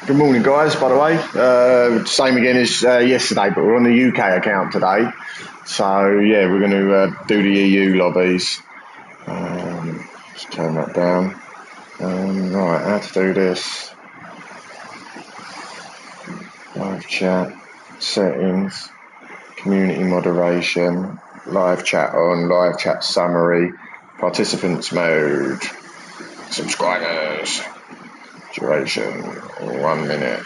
Good morning, guys, by the way. Same again as yesterday, but we're on the UK account today. So, yeah, we're going to do the EU lobbies. Let's turn that down. Right, how to do this. Live chat, settings, community moderation, live chat on, live chat summary, participants mode, subscribers. Duration 1 minute.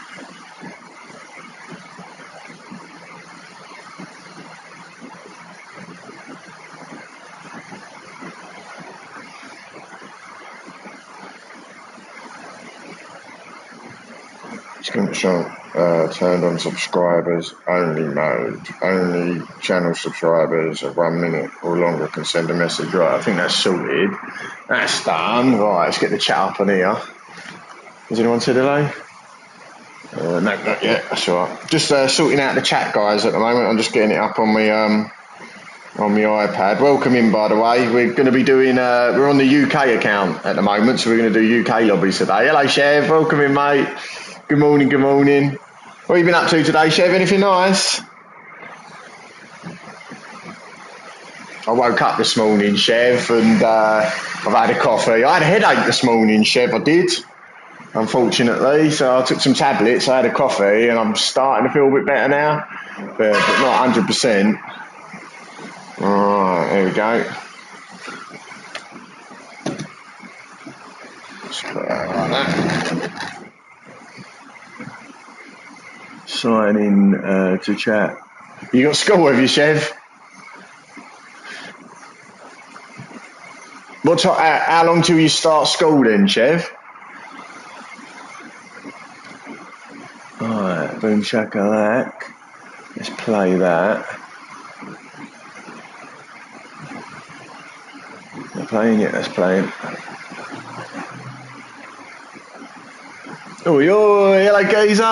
Screenshot turned on subscribers only mode. Only channel subscribers of 1 minute or longer can send a message. Right, I think that's sorted. That's done. Right, let's get the chat up on here. Has anyone said hello? No, not yet. That's all right. Just sorting out the chat, guys, at the moment. I'm just getting it up on my iPad. Welcome in, by the way. We're going to be doing. We're on the UK account at the moment, so we're going to do UK lobbies today. Hello, Chev. Welcome in, mate. Good morning. Good morning. What have you been up to today, Chev? Anything nice? I woke up this morning, Chev, and I've had a coffee. I had a headache this morning, Chev. I did. Unfortunately, so I took some tablets, I had a coffee, and I'm starting to feel a bit better now, but not 100%. Alright, here we go. Just put that like that. Sign in to chat. You got school, have you, Chev? How long till you start school then, Chev? Alright, boom shakalak. Let's play that. Not playing it, let's play it. Oi, oi, hello, geezer.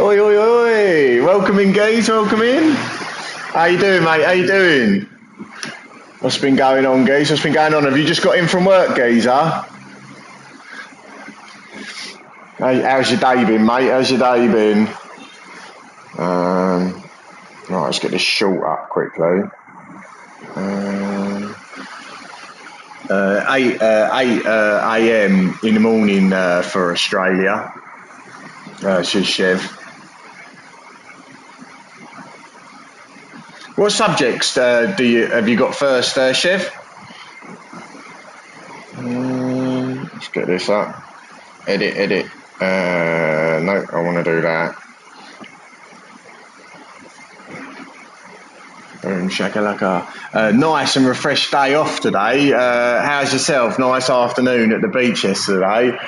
Oi, oi, oi. Welcome in, geez, welcome in. How you doing, mate? How you doing? What's been going on, geez? What's been going on? Have you just got in from work, geezer? How's your day been, mate? How's your day been? Right, let's get this short up quickly. 8 a.m. in the morning for Australia. Says Chev. What subjects have you got first, Chev? Let's get this up. Edit. No, I want to do that. Boom shakalaka. Nice and refreshed day off today. How's yourself? Nice afternoon at the beach yesterday.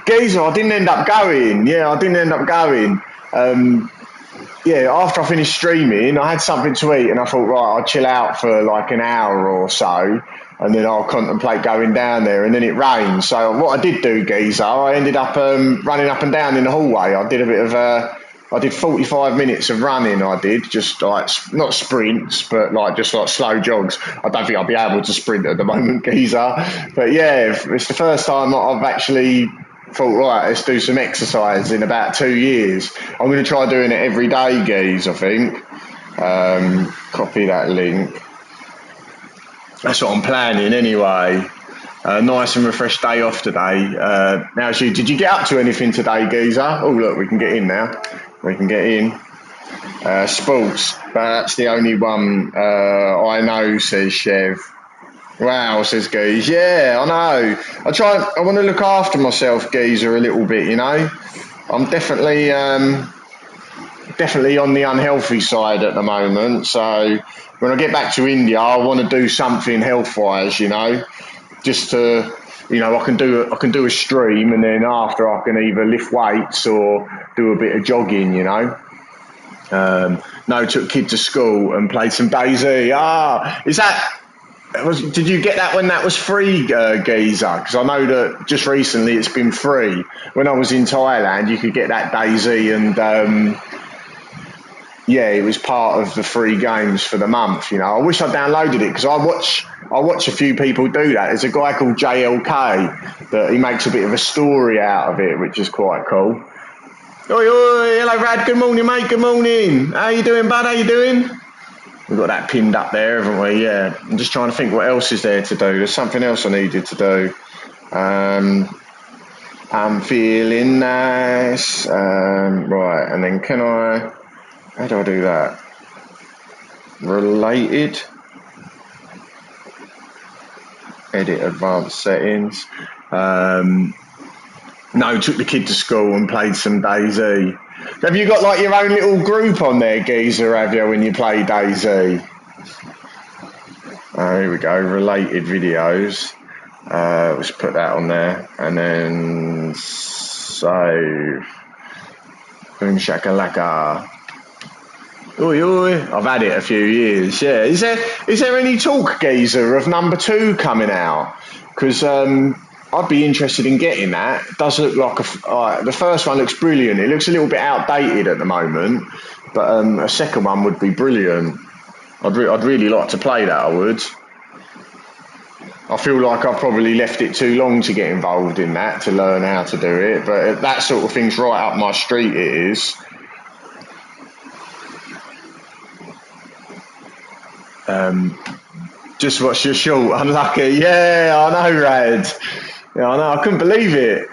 Geezer, I didn't end up going. After I finished streaming, I had something to eat and I thought, right, I'll chill out for like an hour or so and then I'll contemplate going down there, and then it rained. So what I did do, Geezer, I ended up running up and down in the hallway. I did a bit of I did 45 minutes of running. I did just like not sprints, but just like slow jogs. I don't think I'll be able to sprint at the moment, Geezer. But yeah, it's the first time that I've actually thought, right, let's do some exercise in about 2 years. I'm going to try doing it every day, Geez, I think. Copy that link. That's what I'm planning anyway. Nice and refreshed day off today. Now, did you get up to anything today, Geezer? Oh, look, we can get in now. We can get in. Sports, that's the only one I know, says Chev. Wow, says Geez. Yeah, I know. I want to look after myself, Geezer, a little bit, you know. I'm definitely on the unhealthy side at the moment. So when I get back to India, I want to do something health-wise, you know, just to, you know, I can do a stream, and then after I can either lift weights or do a bit of jogging, you know. Took kid to school and played some DayZ. Did you get that when that was free, Geezer? Because I know that just recently it's been free. When I was in Thailand, you could get that DayZ and yeah, it was part of the free games for the month. You know, I wish I downloaded it because I watch a few people do that. There's a guy called JLK that he makes a bit of a story out of it, which is quite cool. Oi, oi, hello, Rad. Good morning, mate. Good morning. How you doing, bud? How you doing? We've got that pinned up there, haven't we? Yeah. I'm just trying to think what else is there to do. There's something else I needed to do. I'm feeling nice. Right, and then how do I do that? Related. Edit advanced settings. No, took the kid to school and played some DayZ. Have you got like your own little group on there, Geezer, have you, when you play DayZ? Here we go, related videos. Let's put that on there. And then save. Boom shakalaka. Oi, oi. I've had it a few years, yeah. Is there any talk, Geezer, of number 2 coming out? Because I'd be interested in getting that. It does look like the first one looks brilliant. It looks a little bit outdated at the moment, but a second one would be brilliant. I'd really like to play that, I would. I feel like I've probably left it too long to get involved in that, to learn how to do it, but that sort of thing's right up my street, it is. Just watched your short, unlucky. Yeah, I know, Rad. Yeah, I know. I couldn't believe it.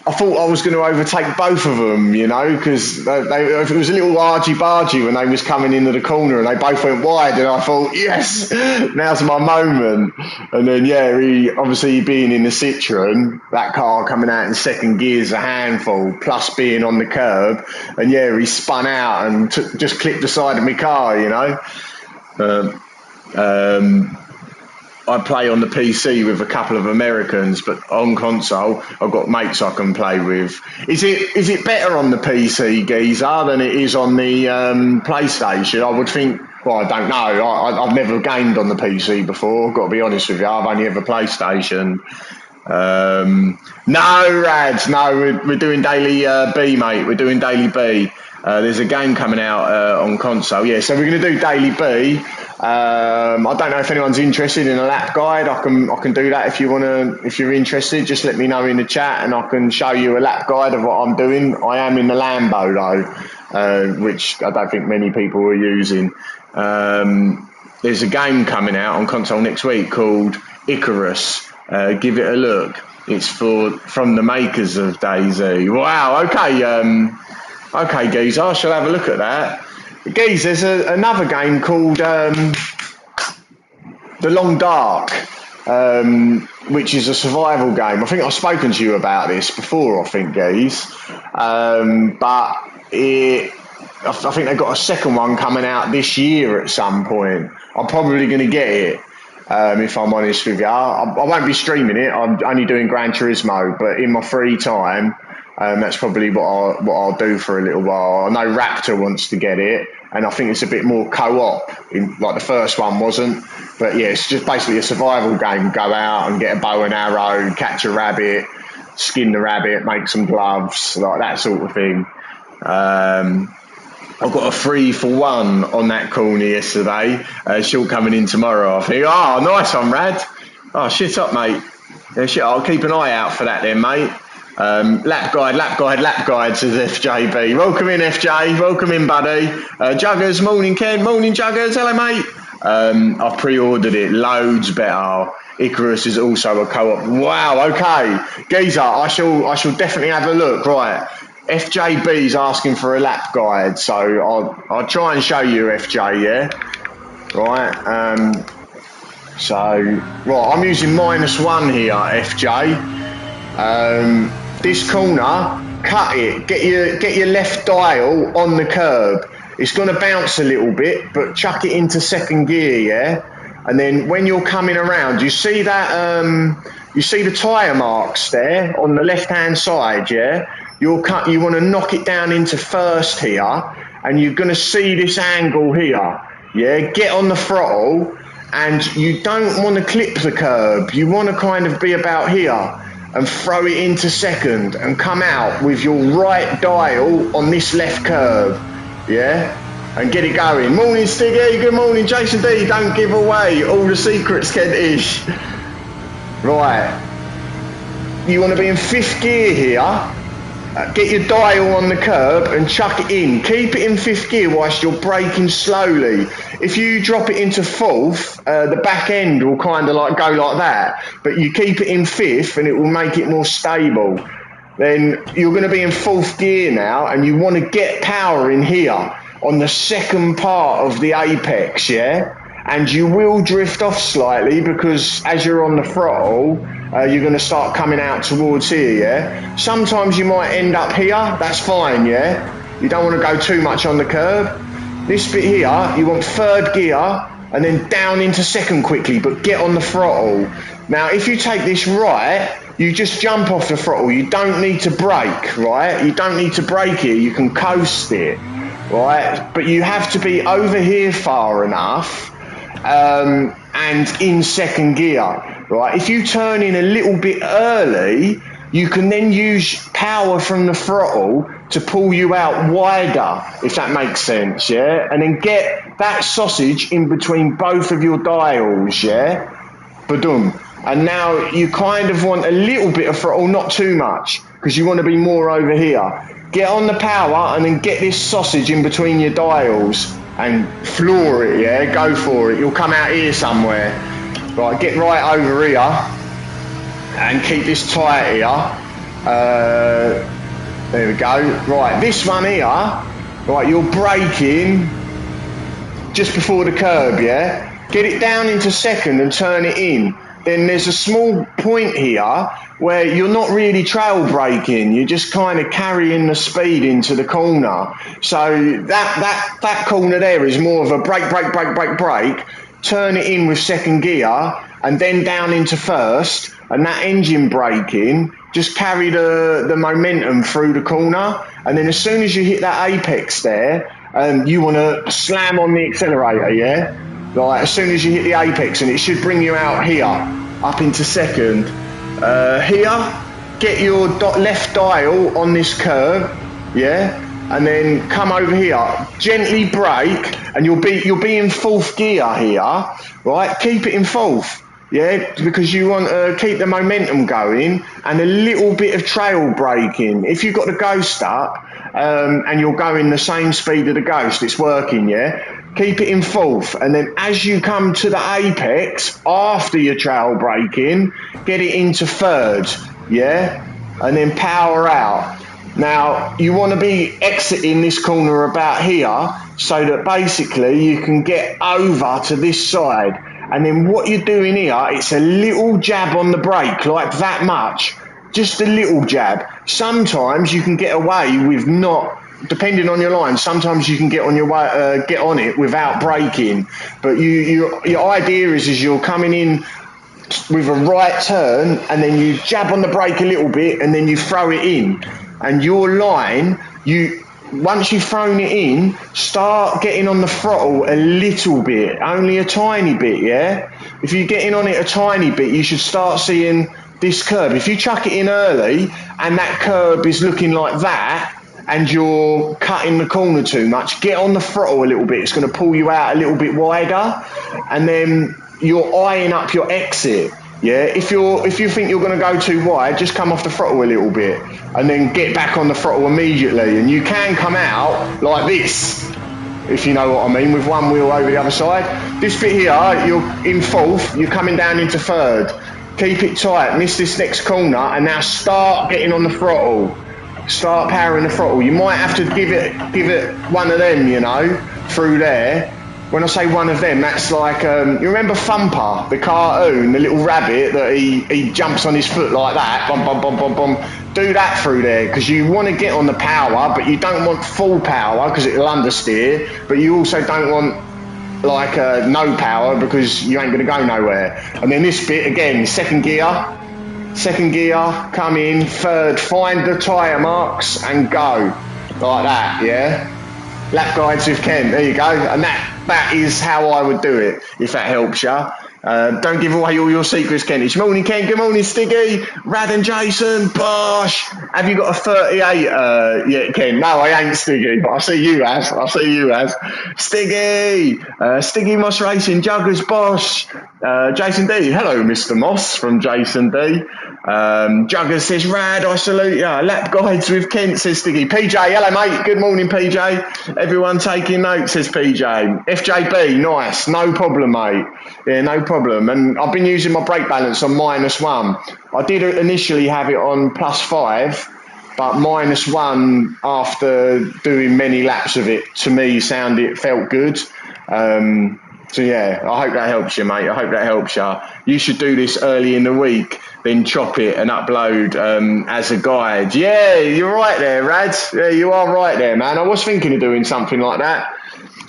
I thought I was going to overtake both of them, you know, because it was a little argy-bargy when they was coming into the corner and they both went wide, and I thought, yes, now's my moment. And then, yeah, obviously being in the Citroen, that car coming out in second gear is a handful, plus being on the curb, and yeah, he spun out and just clipped the side of my car, you know. I play on the PC with a couple of Americans, but on console, I've got mates I can play with. Is it better on the PC, Geezer, than it is on the PlayStation? I would think. Well, I don't know. I've never gamed on the PC before. I've got to be honest with you. I've only ever PlayStation. No, Rads. No, we're doing daily B, mate. We're doing daily B. There's a game coming out on console. Yeah, so we're going to do daily B. I don't know if anyone's interested in a lap guide. I can do that if you wanna. If you're interested, just let me know in the chat, and I can show you a lap guide of what I'm doing. I am in the Lambo though, which I don't think many people are using. There's a game coming out on console next week called Icarus. Give it a look. It's from the makers of DayZ. Wow. Okay, Geezer. I shall have a look at that. Geez, there's another game called The Long Dark, which is a survival game. I think I've spoken to you about this before, I think, Geez. But I think they've got a second one coming out this year at some point. I'm probably going to get it, if I'm honest with you. I won't be streaming it. I'm only doing Granturismo, but in my free time, that's probably what I'll do for a little while. I know Raptor wants to get it, and I think it's a bit more co-op, like the first one wasn't. But yeah, it's just basically a survival game. Go out and get a bow and arrow, catch a rabbit, skin the rabbit, make some gloves, like that sort of thing. I've got a 3-for-1 on that corner yesterday. Short coming in tomorrow, I think. Oh, nice one, Rad. Oh, shit up, mate. Yeah, shit, I'll keep an eye out for that then, mate. Lap guide, says FJB. Welcome in, FJ. Welcome in, buddy. Juggers, morning, Ken. Morning, Juggers. Hello, mate. I've pre-ordered it. Loads better. Icarus is also a co-op. Wow, okay. Geezer, I shall definitely have a look. Right. FJB's asking for a lap guide, so I'll try and show you, FJ, yeah? Right. Right, I'm using -1 here, FJ. This corner, cut it. Get your left dial on the curb. It's going to bounce a little bit, but chuck it into second gear, yeah? And then when you're coming around, you see that you see the tyre marks there on the left-hand side, yeah? You want to knock it down into first here, and you're going to see this angle here, yeah? Get on the throttle, and you don't want to clip the curb. You want to kind of be about here, and throw it into second and come out with your right dial on this left curb. yeah? And get it going. Morning, Stiggy. Good morning, Jason D. Don't give away all the secrets, Kentish. Right. You want to be in 5th gear here. Get your dial on the curb and chuck it in. Keep it in 5th gear whilst you're braking slowly. If you drop it into 4th, the back end will kind of like go like that. But you keep it in 5th and it will make it more stable. Then you're going to be in 4th gear now, and you want to get power in here on the 2nd part of the apex, yeah? And you will drift off slightly because as you're on the throttle, you're going to start coming out towards here, yeah? Sometimes you might end up here, that's fine, yeah? You don't want to go too much on the curb. This bit here, you want 3rd gear and then down into 2nd quickly, but get on the throttle. Now, if you take this right, you just jump off the throttle. You don't need to brake, right? You don't need to brake here. You can coast it, right? But you have to be over here far enough and in 2nd gear, right? If you turn in a little bit early, you can then use power from the throttle to pull you out wider, if that makes sense, yeah? And then get that sausage in between both of your dials, yeah? Ba-dum. And now you kind of want a little bit of throttle, not too much, because you want to be more over here. Get on the power and then get this sausage in between your dials and floor it, yeah? Go for it. You'll come out here somewhere. Right, get right over here and keep this tight here. There we go. Right, this one here, right, you're braking just before the curb, yeah? Get it down into 2nd and turn it in. Then there's a small point here where you're not really trail braking, you're just kind of carrying the speed into the corner. So that corner there is more of a brake, turn it in with 2nd gear and then down into 1st, and that engine braking, just carry the momentum through the corner, and then as soon as you hit that apex there, you want to slam on the accelerator, yeah? Like as soon as you hit the apex, and it should bring you out here, up into 2nd. Here, get your left dial on this curve, yeah, and then come over here, gently brake, and you'll be in 4th gear here, right? Keep it in 4th, yeah, because you want to keep the momentum going and a little bit of trail braking. If you've got the Ghost up and you're going the same speed of the Ghost, it's working, yeah. Keep it in 4th, and then as you come to the apex, after your trail braking, get it into 3rd, yeah? And then power out. Now, you want to be exiting this corner about here, so that basically you can get over to this side. And then what you're doing here, it's a little jab on the brake, like that much. Just a little jab. Sometimes you can get away with not... Depending on your line, sometimes you can get on your way, get on it without braking. But your idea is you're coming in with a right turn, and then you jab on the brake a little bit, and then you throw it in. And your line, once you've thrown it in, start getting on the throttle a little bit, only a tiny bit, yeah. If you're getting on it a tiny bit, you should start seeing this curb. If you chuck it in early, and that curb is looking like that, and you're cutting the corner too much, get on the throttle a little bit. It's going to pull you out a little bit wider, and then you're eyeing up your exit. Yeah, if you think you're going to go too wide, just come off the throttle a little bit, and then get back on the throttle immediately. And you can come out like this, if you know what I mean, with one wheel over the other side. This bit here, you're in 4th, you're coming down into 3rd. Keep it tight. Miss this next corner, and now start getting on the throttle. Start powering the throttle. You might have to give it one of them, you know, through there. When I say one of them, that's like, you remember Thumper, the cartoon, the little rabbit that he jumps on his foot like that, bum, bum, bum, bum, bum. Do that through there, because you want to get on the power, but you don't want full power, because it'll understeer, but you also don't want like no power, because you ain't going to go nowhere. And then this bit, again, 2nd gear, come in, 3rd, find the tyre marks and go, like that, yeah? Lap guides with Ken, there you go, and that is how I would do it, if that helps you. Don't give away all your secrets, Kentish. Morning, Ken. Good morning, Stiggy. Rad and Jason. Bosh. Have you got a 38 yet, Ken? No, I ain't, Stiggy. But I see you as. Stiggy. Stiggy Moss Racing. Juggers. Bosh. Jason D. Hello, Mr. Moss from Jason D. Juggers says, Rad, I salute ya. Lap guides with Kent, says Stiggy. PJ, hello, mate. Good morning, PJ. Everyone taking notes, says PJ. FJB, nice. No problem, mate. Yeah, no problem. And I've been using my brake balance on -1. I did initially have it on +5, but -1 after doing many laps of it, to me, felt good. So yeah, I hope that helps you, mate. I hope that helps you. You should do this early in the week, then chop it and upload as a guide. Yeah, you're right there, Rad. Yeah, you are right there, man. I was thinking of doing something like that.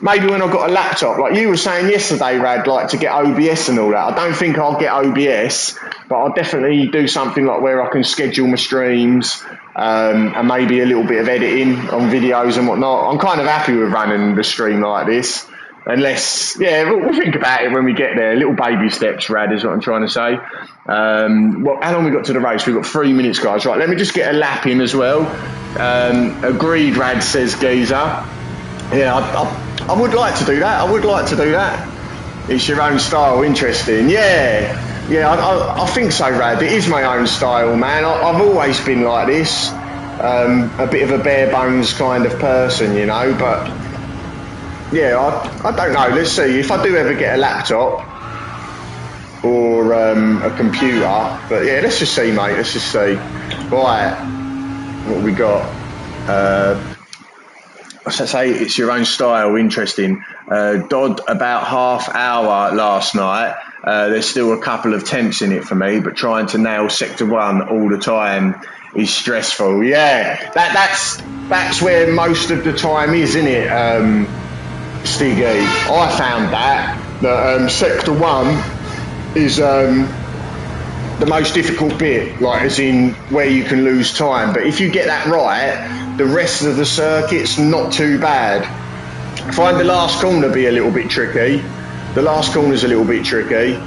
Maybe when I've got a laptop, like you were saying yesterday, Rad, like to get OBS and all that. I don't think I'll get OBS, but I'll definitely do something like where I can schedule my streams and maybe a little bit of editing on videos and whatnot. I'm kind of happy with running the stream like this. Unless, yeah, we'll think about it when we get there. Little baby steps, Rad, is what I'm trying to say. Well, how long we got to the race? We've got 3 minutes, guys. Right, let me just get a lap in as well. Agreed, Rad, says Geezer. Yeah, I would like to do that. It's your own style, interesting. Yeah, I think so, Rad. It is my own style, man. I've always been like this. A bit of a bare bones kind of person, you know, but... Yeah, I don't know. Let's see. If I do ever get a laptop or a computer, but yeah, let's just see, mate. Let's just see. Right, what we got? What's that say? It's your own style. Interesting. Dodd about half hour last night. There's still a couple of temps in it for me, but trying to nail sector 1 all the time is stressful. Yeah, that's where most of the time is, isn't it? Stiggy, I found that sector 1 is the most difficult bit, like as in where you can lose time. But if you get that right, the rest of the circuit's not too bad. I find the last corner be a little bit tricky. The last corner's a little bit tricky.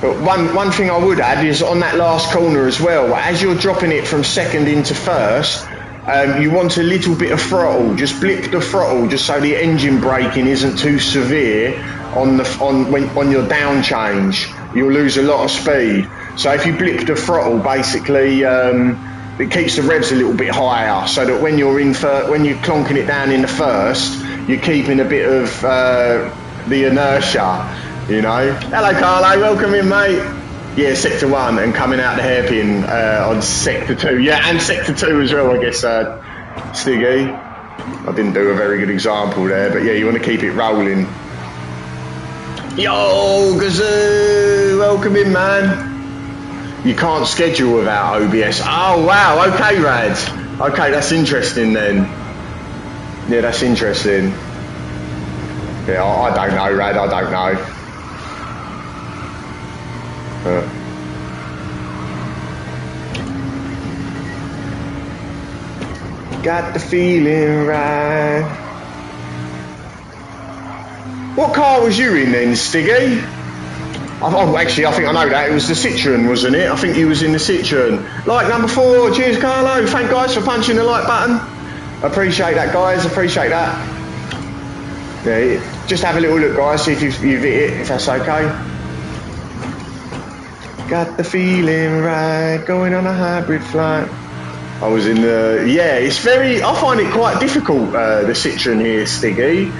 But one thing I would add is on that last corner as well, as you're dropping it from second into first, you want a little bit of throttle. Just blip the throttle, just so the engine braking isn't too severe on your down change. You'll lose a lot of speed. So if you blip the throttle, basically it keeps the revs a little bit higher, so that when you're clonking it down in the first, you're keeping a bit of the inertia. You know. Hello, Carlo. Welcome in, mate. Yeah, sector 1 and coming out the hairpin on sector 2. Yeah, and sector 2 as well, I guess, Stiggy. I didn't do a very good example there, but yeah, you want to keep it rolling. Yo, Gazoo! Welcome in, man. You can't schedule without OBS. Oh, wow. Okay, Rad. Okay, that's interesting then. Yeah, that's interesting. Yeah, I don't know, Rad. I don't know. Got the feeling right. What car was you in then, Stiggy? Oh, actually, I think I know that. It was the Citroen, wasn't it? I think you was in the Citroen. Like number 4. Cheers, Carlo. Thank guys for punching the like button. Appreciate that, guys. Appreciate that. Yeah, just have a little look, guys. See if you've hit it, if that's okay. Got the feeling right, going on a hybrid flight. I was in the... Yeah, it's very... I find it quite difficult, the Citroen here, Stiggy.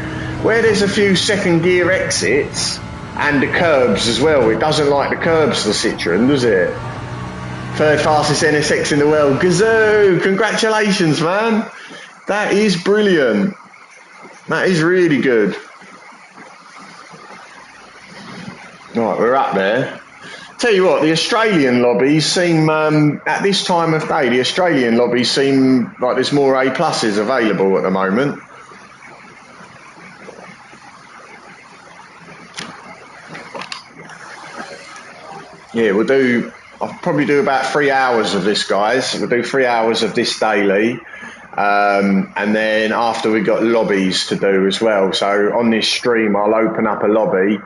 Where there's a few second gear exits and the curbs as well. It doesn't like the curbs, the Citroen, does it? 3rd fastest NSX in the world. Gazoo! Congratulations, man. That is brilliant. That is really good. Right, we're up there. Tell you what, the Australian lobbies seem, at this time of day, the Australian lobbies seem like there's more A pluses available at the moment. Yeah, I'll probably do about 3 hours of this, guys. We'll do 3 hours of this daily. And then after we've got lobbies to do as well. So on this stream, I'll open up a lobby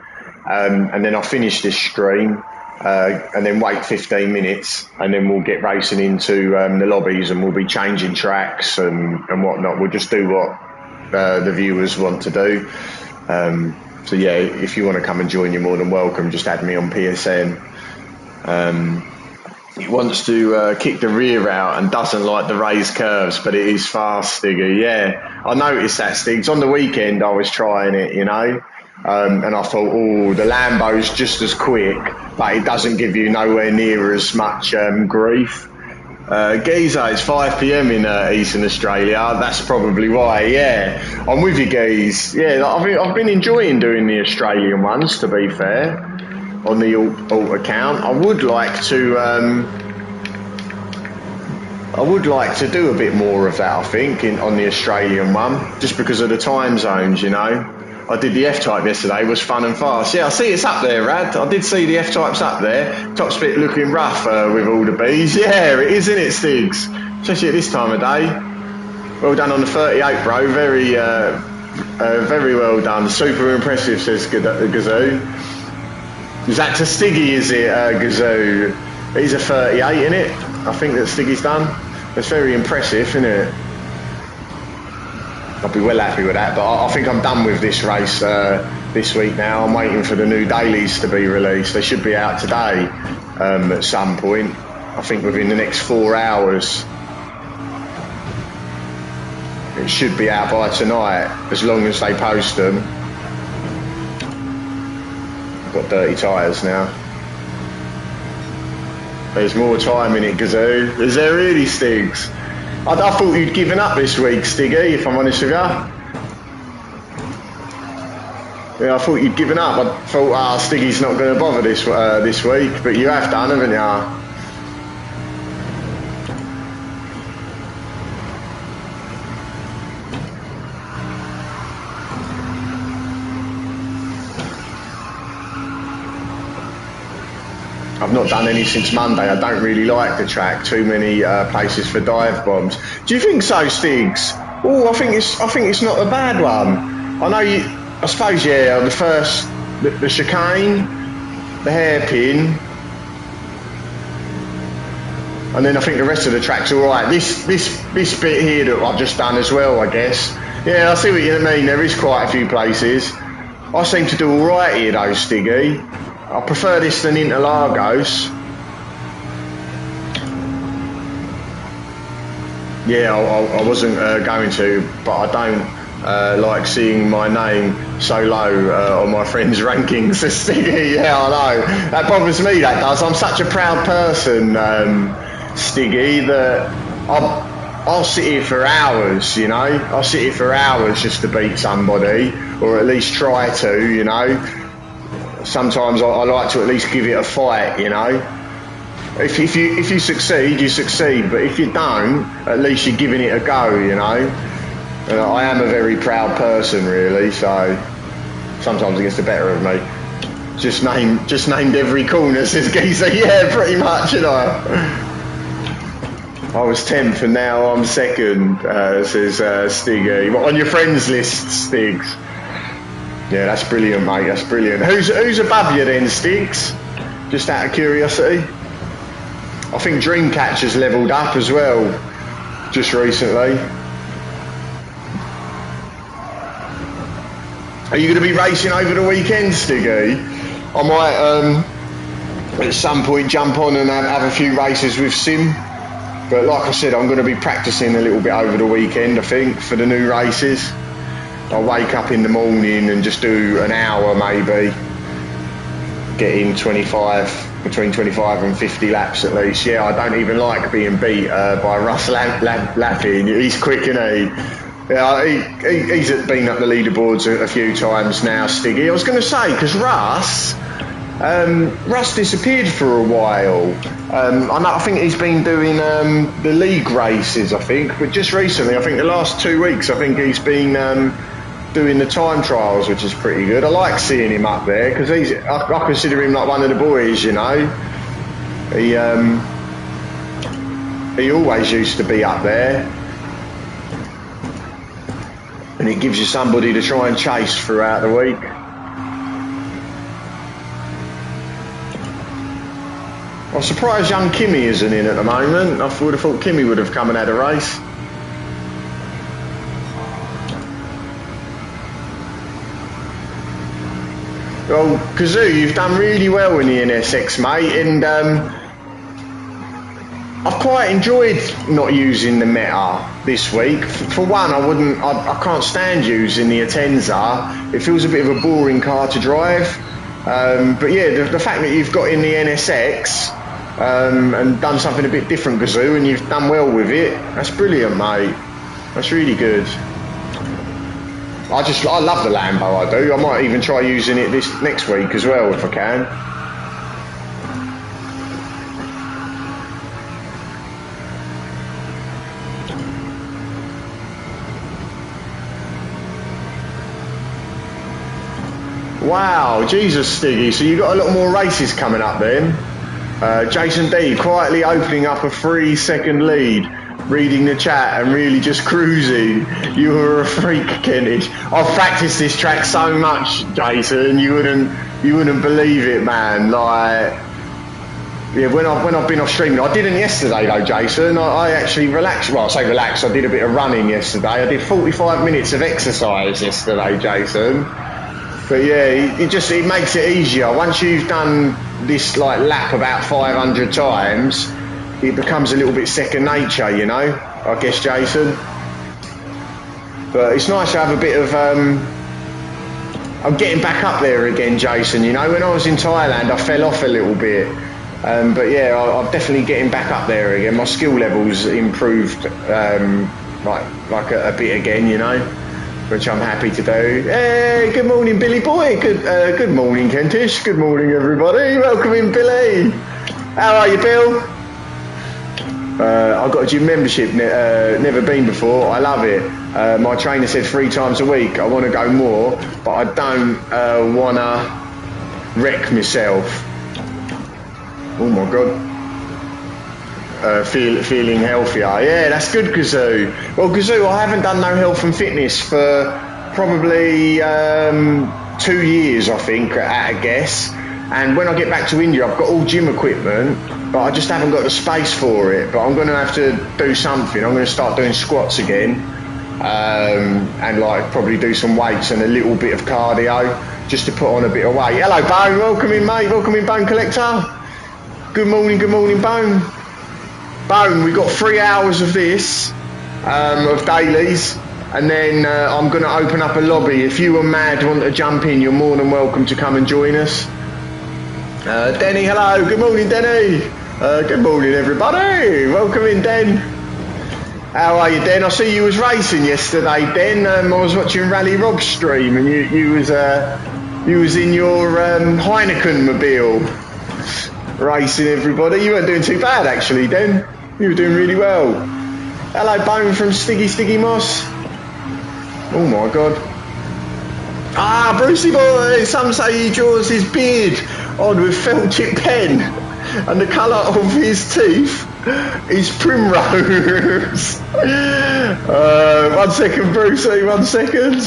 and then I'll finish this stream. And then wait 15 minutes, and then we'll get racing into the lobbies, and we'll be changing tracks and whatnot. We'll just do what the viewers want to do. So yeah, if you want to come and join, you're more than welcome. Just add me on PSN. He wants to kick the rear out and doesn't like the raised curves, but it is fast, Stiggy. Yeah, I noticed that, Stiggs. On the weekend, I was trying it, you know. And I thought, oh, the Lambo's just as quick, but it doesn't give you nowhere near as much grief. Giza, it's 5 p.m. in Eastern Australia. That's probably why. Yeah, I'm with you, Giz. Yeah, I've been enjoying doing the Australian ones. To be fair, on the alt account, I would like to do a bit more of that. I think on the Australian one, just because of the time zones, you know. I did the F-Type yesterday, was fun and fast. Yeah, I see it's up there, Rad. I did see the F-Types up there. Top spit looking rough with all the bees. Yeah, it is, isn't it, Stiggs? Especially at this time of day. Well done on the 38, bro. Very well done. Super impressive, says Gazoo. Is that to Stiggy, is it, Gazoo? He's a 38, isn't it? I think that Stiggy's done. That's very impressive, isn't it? I'll be well happy with that, but I think I'm done with this race this week now. I'm waiting for the new dailies to be released. They should be out today at some point. I think within the next 4 hours. It should be out by tonight, as long as they post them. I've got dirty tyres now. There's more time in it, Gazoo. Is there really, Stiggs? I thought you'd given up this week, Stiggy, if I'm honest with you. Yeah, I thought you'd given up. I thought, Stiggy's not going to bother this week, but you have done, haven't you? I've not done any since Monday. I don't really like the track. Too many places for dive bombs. Do you think so, Stiggs? Oh, I think it's not a bad one. I know you. I suppose the first, the chicane, the hairpin, and then I think the rest of the track's all right. This bit here that I've just done as well, I guess. Yeah, I see what you mean. There is quite a few places. I seem to do all right here, though, Stiggy. I prefer this than Interlagos. Yeah, I wasn't going to, but I don't like seeing my name so low on my friends' rankings. Stiggy, yeah, I know. That bothers me, that does. I'm such a proud person, Stiggy, that I'll sit here for hours, you know. I'll sit here for hours just to beat somebody, or at least try to, you know. Sometimes I like to at least give it a fight, you know. If you succeed, you succeed. But if you don't, at least you're giving it a go, you know. I am a very proud person, really. So sometimes it gets the better of me. Just named every corner, says Geezer. Yeah, pretty much, you know. I was 10th and now I'm 2nd, says Stiggy. What on your friends list, Stiggs? Yeah, that's brilliant, mate. That's brilliant. Who's above you then, Stiggs? Just out of curiosity. I think Dreamcatcher's levelled up as well, just recently. Are you going to be racing over the weekend, Stiggy? I might at some point jump on and have a few races with Sim. But like I said, I'm going to be practising a little bit over the weekend, I think, for the new races. I'll wake up in the morning and just do an hour maybe, get in between 25 and 50 laps at least. Yeah, I don't even like being beat by Russ Lappin. He's quick, isn't he? Yeah, he's been up the leaderboards a few times now, Stiggy. I was going to say, because Russ disappeared for a while. I think he's been doing the league races, I think, but just recently, I think the last 2 weeks, I think he's been doing the time trials, which is pretty good. I like seeing him up there because I consider him like one of the boys, you know. He always used to be up there, and it gives you somebody to try and chase throughout the week. I'm surprised young Kimmy isn't in at the moment. I would have thought Kimmy would have come and had a race. Well, Kazoo, you've done really well in the NSX, mate, and I've quite enjoyed not using the Meta this week. For one, I can't stand using the Atenza. It feels a bit of a boring car to drive. But yeah, the fact that you've got in the NSX and done something a bit different, Kazoo, and you've done well with it, that's brilliant, mate. That's really good. I love the Lambo, I do. I might even try using it this next week as well if I can. Wow, Jesus, Stiggy. So you've got a lot more races coming up then. Jason D quietly opening up a 3-second lead, reading the chat and really just cruising. You were a freak, Kenny. I've practiced this track so much, Jason. You wouldn't believe it, man. Like, yeah, when I've been off streaming, I didn't yesterday though, Jason. I actually relaxed. Well, I say relaxed. I did a bit of running yesterday. I did 45 minutes of exercise yesterday, Jason. But yeah, it makes it easier. Once you've done this like lap about 500 times, it becomes a little bit second nature, you know, I guess, Jason. But it's nice to have a bit of, I'm getting back up there again, Jason, you know. When I was in Thailand, I fell off a little bit. But yeah, I'm definitely getting back up there again. My skill levels improved, like a bit again, you know, which I'm happy to do. Hey, good morning, Billy boy. Good morning, Kentish. Good morning, everybody. Welcome in, Billy. How are you, Bill? I've got a gym membership, never been before. I love it. My trainer said 3 times a week. I want to go more, but I don't want to wreck myself. Oh my God. Feeling healthier. Yeah, that's good, Kazoo. Well, Kazoo, I haven't done no health and fitness for probably 2 years, I think, at a guess. And when I get back to India, I've got all gym equipment, but I just haven't got the space for it. But I'm going to have to do something. I'm going to start doing squats again, and like probably do some weights and a little bit of cardio just to put on a bit of weight. Hello, Bone. Welcome in, mate. Welcome in, Bone Collector. Good morning, Bone. Bone, we've got 3 hours of this, of dailies, and then I'm going to open up a lobby. If you and Mad want to jump in, you're more than welcome to come and join us. Denny, hello. Good morning, Denny. Good morning, everybody. Welcome in, Den. How are you, Den? I see you was racing yesterday, Den. I was watching Rally Rob's stream, and you was in your Heineken mobile racing everybody. You weren't doing too bad, actually, Den. You were doing really well. Hello, Bone from Stiggy Moss. Oh my God. Ah, Brucey boy. Some say he draws his beard on with felt tip pen, and the colour of his teeth is primrose. 1 second, Brucey. 1 second.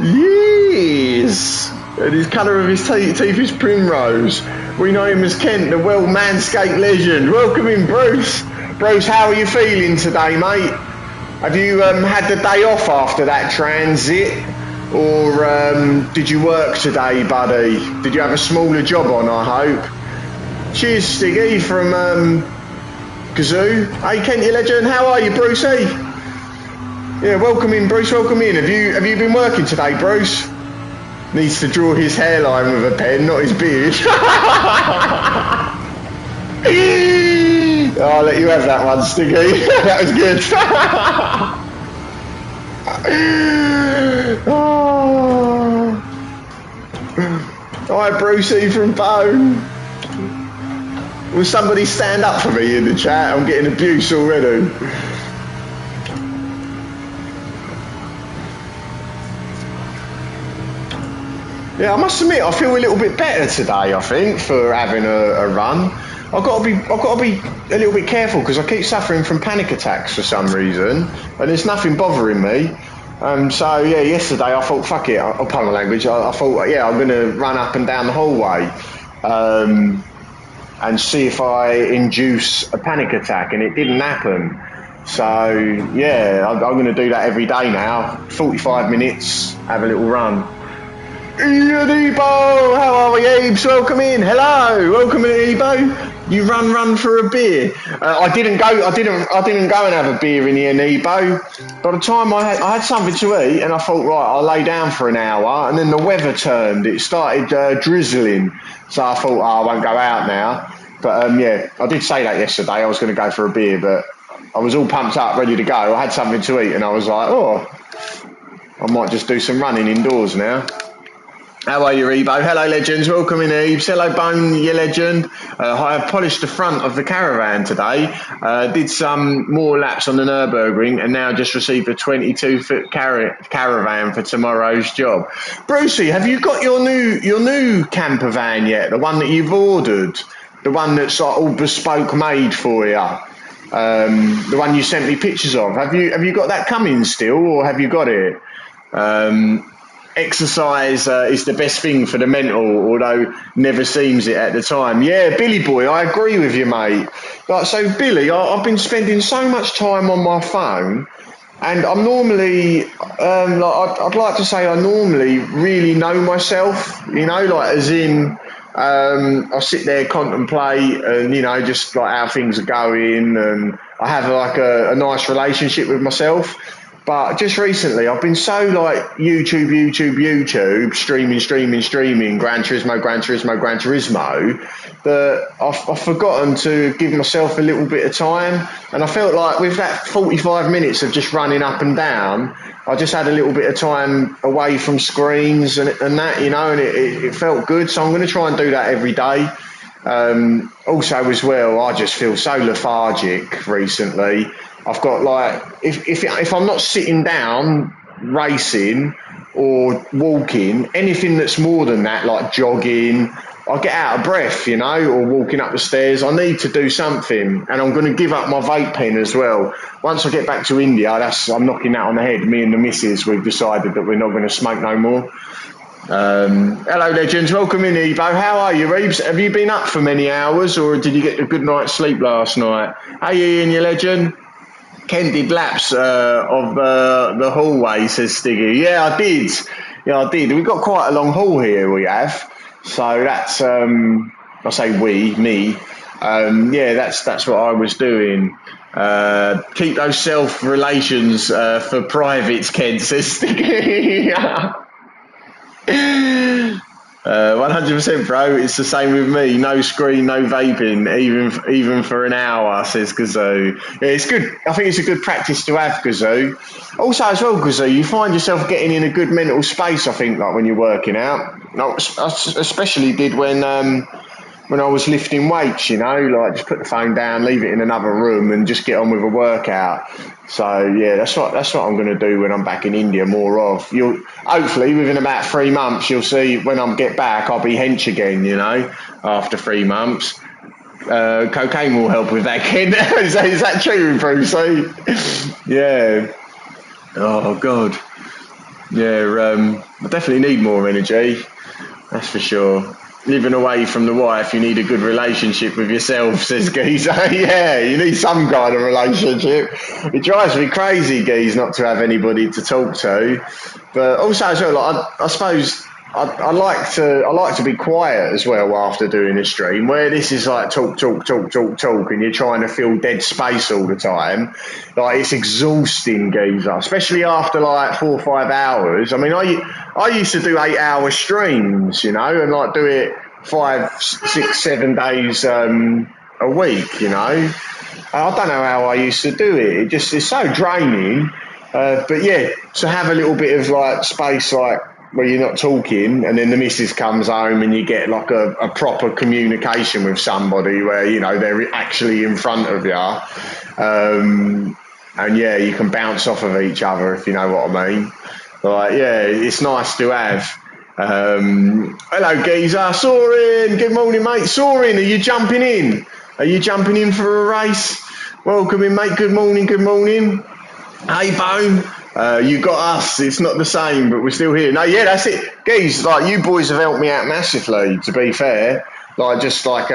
Yes. And his colour of his teeth is primrose. We know him as Kent, the well manscaped legend. Welcome in, Bruce. Bruce, how are you feeling today, mate? Have you had the day off after that transit? Or did you work today, buddy? Did you have a smaller job on, I hope? Cheers, Stiggy from Kazoo. Hey, Kent, you legend. How are you, Brucey? Yeah, welcome in, Bruce. Welcome in. Have you been working today, Bruce? Needs to draw his hairline with a pen, not his beard. I'll let you have that one, Stiggy. That was good. Oh. Hi, Brucey from Bone. Will somebody stand up for me in the chat? I'm getting abuse already. Yeah, I must admit, I feel a little bit better today, I think, for having a run. I've got to be a little bit careful because I keep suffering from panic attacks for some reason, and there's nothing bothering me. So yeah, yesterday I thought, fuck it, I'll pardon my language, I thought, yeah, I'm going to run up and down the hallway. and see if I induce a panic attack, and it didn't happen. So yeah, I'm going to do that every day now. 45 minutes, have a little run. Ian Ebo, how are we, Ebes? Welcome in. Hello, welcome in, Ebo. You run for a beer. I didn't go and have a beer in Ian Ebo. By the time I had something to eat, and I thought, right, I'll lay down for an hour, and then the weather turned. It started drizzling, so I thought, I won't go out now. But yeah, I did say that yesterday. I was going to go for a beer, but I was all pumped up, ready to go. I had something to eat, and I was like, oh, I might just do some running indoors now. How are you, Ebo? Hello, legends. Welcome in, Ebes. Hello, Bone, you legend. I polished the front of the caravan today. Did some more laps on the Nürburgring, and now just received a 22-foot caravan for tomorrow's job. Brucey, have you got your new camper van yet? The one that you've ordered, the one that's like all bespoke made for you. The one you sent me pictures of. Have you got that coming still, or have you got it? Exercise is the best thing for the mental, although never seems it at the time. Yeah, Billy boy, I agree with you, mate. Like, so Billy, I've been spending so much time on my phone, and I'm normally, I'd like to say I normally really know myself, like as in, I sit there, contemplate, and just like how things are going, and I have like a nice relationship with myself. But just recently, I've been so like YouTube, streaming, Granturismo, that I've forgotten to give myself a little bit of time. And I felt like with that 45 minutes of just running up and down, I just had a little bit of time away from screens and that, and it felt good. So I'm going to try and do that every day. Also as well, I just feel so lethargic recently. I've got like, if I'm not sitting down racing or walking, anything that's more than that, like jogging, I get out of breath, or walking up the stairs. I need to do something, and I'm going to give up my vape pen as well. Once I get back to India, I'm knocking that on the head. Me and the missus, we've decided that we're not going to smoke no more. Hello, legends. Welcome in, Ebo. How are you, Reeves? Have you been up for many hours, or did you get a good night's sleep last night? Hey, Ian, you legend. Ken did laps of the hallway, says Stiggy. Yeah, I did. We've got quite a long hall here, we have. So that's, I say me. Yeah, that's what I was doing. Keep those self-relations for privates, Ken, says Stiggy. 100%, bro. It's the same with me. No screen, no vaping, even for an hour, says Gazoo. Yeah, it's good. I think it's a good practice to have, Gazoo. Also, as well, Gazoo, you find yourself getting in a good mental space, I think, like when you're working out. I especially did when I was lifting weights, like just put the phone down, leave it in another room, and just get on with a workout. So yeah, that's what I'm going to do when I'm back in India. More of hopefully within about 3 months, you'll see when I get back, I'll be hench again. After 3 months, cocaine will help with that. Ken, is that true, Bruce? Yeah. Oh God. Yeah. I definitely need more energy. That's for sure. Living away from the wife, you need a good relationship with yourself, says Geese. Yeah, you need some kind of relationship. It drives me crazy, Geese, not to have anybody to talk to. But also as well, like, I suppose I like to be quiet as well after doing a stream, where this is like talk, and you're trying to fill dead space all the time. Like, it's exhausting, geezer, especially after like 4 or 5 hours. I mean, I used to do 8-hour streams, and like do it 5, 6, 7 days a week. I don't know how I used to do it. It's so draining. But yeah, to have a little bit of like space, like where you're not talking, and then the missus comes home and you get like a proper communication with somebody where they're actually in front of you, and yeah, you can bounce off of each other, if you know what I mean. Like, yeah, it's nice to have. Hello, geezer. Soren, good morning, mate. Soren, are you jumping in? Are you jumping in for a race? Welcome in, mate. Good morning. Hey, Bone. You got us. It's not the same, but we're still here. No, yeah, that's it. Geez, like, you boys have helped me out massively, to be fair. Like, just like,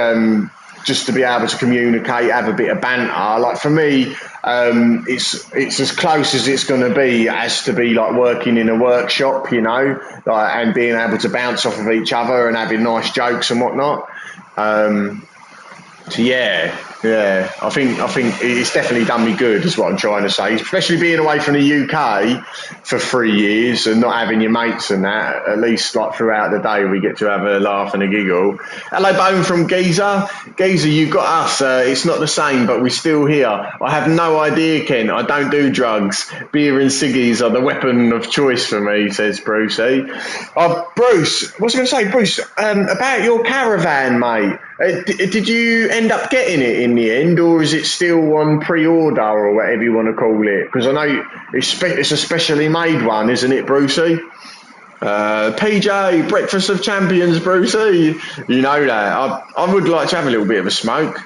just to be able to communicate, have a bit of banter. Like for me, it's as close as it's going to be as to be like working in a workshop, you know, like, and being able to bounce off of each other and having nice jokes and whatnot. So yeah, I think it's definitely done me good, is what I'm trying to say. Especially being away from the UK for 3 years and not having your mates and that. At least like throughout the day, we get to have a laugh and a giggle. Hello, Bone from Geezer. Geezer, you've got us. It's not the same, but we're still here. I have no idea, Ken. I don't do drugs. Beer and ciggies are the weapon of choice for me, says Brucey. Bruce, what's I going to say, Bruce? About your caravan, mate. Did you end up getting it in the end, or is it still on pre-order or whatever you want to call it? Because I know it's a specially made one, isn't it, Brucey? PJ, Breakfast of Champions, Brucey. You know that. I would like to have a little bit of a smoke.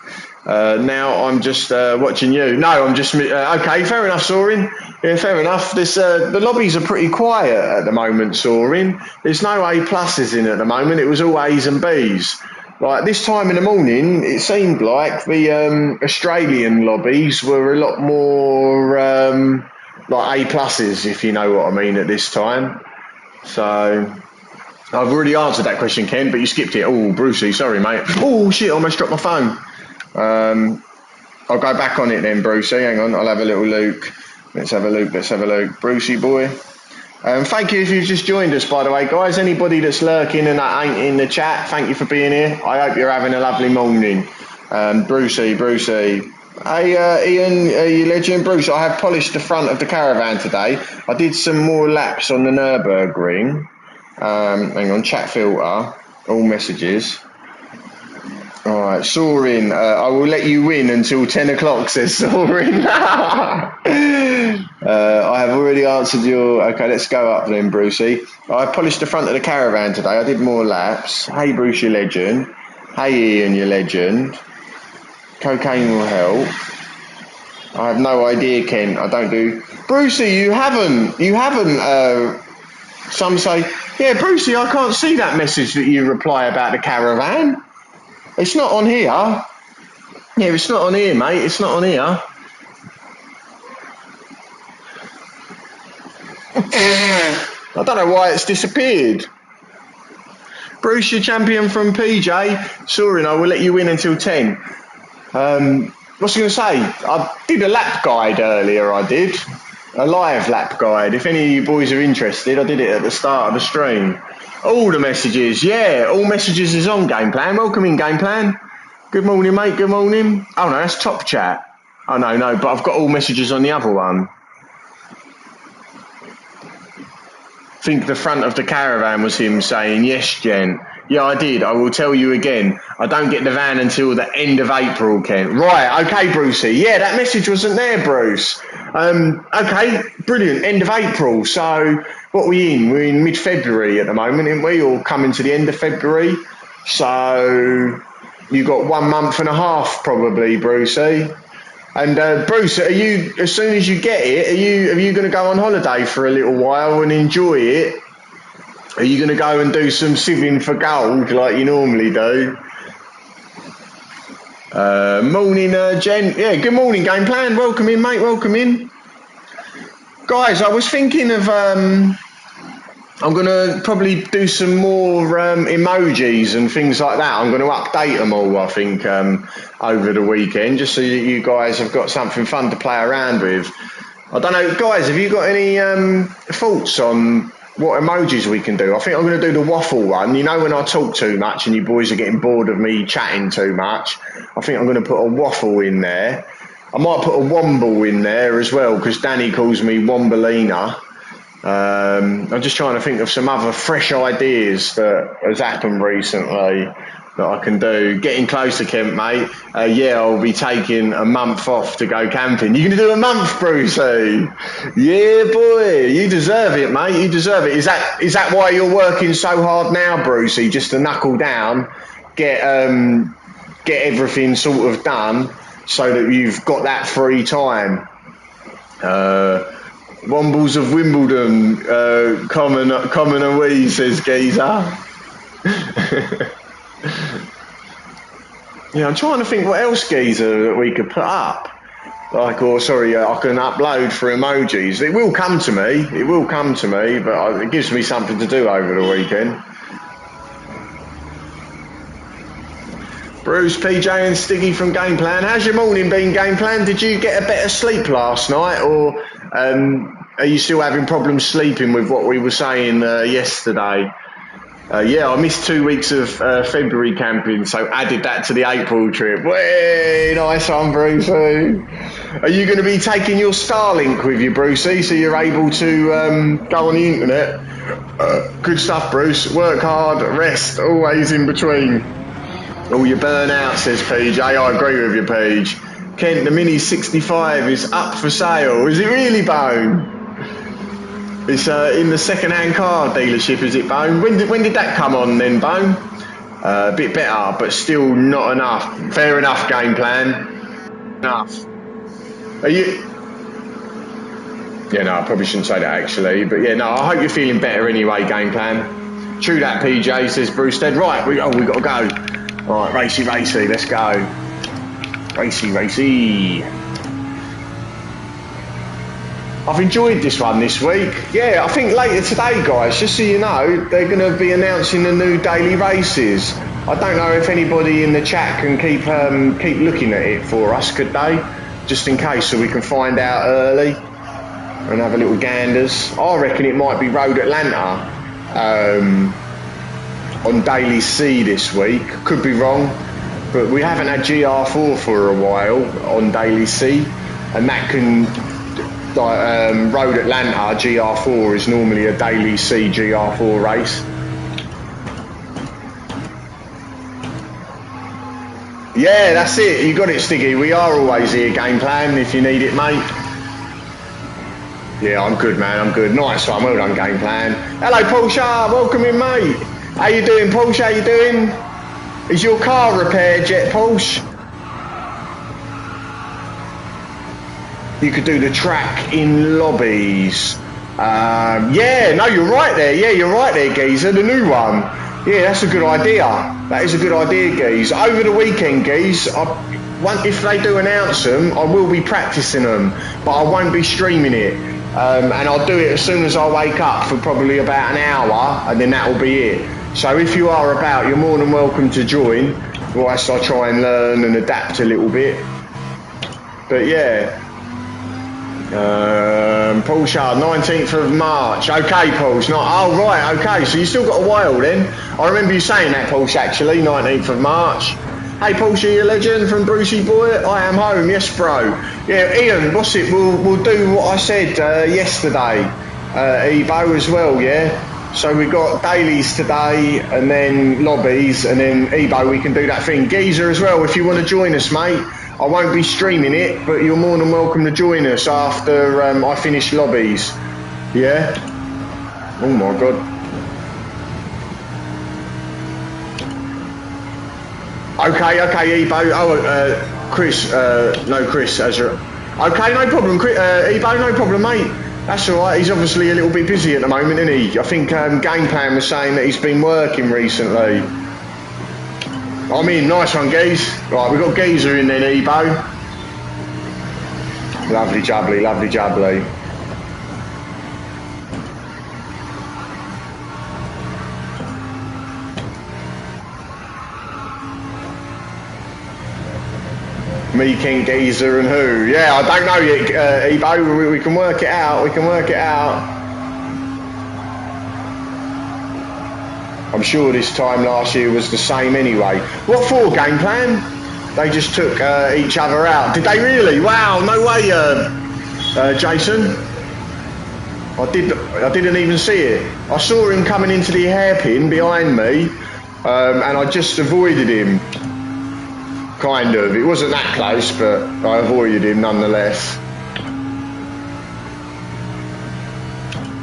Now I'm just watching you. No, I'm just... okay, fair enough, Soaring. Yeah, fair enough. The lobbies are pretty quiet at the moment, Soaring. There's no A pluses in at the moment. It was all A's and B's. Like this time in the morning, it seemed like the Australian lobbies were a lot more like A pluses, if you know what I mean, at this time. So I've already answered that question, Ken, but you skipped it. Oh, Brucey, sorry, mate. Oh shit, I almost dropped my phone. I'll go back on it then, Brucey. Hang on, I'll have a little look. Let's have a look. Brucey boy. Thank you if you've just joined us, by the way, guys. Anybody that's lurking and that ain't in the chat, thank you for being here. I hope you're having a lovely morning. Brucey. Hey, Ian, you legend. Bruce, I have polished the front of the caravan today. I did some more laps on the Nürburgring. Hang on, chat filter, all messages. All right, Soaring, I will let you win until 10 o'clock, says Soaring. I have already answered your... Okay, let's go up then, Brucey. I polished the front of the caravan today. I did more laps. Hey, Bruce, you legend. Hey, Ian, you legend. Cocaine will help. I have no idea, Ken. I don't do... Brucey, you haven't... some say... Yeah, Brucey, I can't see that message that you reply about the caravan. It's not on here. Yeah, it's not on here, mate. It's not on here. I don't know why it's disappeared. Bruce, your champion from PJ. Soaring, I will let you win until 10. What's I going to say? I did a lap guide earlier, I did. A live lap guide. If any of you boys are interested, I did it at the start of the stream. All the messages, yeah, all messages is on Game Plan. Welcome in, Game Plan. Good morning, mate, good morning. Oh, no, that's Top Chat. Oh, no, but I've got all messages on the other one. I think the front of the caravan was him saying, yes, gent. Yeah, I did. I will tell you again. I don't get the van until the end of April, Ken. Right, okay, Brucey. Yeah, that message wasn't there, Bruce. Okay, brilliant. End of April. So what are we in? We're in mid-February at the moment, aren't we? Or coming to the end of February. So you've got 1 month and a half probably, Brucey. And Bruce, are you, as soon as you get it, are you going to go on holiday for a little while and enjoy it? Are you going to go and do some sieving for gold like you normally do? Morning, Jen. Yeah, good morning, Game Plan. Welcome in, mate. Welcome in. Guys, I was thinking of... I'm going to probably do some more emojis and things like that. I'm going to update them all, I think, over the weekend, just so that you guys have got something fun to play around with. I don't know, guys, have you got any thoughts on what emojis we can do? I think I'm going to do the waffle one. You know, when I talk too much and you boys are getting bored of me chatting too much, I think I'm going to put a waffle in there. I might put a womble in there as well, because Danny calls me Wombolina. I'm just trying to think of some other fresh ideas that has happened recently that I can do. Getting closer, Kent, mate. Yeah, I'll be taking a month off to go camping. You're going to do a month, Brucey? Yeah, boy. You deserve it, mate. You deserve it. Is that why you're working so hard now, Brucey? Just to knuckle down, get everything sort of done so that you've got that free time? Wombles of Wimbledon, common and wee, says Geezer. Yeah, I'm trying to think what else, geezer, that we could put up. Like, or sorry, I can upload for emojis. It will come to me. It will come to me, but it gives me something to do over the weekend. Bruce, PJ and Stiggy from Game Plan. How's your morning been, Game Plan? Did you get a better sleep last night, or are you still having problems sleeping with what we were saying yesterday? Yeah, I missed 2 weeks of February camping, so added that to the April trip. Way nice one, Brucey. Are you going to be taking your Starlink with you, Brucey, so you're able to go on the internet? Good stuff, Bruce. Work hard, rest, always in between. Oh, you burn out, says PJ. I agree with you, Paige. Kent, the Mini 65 is up for sale. Is it really, Bone? It's in the second-hand car dealership, is it, Bone? When did that come on then, Bone? A bit better, but still not enough. Fair enough, Game Plan. Enough. Are you... Yeah, no, I probably shouldn't say that, actually. But, yeah, no, I hope you're feeling better anyway, Game Plan. True that, PJ, says Bruce Stead. Right, we got to go. All right, racy, let's go. Racy. I've enjoyed this one this week. Yeah, I think later today, guys, just so you know, they're going to be announcing the new daily races. I don't know if anybody in the chat can keep looking at it for us, could they? Just in case, so we can find out early and have a little ganders. I reckon it might be Road Atlanta on Daily C this week. Could be wrong, but we haven't had GR4 for a while on Daily C, and that can... Road Atlanta GR4 is normally a Daily C GR4 race. Yeah, that's it. You got it, Stiggy. We are always here, Game Plan, if you need it, mate. Yeah, I'm good, man. I'm good. Nice one. Well done, Game Plan. Hello, Porsche. Welcome in, mate. How you doing, Porsche? How you doing? Is your car repaired yet, Porsche? You could do the track in lobbies. Yeah, no, you're right there. Yeah, you're right there, Geezer. The new one. Yeah, that's a good idea. That is a good idea, Geez. Over the weekend, Geez, if they do announce them, I will be practicing them, but I won't be streaming it. And I'll do it as soon as I wake up for probably about an hour, and then that will be it. So if you are about, you're more than welcome to join, whilst I try and learn and adapt a little bit. But yeah. Porsche, 19th of March. Okay, Porsche. Oh, right, okay. So you still got a while then. I remember you saying that, Porsche, actually, 19th of March. Hey, Porsche, you legend from Brucey Boy. I am home. Yes, bro. Yeah, Ian, what's it? We'll do what I said yesterday. Ebo as well, yeah? So we got dailies today and then lobbies, and then Ebo, we can do that thing. Geezer as well, if you want to join us, mate. I won't be streaming it, but you're more than welcome to join us after I finish lobbies. Yeah? Oh my God. Okay, Ebo. Oh, Chris. No, Chris. Okay, no problem. Ebo, no problem, mate. That's all right. He's obviously a little bit busy at the moment, isn't he? I think Game Plan was saying that he's been working recently. I'm in. Nice one, Geese. Right, we've got Geezer in then, Ebo. Lovely jubbly, lovely jubbly. Me, King, Geezer and who? Yeah, I don't know yet, Ebo. We can work it out. We can work it out. I'm sure this time last year was the same anyway. What for, Game Plan? They just took each other out. Did they really? Wow, no way, Jason. I didn't even see it. I saw him coming into the hairpin behind me, and I just avoided him. Kind of. It wasn't that close, but I avoided him nonetheless.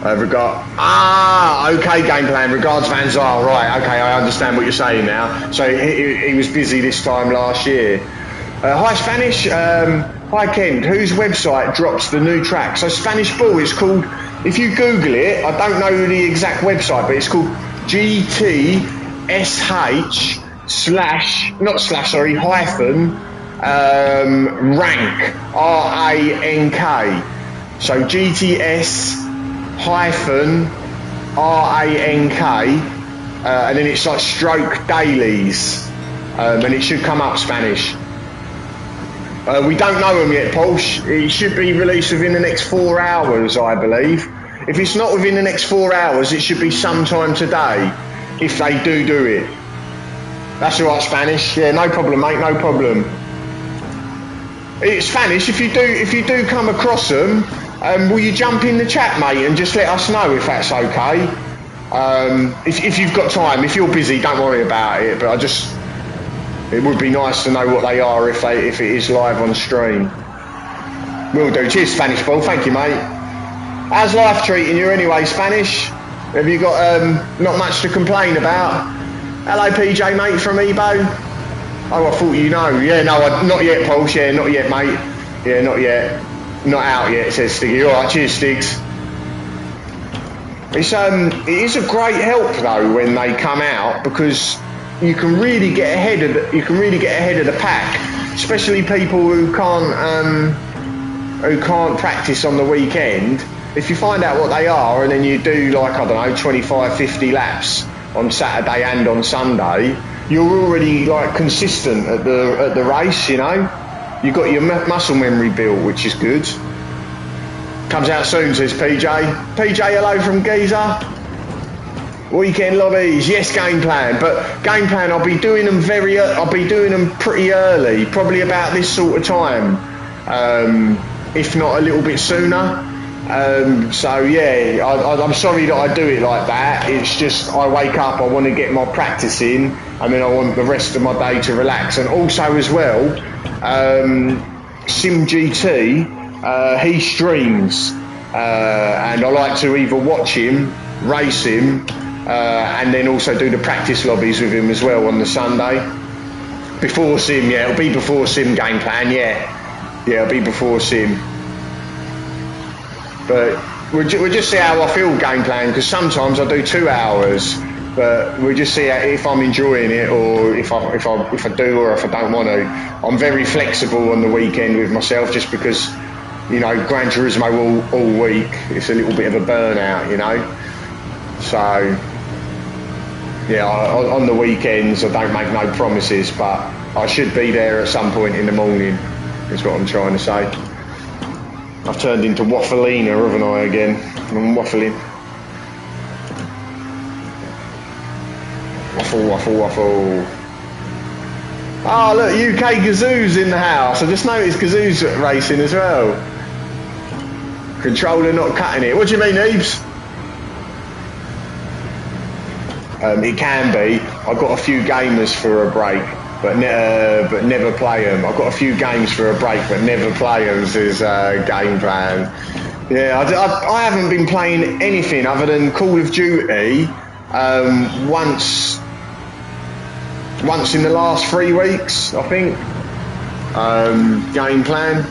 Okay, Game Plan. Regards, Van Zyl. Right, okay, I understand what you're saying now. So he was busy this time last year. Hi, Spanish. Hi, Kent. Whose website drops the new track? So Spanish Bull is called, if you Google it, I don't know the exact website, but it's called GTSH not slash, sorry, hyphen, rank, R-A-N-K. So GTS hyphen R-A-N-K, and then it's like stroke dailies, and it should come up Spanish. We don't know them yet, Paul. It should be released within the next 4 hours, I believe. If it's not within the next 4 hours, it should be sometime today, if they do it. That's all right, Spanish. Yeah, no problem, mate, no problem. It's Spanish. If you do come across them, will you jump in the chat, mate, and just let us know if that's okay? If you've got time. If you're busy, don't worry about it. But it would be nice to know what they are if it is live on stream. Will do. Cheers, Spanish Ball. Thank you, mate. How's life treating you anyway, Spanish? Have you got not much to complain about? Hello, PJ, mate, from Ebo. Oh, I thought you know. Yeah, no, not yet, Paul. Yeah, not yet, mate. Yeah, not yet. Not out yet, says Stiggy. All right, cheers, Stigs. It is a great help though when they come out, because you can really get ahead of the pack, especially people who can't practice on the weekend. If you find out what they are and then you do, like, I don't know, 25, 50 laps on Saturday and on Sunday, you're already like consistent at the race, you know. You've got your muscle memory built, which is good. Comes out soon, says PJ. PJ, hello from Giza. Weekend lobbies, yes, game plan. But game plan, I'll be doing them pretty early, probably about this sort of time, if not a little bit sooner. So yeah, I'm sorry that I do it like that. It's just I wake up, I want to get my practice in, and then I want the rest of my day to relax. And also as well, SimGT, he streams, and I like to either watch him, race him, and then also do the practice lobbies with him as well on the Sunday. Before Sim, yeah, it'll be before Sim game plan, yeah, it'll be before Sim. But we'll just see how I feel game plan, because sometimes I do 2 hours, but we'll just see if I'm enjoying it, or if I do, or if I don't want to. I'm very flexible on the weekend with myself, just because, you know, Granturismo all week, it's a little bit of a burnout, you know. So yeah, on the weekends I don't make no promises, but I should be there at some point in the morning, is what I'm trying to say. I've turned into Waffleina, haven't I, again? I'm waffling. Waffle. Oh, look, UK Gazoo's in the house. I just noticed Gazoo's racing as well. Controller not cutting it. What do you mean, Ebes? It can be. I've got a few gamers for a break, but never play them. I've got a few games for a break, but never play them, says game plan. Yeah, I haven't been playing anything other than Call of Duty once in the last 3 weeks, I think. Game plan.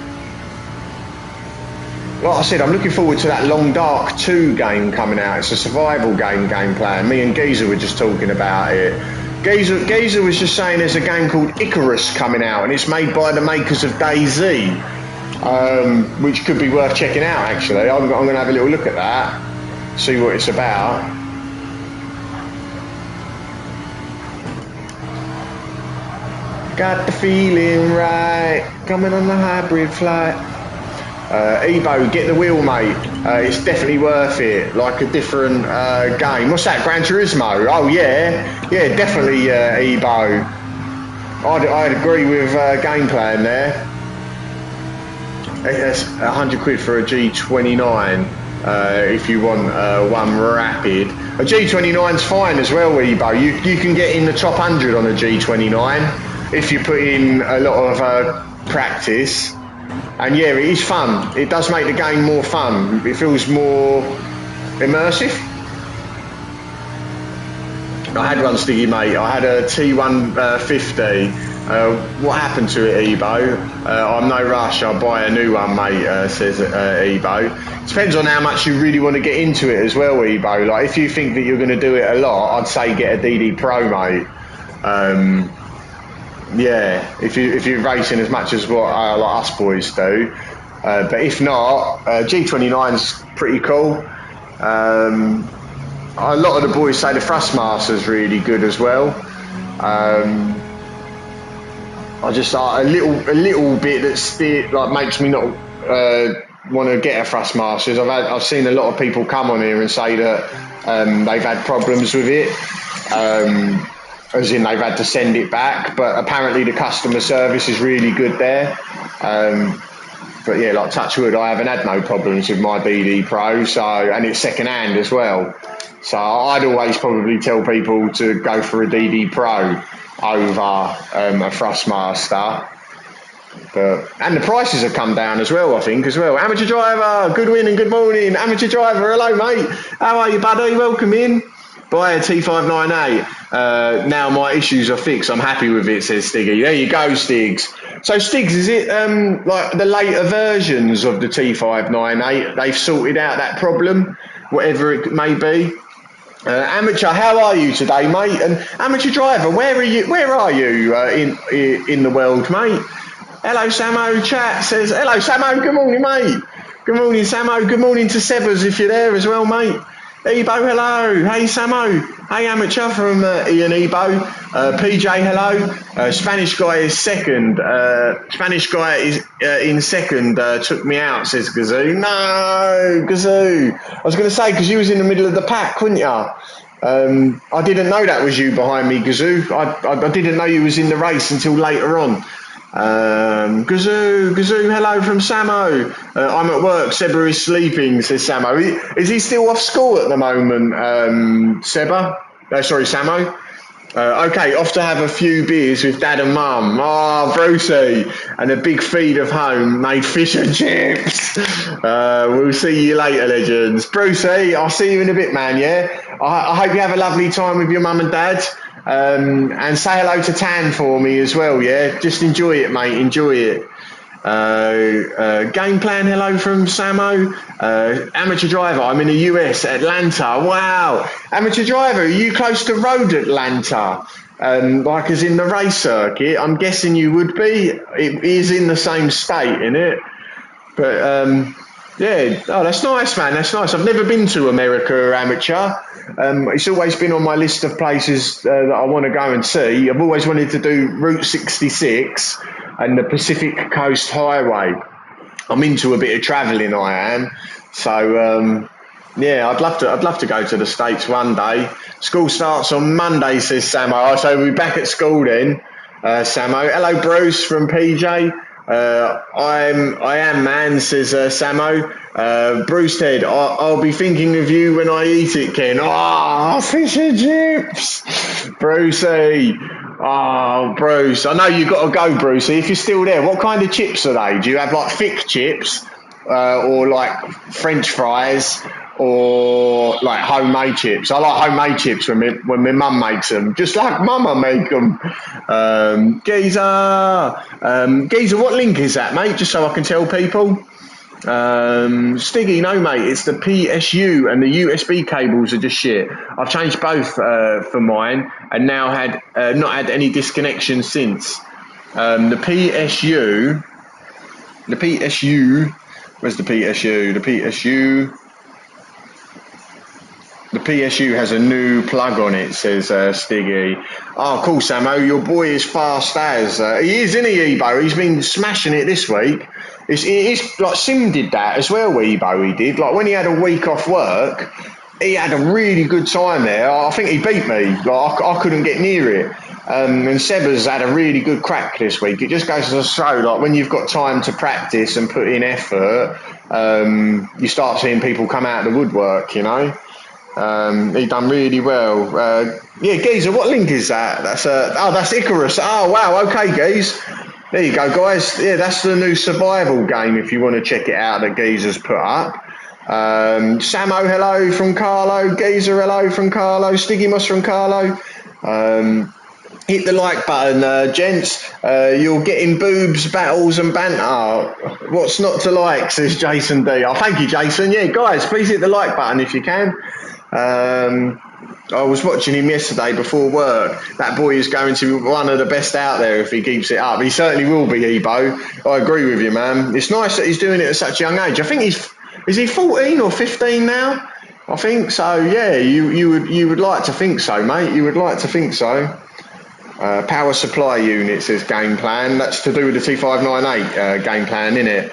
Like I said, I'm looking forward to that Long Dark 2 game coming out. It's a survival game plan. Me and Geezer were just talking about it. Geezer was just saying there's a game called Icarus coming out, and it's made by the makers of DayZ, which could be worth checking out, actually. I'm going to have a little look at that, see what it's about. Got the feeling right, coming on the hybrid flight. Ebo, get the wheel, mate. It's definitely worth it. Like a different game. What's that? Granturismo? Oh yeah, definitely. Ebo. I'd agree with game plan there. It's 100 quid for a G29 if you want one rapid. A G29's fine as well, Ebo. You can get in the top 100 on a G29 if you put in a lot of practice. And yeah, it is fun. It does make the game more fun. It feels more immersive. I had one, Stiggy, mate. I had a T150. What happened to it, Ebo? I'm no rush. I'll buy a new one, mate, says Ebo. Depends on how much you really want to get into it as well, Ebo. Like, if you think that you're going to do it a lot, I'd say get a DD Pro, mate. Um, yeah, if you're racing as much as what like us boys do, but if not, G29's pretty cool. A lot of the boys say the Thrustmaster's really good as well. I just a little bit that like makes me not want to get a Thrustmasters. I've seen a lot of people come on here and say that they've had problems with it, as in they've had to send it back. But apparently the customer service is really good there. But yeah, like touch wood, I haven't had no problems with my BD Pro. So, and it's second hand as well. So I'd always probably tell people to go for a DD Pro over a Thrustmaster. And the prices have come down as well, I think, as well. Amateur driver, good win and good morning. Amateur driver, hello, mate. How are you, buddy? Welcome in. Buy a T598. Now my issues are fixed. I'm happy with it, says Stiggy. There you go, Stigs. So, Stigs, is it like the later versions of the T598? They've sorted out that problem, whatever it may be. Amateur, how are you today, mate? And amateur driver, where are you? Where are you in the world, mate? Hello, Samo. Chat says hello, Samo. Good morning, mate. Good morning, Samo. Good morning to Sebers if you're there as well, mate. Ebo, hello. Hey, Samo. Hey, amateur from Ian Ebo. PJ, hello. Spanish guy is second. Spanish guy is in second. Took me out, says Gazoo. No, Gazoo. I was going to say, because you was in the middle of the pack, wouldn't you? I didn't know that was you behind me, Gazoo. I didn't know you was in the race until later on. Gazoo, hello from Samo. I'm at work. Seba is sleeping, says Samo. Is he still off school at the moment, Seba? Sorry, Samo. Okay, off to have a few beers with Dad and Mum. Oh, Brucey. And a big feed of home-made fish and chips. We'll see you later, legends. Brucey, I'll see you in a bit, man, yeah? I hope you have a lovely time with your mum and dad. And say hello to Tan for me as well, yeah? Just enjoy it, mate. Enjoy it. Game plan, hello from Samo. Amateur driver, I'm in the US, Atlanta. Wow. Amateur driver, are you close to Road Atlanta? Like as in the race circuit? I'm guessing you would be. It is in the same state, innit? But yeah, oh, that's nice, man. That's nice. I've never been to America amateur. It's always been on my list of places that I want to go and see. I've always wanted to do Route 66 and the Pacific Coast Highway. I'm into a bit of travelling, I am. So yeah, I'd love to go to the States one day. School starts on Monday, says Samo. So we'll be back at school then, Samo. Hello, Bruce from PJ. I am man, says Samo. Bruce Ted, I'll be thinking of you when I eat it, Ken. Oh, fish and chips. Brucey. Oh, Bruce. I know you've got to go, Brucey. If you're still there, what kind of chips are they? Do you have like thick chips? Or like French fries? Or like homemade chips? I like homemade chips when my mum makes them, just like Mama make them. Geezer, what link is that, mate? Just so I can tell people. Stiggy, no, mate. It's the PSU and the USB cables are just shit. I've changed both for mine and now not had any disconnection since. The PSU. Where's the PSU? The PSU has a new plug on it, says Stiggy. Oh, cool, Samo. Your boy is fast as. He is, isn't he, Ebo? He's been smashing it this week. It's like Sim did that as well, Ebo, he did. Like when he had a week off work, he had a really good time there. I think he beat me. Like I couldn't get near it. And Seba's had a really good crack this week. It just goes to show, like when you've got time to practice and put in effort, you start seeing people come out of the woodwork, you know. He done really well. Yeah, Geezer, what link is that? That's Icarus. Oh wow, okay, Geez. There you go, guys. Yeah, that's the new survival game if you want to check it out that Geezer's put up. Samo, hello from Carlo. Geezer, hello from Carlo. Stiggy Moss from Carlo. Hit the like button, gents. You're getting boobs, battles and banter. What's not to like, says Jason D. Oh, thank you, Jason. Yeah, guys, please hit the like button if you can. I was watching him yesterday before work. That boy is going to be one of the best out there if he keeps it up. He certainly will be, Ebo. I agree with you, man. It's nice that he's doing it at such a young age. I think is he 14 or 15 now? I think so. Yeah, you would like to think so, mate. You would like to think so. Power supply unit says game plan. That's to do with the T598 game plan, isn't it?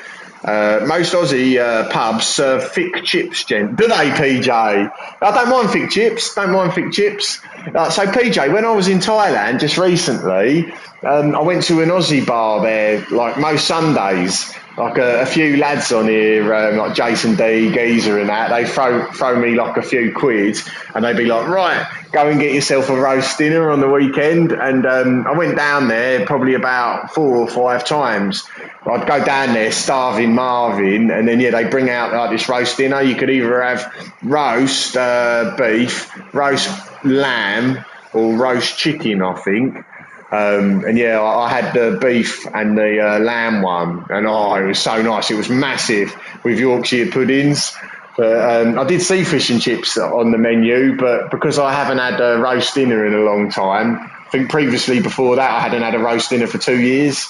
Most Aussie pubs serve thick chips, gent. Do they, PJ? I don't mind thick chips. Don't mind thick chips. So, PJ, when I was in Thailand just recently, I went to an Aussie bar there, like most Sundays. Like a few lads on here, like Jason D, Geezer and that, they throw me like a few quid and they'd be like, right, go and get yourself a roast dinner on the weekend. And I went down there probably about 4 or 5 times. I'd go down there starving Marvin, and then, yeah, they bring out like this roast dinner. You could either have roast beef, roast lamb, or roast chicken, I think. And yeah, I had the beef and the lamb one, and oh, it was so nice. It was massive with Yorkshire puddings. But I did see fish and chips on the menu, but because I haven't had a roast dinner in a long time, I think previously before that I hadn't had a roast dinner for 2 years.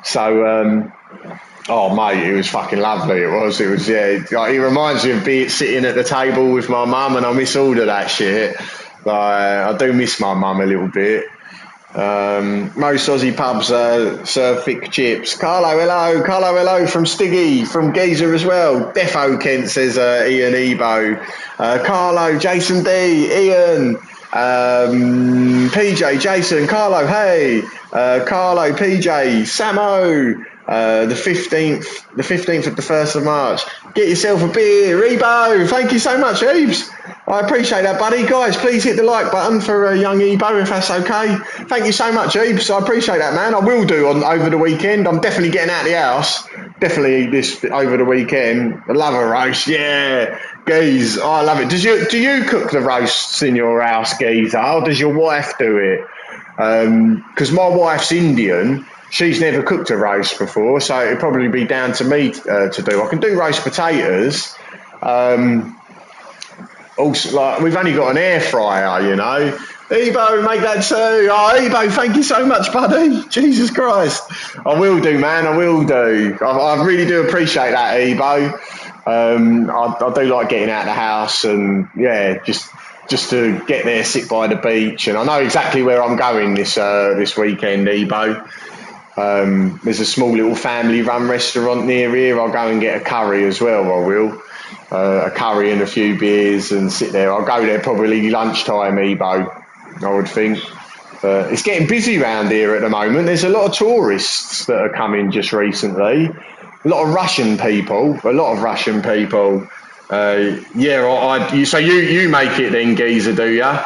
So, oh mate, it was fucking lovely. It was, yeah. Like, it reminds me of sitting at the table with my mum, and I miss all of that shit. Like, I do miss my mum a little bit. Most Aussie pubs serve thick chips. Carlo, hello from Stiggy, from Geezer as well. Defo Kent says Ian Ebo. Carlo, Jason D, Ian, PJ, Jason, Carlo, hey, Carlo, PJ, Samo. The 15th of the 1st of March. Get yourself a beer, Ebo. Thank you so much, Ebes. I appreciate that, buddy. Guys, please hit the like button for young Ebo, if that's okay. Thank you so much, Ebes. I appreciate that, man. I will do over the weekend. I'm definitely getting out of the house. Definitely this over the weekend. I love a roast, yeah. Geez, I love it. Do you cook the roasts in your house, Geez? Or does your wife do it? Because my wife's Indian. She's never cooked a roast before, so it'd probably be down to me to do. I can do roast potatoes. Also, like, we've only got an air fryer, you know. Ebo, make that too. Oh, Ebo, thank you so much, buddy. Jesus Christ. I will do, man. I will do. I really do appreciate that, Ebo. I do like getting out of the house and, yeah, just to get there, sit by the beach. And I know exactly where I'm going this weekend, Ebo. There's a small little family-run restaurant near here. I'll go and get a curry as well, I will. A curry and a few beers and sit there. I'll go there probably lunchtime, Ebo, I would think. It's getting busy around here at the moment. There's a lot of tourists that are coming just recently. A lot of Russian people. Yeah, so you make it then, Geezer, do ya?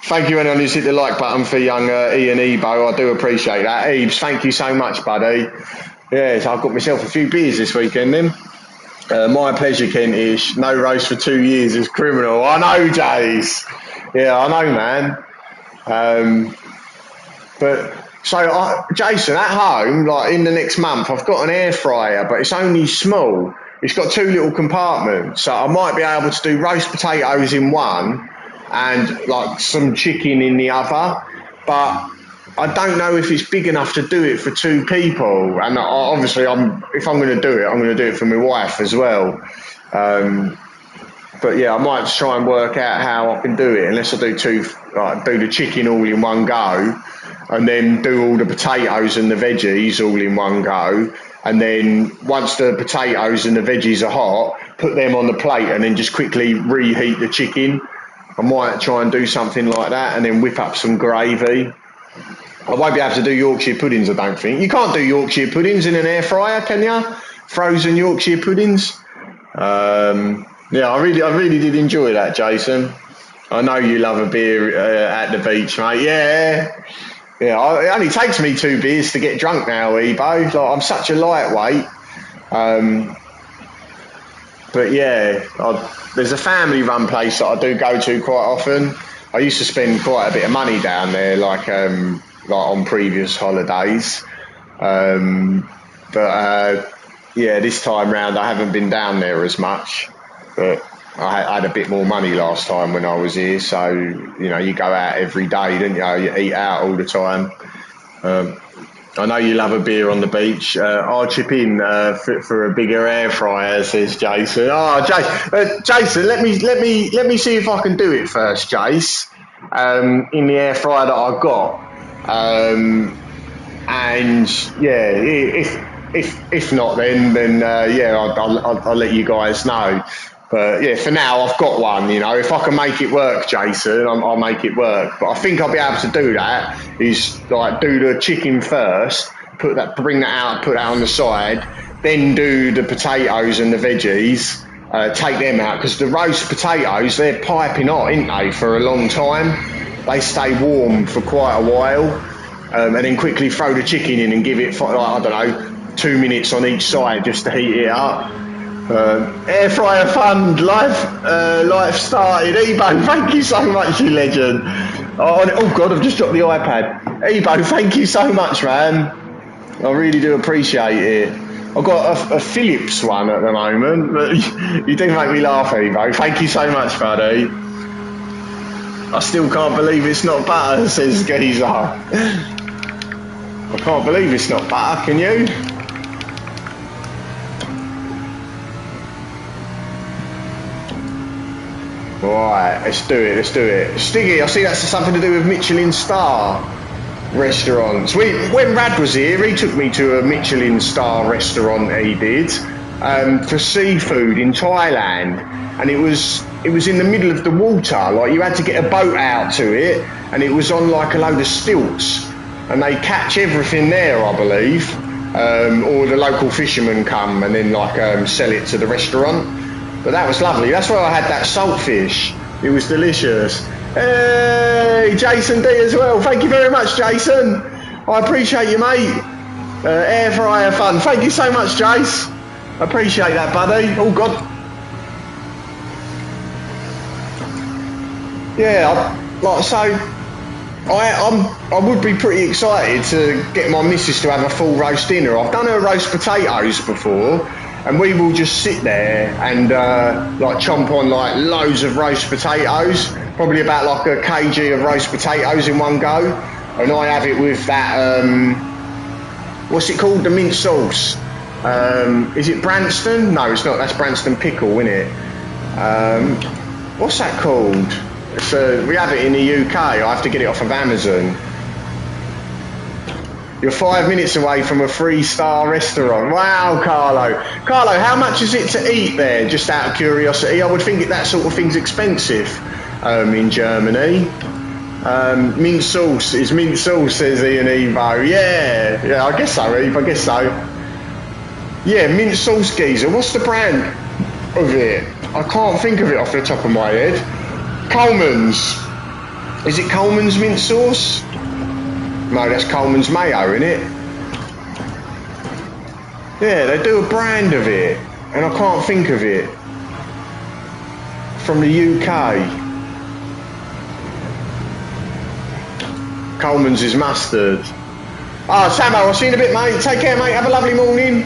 Thank you, anyone who's hit the like button for young Ian Ebo. I do appreciate that. Ebes, thank you so much, buddy. Yeah, so I've got myself a few beers this weekend then. My pleasure, Kentish. No roast for 2 years is criminal. I know, Jace. Yeah, I know, man. Jason, at home, like in the next month, I've got an air fryer, but it's only small. It's got 2 little compartments, so I might be able to do roast potatoes in one and like some chicken in the other, but I don't know if it's big enough to do it for 2 people. And obviously, if I'm going to do it, I'm going to do it for my wife as well. But yeah, I might try and work out how I can do it, unless I do do the chicken all in one go, and then do all the potatoes and the veggies all in one go. And then once the potatoes and the veggies are hot, put them on the plate and then just quickly reheat the chicken. I might try and do something like that and then whip up some gravy. I won't be able to do Yorkshire puddings, I don't think. You can't do Yorkshire puddings in an air fryer, can you? Frozen Yorkshire puddings. Yeah, I really did enjoy that, Jason. I know you love a beer at the beach, mate. Yeah. It only takes me 2 beers to get drunk now, Ebo. Like, I'm such a lightweight. But yeah, there's a family-run place that I do go to quite often. I used to spend quite a bit of money down there, like on previous holidays. Yeah, this time round I haven't been down there as much. But I had a bit more money last time when I was here, so you know, you go out every day, don't you? You eat out all the time. I know you love a beer on the beach. I'll chip in for a bigger air fryer, says Jason. Oh, Jason, let me see if I can do it first, Jace. In the air fryer that I've got, and yeah, if not, then yeah, I'll let you guys know. But yeah, for now I've got one. You know, if I can make it work, Jason, I'll make it work. But I think I'll be able to do that. Is like do the chicken first, bring that out, put that on the side, then do the potatoes and the veggies. Take them out because the roast potatoes they're piping hot, ain't they, for a long time. They stay warm for quite a while, and then quickly throw the chicken in and give it like, I don't know, 2 minutes on each side just to heat it up. Air fryer fund, life started. Ebo, thank you so much, you legend. Oh God, I've just dropped the iPad. Ebo, thank you so much, man. I really do appreciate it. I've got a Philips one at the moment, but you do make me laugh, Ebo. Thank you so much, buddy. I still can't believe it's not butter, says Geezer. I can't believe it's not butter, can you? Right, let's do it. Stiggy, I see that's something to do with Michelin star restaurants. When Rad was here, he took me to a Michelin star restaurant, he did, for seafood in Thailand. And it was in the middle of the water, like you had to get a boat out to it, and it was on like a load of stilts. And they catch everything there, I believe. Or the local fishermen come and then like sell it to the restaurant. But that was lovely. That's where I had that saltfish. It was delicious. Hey, Jason D as well. Thank you very much, Jason. I appreciate you, mate. Air fryer fun. Thank you so much, Jace. I appreciate that, buddy. Oh, God. Yeah, like so, I would be pretty excited to get my missus to have a full roast dinner. I've done her roast potatoes before, and we will just sit there and like chomp on like loads of roast potatoes, probably about like a kg of roast potatoes in one go, and I have it with that what's it called, the mint sauce, is it Branston? No, it's not, that's Branston pickle, isn't it? What's that called? We have it in the UK. I have to get it off of Amazon. You're 5 minutes away from a 3-star restaurant. Wow, Carlo. Carlo, how much is it to eat there, just out of curiosity? I would think that sort of thing's expensive in Germany. Mint sauce, says Ian Evo. Yeah, I guess so, Eve, I guess so. Yeah, mint sauce, geezer. What's the brand of it? I can't think of it off the top of my head. Coleman's. Is it Coleman's mint sauce? No, that's Coleman's mayo, isn't it? Yeah, they do a brand of it, and I can't think of it. From the UK. Coleman's is mustard. Oh, Samo, I'll see you in a bit, mate. Take care, mate. Have a lovely morning.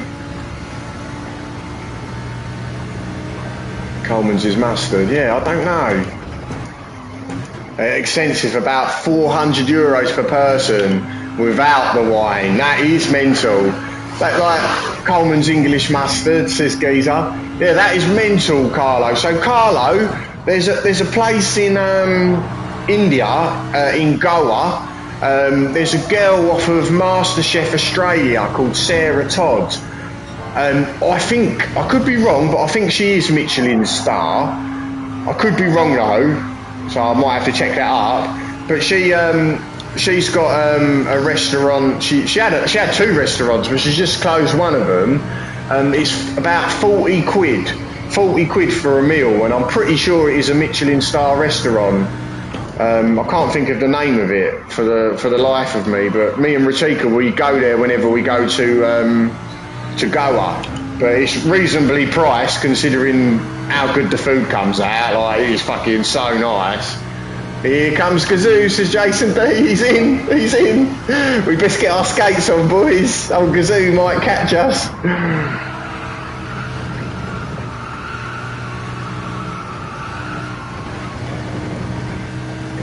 Coleman's is mustard. Yeah, I don't know. Expensive, about €400 per person without the wine. That is mental. That like Coleman's English mustard, says Geezer. Yeah, that is mental, Carlo. So Carlo, there's a place in India, in Goa. There's a girl off of MasterChef Australia called Sarah Todd. I think, I could be wrong, but I think she is Michelin star. I could be wrong though. So I might have to check that up. But she's got a restaurant. She had 2 restaurants, but she's just closed one of them. It's about 40 quid. 40 quid for a meal, and I'm pretty sure it is a Michelin star restaurant. I can't think of the name of it for the life of me. But me and Ratika, we go there whenever we go to Goa. But it's reasonably priced considering how good the food comes out. Like, it is fucking so nice. Here comes Gazoo, says Jason D. He's in. We best get our skates on, boys. Old Gazoo might catch us.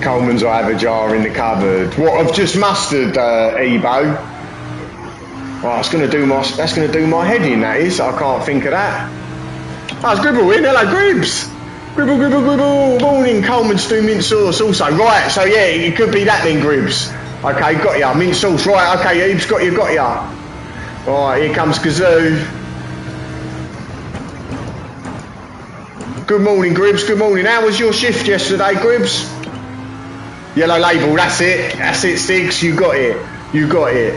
Coleman's I have a jar in the cupboard. What, of just mustard, Ebo? Oh, that's going to do my head in, that is. I can't think of that. Oh, it's Gribble in. Hello, Gribs. Gribble, Gribble, Gribble. Morning, Coleman's do mint sauce also. Right, so yeah, it could be that then, Gribs. Okay, got ya. Mint sauce, right. Okay, Eb's got ya. Right, here comes Kazoo. Good morning, Gribs. Good morning. How was your shift yesterday, Gribs? Yellow label, that's it. That's it, Stiggs. You got it. You got it.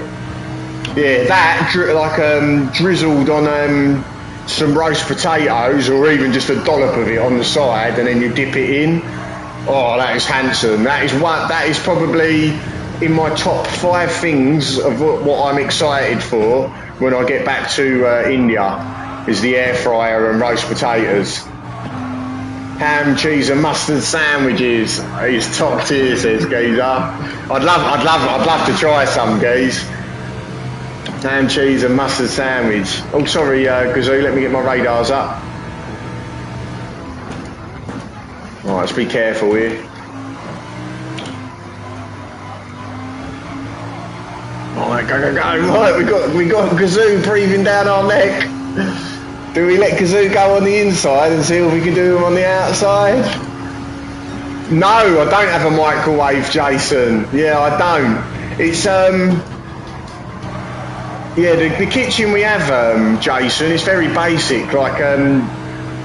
Yeah, that, like drizzled on some roast potatoes or even just a dollop of it on the side and then you dip it in. Oh, that is handsome. That is probably in my top 5 things of what I'm excited for when I get back to India, is the air fryer and roast potatoes. Ham, cheese and mustard sandwiches. He's top tier, says Geezer. I'd love to try some, Geez. Ham, cheese and mustard sandwich. Oh, sorry, Gazoo, let me get my radars up. Right, let's be careful here. Right, go. Right, we got Gazoo breathing down our neck. Do we let Kazoo go on the inside and see if we can do him on the outside? No, I don't have a microwave, Jason. Yeah, I don't. It's yeah, the kitchen we have, Jason, it's very basic. Like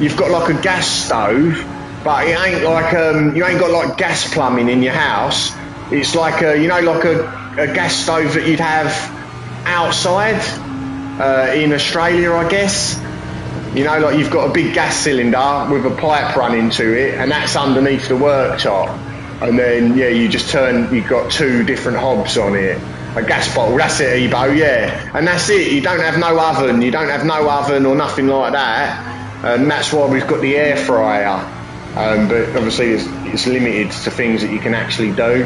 you've got like a gas stove, but it ain't like you ain't got like gas plumbing in your house. It's like you know, like a gas stove that you'd have outside in Australia, I guess. You know, like you've got a big gas cylinder with a pipe running to it, and that's underneath the worktop. And then, yeah, you've got 2 different hobs on it. A gas bottle, that's it, Ebo, yeah. And that's it, you don't have no oven or nothing like that. And that's why we've got the air fryer. But obviously it's limited to things that you can actually do.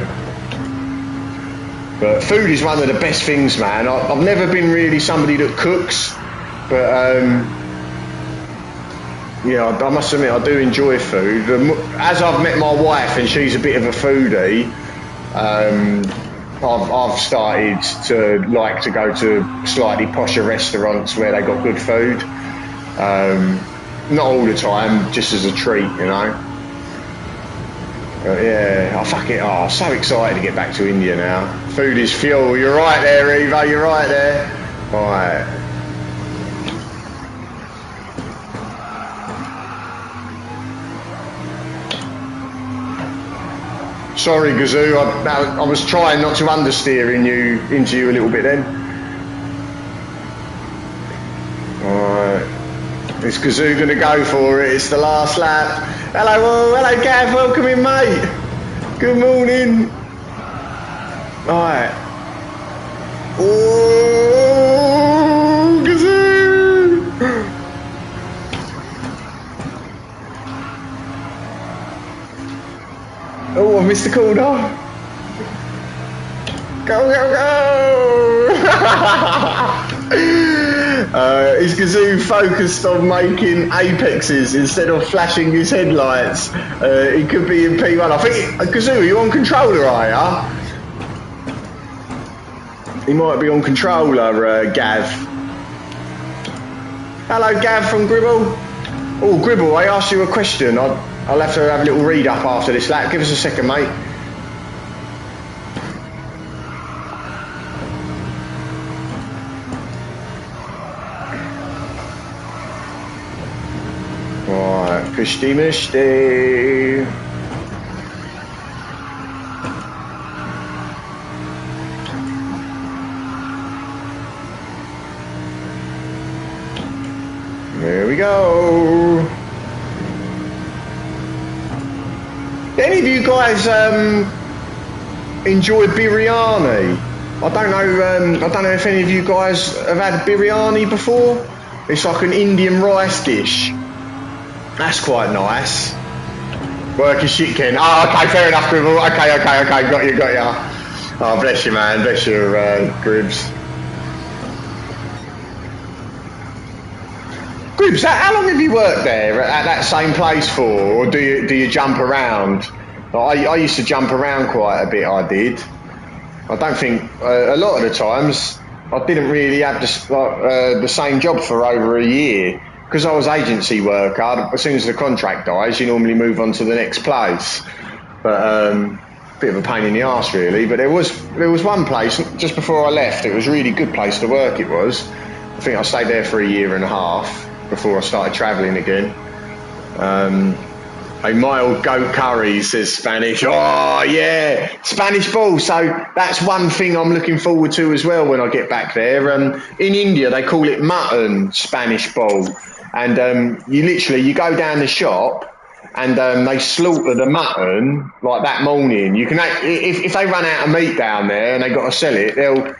But food is one of the best things, man. I've never been really somebody that cooks, but yeah, I must admit I do enjoy food. As I've met my wife and she's a bit of a foodie, I've started to like to go to slightly posher restaurants where they got good food. Not all the time, just as a treat, you know. But yeah, I'm so excited to get back to India now. Food is fuel. You're right there, Evo, you're right there. Right. Sorry, Gazoo, I was trying not to understeer into you a little bit then. Alright. Is Gazoo going to go for it? It's the last lap. Hello Gav, welcome in, mate. Good morning. Alright. Oh, Gazoo! Oh, I missed the corner. Go! Is Gazoo focused on making apexes instead of flashing his headlights? He could be in P1. I think, Gazoo, are you on controller, are ya? He might be on controller, Gav. Hello, Gav from Gribble. Oh, Gribble, I asked you a question. I'll have to have a little read up after this lap. Give us a second, mate. Right, Pishty Mishty. There we go. Do any of you guys enjoy biryani? I don't know if any of you guys have had biryani before. It's like an Indian rice dish. That's quite nice. Work your shit, Ken. Oh, okay, fair enough, Gribble. Okay, got you. Oh, bless you, man. Bless you, Gribs. Gribs, how long have you worked there at that same place for, or do you jump around? I used to jump around quite a bit. I did. I don't think a lot of the times I didn't really have the same job for over a year because I was agency worker. As soon as the contract dies, you normally move on to the next place. But bit of a pain in the arse really. But there was one place just before I left. It was a really good place to work. It was. I think I stayed there for a year and a half before I started travelling again. A mild goat curry, says Spanish. Oh, yeah, Spanish ball. So that's one thing I'm looking forward to as well when I get back there. In India, they call it mutton Spanish ball. And you go down the shop and they slaughter the mutton like that morning. You can if they run out of meat down there and they got to sell it,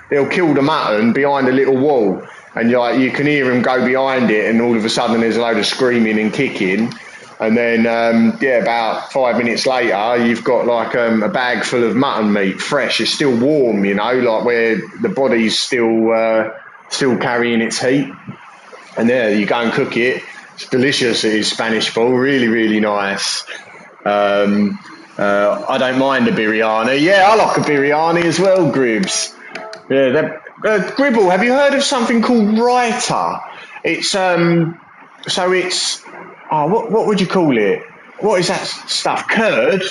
they'll kill the mutton behind a little wall. And you can hear them go behind it and all of a sudden there's a load of screaming and kicking. And then, about 5 minutes later, you've got like a bag full of mutton meat, fresh. It's still warm, like where the body's still carrying its heat. And there, you go and cook it. It's delicious. It is Spanish ball, really, really nice. I don't mind a biryani. Yeah, I like a biryani as well, Gribbs. Yeah, Gribble, have you heard of something called raita? It's what would you call it? What is that stuff? Curd,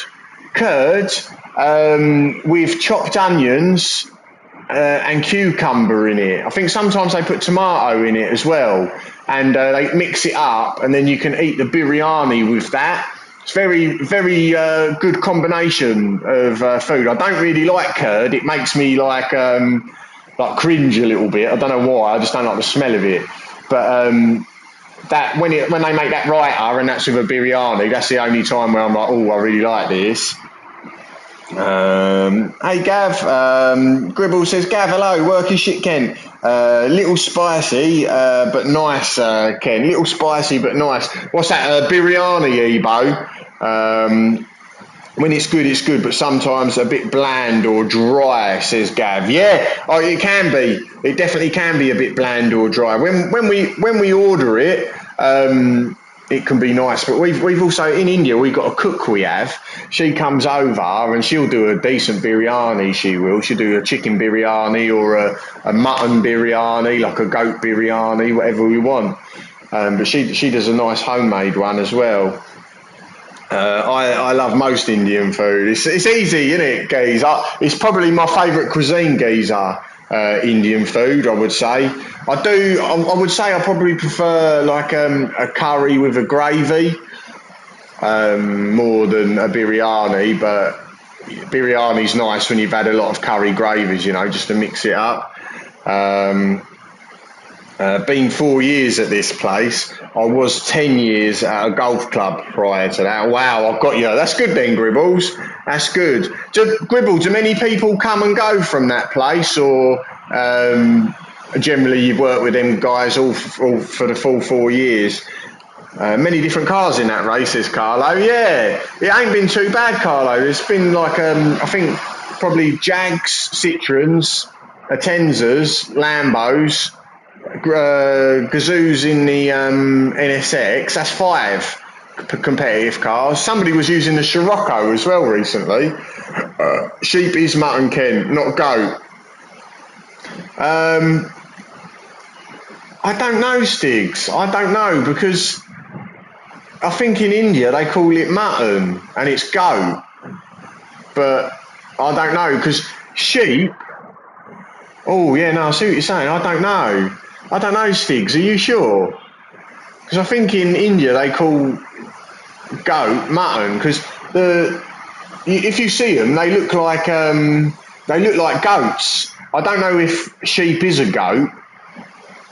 with chopped onions and cucumber in it. I think sometimes they put tomato in it as well, and they mix it up, and then you can eat the biryani with that. It's very, very good combination of food. I don't really like curd. It makes me like cringe a little bit. I don't know why. I just don't like the smell of it. But that when they make that raita and that's with a biryani, that's the only time where I'm like, oh, I really like this. Hey Gav, Gribble says, Gav, hello, working shit, Ken. Little spicy, but nice, Ken. Little spicy, but nice. What's that? Biryani, Ebo. When it's good, but sometimes a bit bland or dry, says Gav. Yeah, it can be. It definitely can be a bit bland or dry. When we order it, it can be nice. But we've also in India we've got a cook we have. She comes over and she'll do a decent biryani. She'll do a chicken biryani or a mutton biryani, like a goat biryani, whatever we want. But she does a nice homemade one as well. I love most Indian food. It's easy, isn't it, Geese? It's probably my favourite cuisine, Geezer. Indian food, I would say. I would say I probably prefer like a curry with a gravy more than a biryani. But biryani's nice when you've had a lot of curry gravies, just to mix it up. Been 4 years at this place. I was 10 years at a golf club prior to that. Wow, I've got you. That's good then, Gribbles. That's good. Gribble, do many people come and go from that place, or generally you've worked with them guys all for the full 4 years? Many different cars in that race, says Carlo. Yeah, it ain't been too bad, Carlo. It's been like, I think probably Jags, Citroens, Atenzas, Lambos, Gazoos in the NSX. That's 5 competitive cars. Somebody was using the Scirocco as well recently. Sheep is mutton, Ken, not goat. I don't know, Stiggs. I don't know, because I think in India they call it mutton and it's goat. But I don't know, because sheep... Oh, yeah, no, I see what you're saying. I don't know, Stiggs. Are you sure? Because I think in India they call goat mutton, because if you see them, they look like goats. I don't know if sheep is a goat,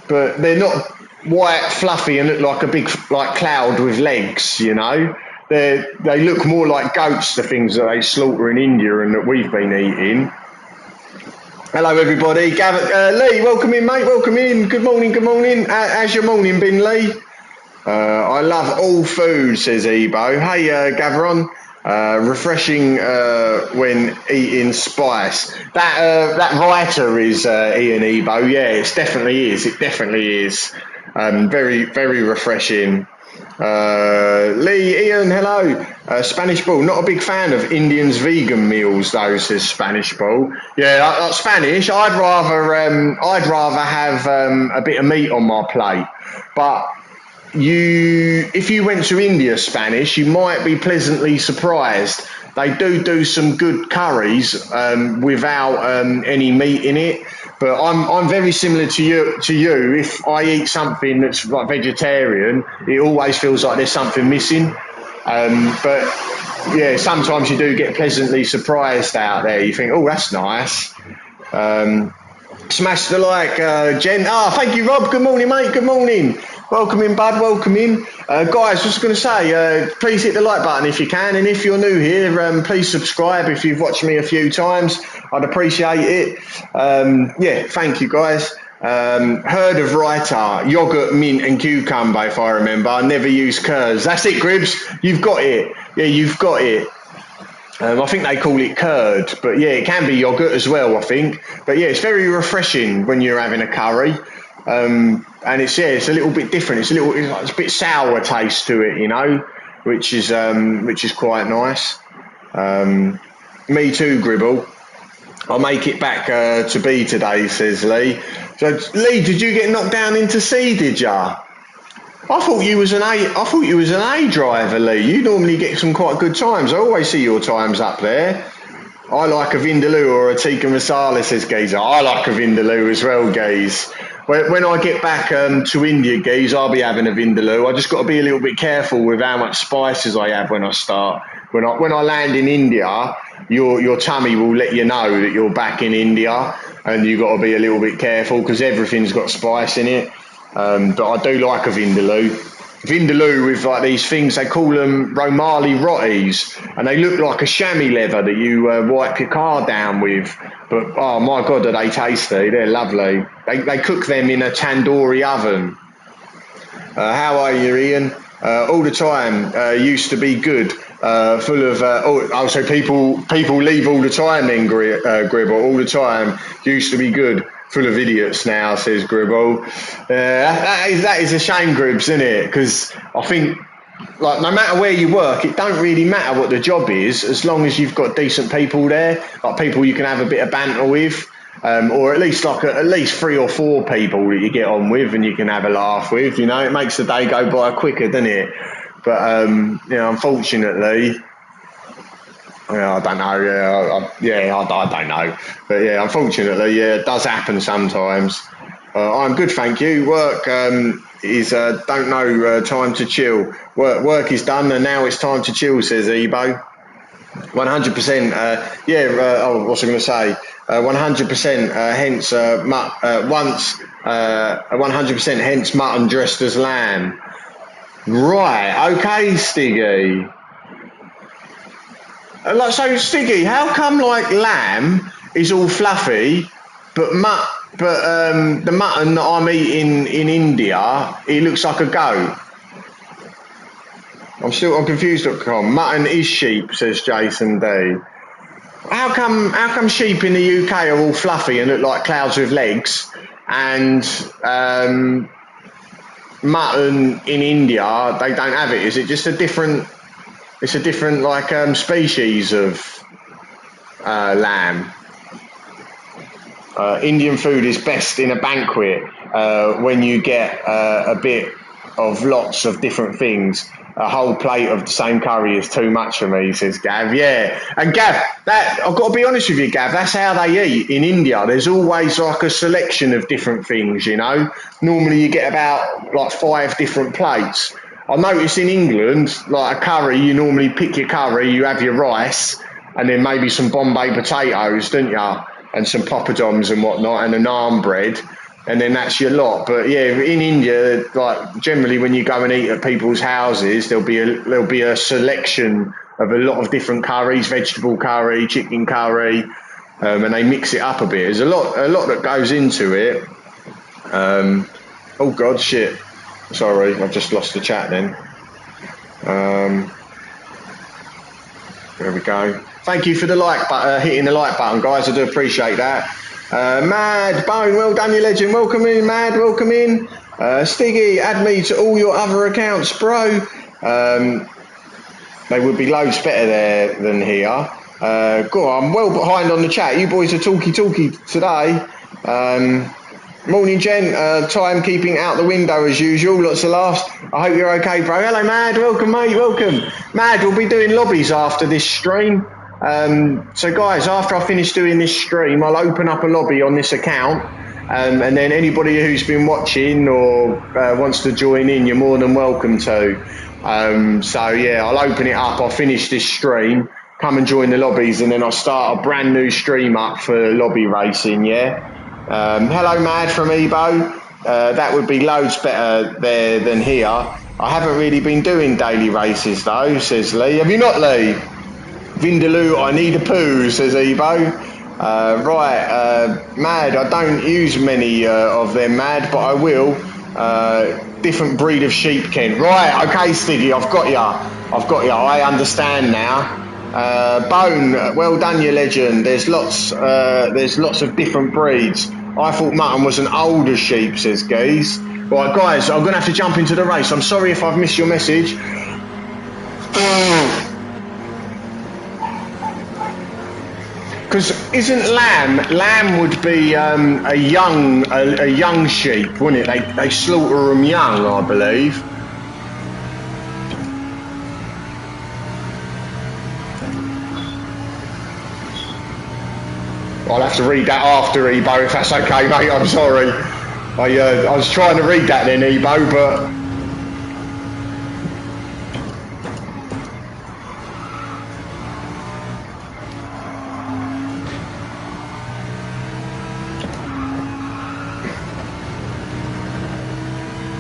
but they're not white, fluffy, and look like a big cloud with legs. They look more like goats, the things that they slaughter in India and that we've been eating. Hello, everybody. Lee, welcome in, mate. Welcome in. Good morning. How's your morning been, Lee? I love all food, says Ebo. Hey, Gavron. Refreshing when eating spice. That writer is Ian Ebo. Yeah, it definitely is. Very, very refreshing. Lee, Ian, hello. Spanish Bull, not a big fan of Indians' vegan meals though, says Spanish Bull. Yeah, like Spanish, I'd rather have a bit of meat on my plate. But if you went to India, Spanish, you might be pleasantly surprised. They do some good curries without any meat in it. But I'm very similar to you. If I eat something that's like vegetarian, it always feels like there's something missing. But yeah, sometimes you do get pleasantly surprised out there. You think, oh, that's nice. Smash the like, Jen. Thank you, Rob. Good morning, mate. Good morning. Welcome in, bud. Welcome in. Guys, just going to say, please hit the like button if you can. And if you're new here, please subscribe if you've watched me a few times. I'd appreciate it. Yeah, thank you, guys. Heard of writer, yogurt, mint and cucumber, if I remember. I never use curds. That's it, Gribs. You've got it. Yeah, you've got it. I think they call it curd, but yeah, it can be yogurt as well, I think. But yeah, it's very refreshing when you're having a curry. And it's a little bit different. It's a bit sour taste to it, you know, which is quite nice. Me too, Gribble. I'll make it back to B today, says Lee. So Lee, did you get knocked down into C? Did ya? I thought you was an A driver, Lee. You normally get some quite good times. I always see your times up there. I like a Vindaloo or a tikka masala, says Geezer. I like a Vindaloo as well, Geez. When I get back to India, Geez, I'll be having a Vindaloo. I just got to be a little bit careful with how much spices I have when I start. When I land in India, your tummy will let you know that you're back in India, and you've got to be a little bit careful because everything's got spice in it. But I do like a Vindaloo. Vindaloo with like these things, they call them Romali rotis, and they look like a chamois leather that you wipe your car down with. But oh my God, are they tasty? They're lovely. They cook them in a tandoori oven. How are you, Ian? All the time. Used to be good. Full of so people leave all the time then, Gribble. All the time. Used to be good. Full of idiots now, says Gribble. That is a shame, Gribbs, isn't it? Because I think, like, no matter where you work, it don't really matter what the job is, as long as you've got decent people there, like people you can have a bit of banter with, or at least at least 3 or 4 people that you get on with and you can have a laugh with. You know, it makes the day go by quicker, doesn't it? But unfortunately. Yeah, I don't know. I don't know. But yeah, unfortunately, yeah, it does happen sometimes. I'm good, thank you. Work is don't know time to chill. Work is done, and now it's time to chill, says Ebo. 100%. What's I going to say? 100%. Hence, 100%. Hence, mutton dressed as lamb. Right. Okay, Stiggy. Like, so, Stiggy, how come like lamb is all fluffy, but the mutton that I'm eating in India, it looks like a goat? I'm confused.com. Mutton is sheep, says Jason D. How come sheep in the UK are all fluffy and look like clouds with legs, and mutton in India they don't have it? Is it just a different? It's a different species of lamb. Indian food is best in a banquet when you get a bit of lots of different things. A whole plate of the same curry is too much for me, says Gav. Yeah, and Gav, I've got to be honest with you, Gav, that's how they eat in India. There's always like a selection of different things, you know. Normally you get about like 5 different plates. I notice in England, like a curry, you normally pick your curry, you have your rice, and then maybe some Bombay potatoes, don't you? And some poppadoms and whatnot, and a naan bread, and then that's your lot. But yeah, in India, like generally when you go and eat at people's houses, there'll be a selection of a lot of different curries, vegetable curry, chicken curry, and they mix it up a bit. There's a lot that goes into it. Oh God, shit. Sorry, I've just lost the chat then. There we go. Thank you for the hitting the like button, guys. I do appreciate that. Mad Bone, well done, you legend. Welcome in, Mad. Welcome in. Stiggy, add me to all your other accounts, bro. They would be loads better there than here. Go on, I'm well behind on the chat. You boys are talky today. Morning, gent. Timekeeping out the window as usual. Lots of laughs. I hope you're okay, bro. Hello, Mad. Welcome, mate. Welcome. Mad, we'll be doing lobbies after this stream. So, guys, after I finish doing this stream, I'll open up a lobby on this account. And then anybody who's been watching or wants to join in, you're more than welcome to. So, yeah, I'll open it up. I'll finish this stream. Come and join the lobbies, and then I'll start a brand new stream up for lobby racing, yeah? Hello, Mad from Ebo. That would be loads better there than here. I haven't really been doing daily races, though, says Lee. Have you not, Lee? Vindaloo, I need a poo, says Ebo. Mad, I don't use many of them, Mad, but I will. Different breed of sheep, Ken. Right, okay, Stiggy, I've got ya. I understand now. Bone, well done, you legend. There's lots of different breeds. I thought mutton was an older sheep, says Geese. Right, guys, I'm going to have to jump into the race. I'm sorry if I've missed your message. Because isn't lamb would be a young sheep, wouldn't it? They slaughter them young, I believe. I'll have to read that after, Ebo, if that's okay, mate. I'm sorry. I was trying to read that then, Ebo, but...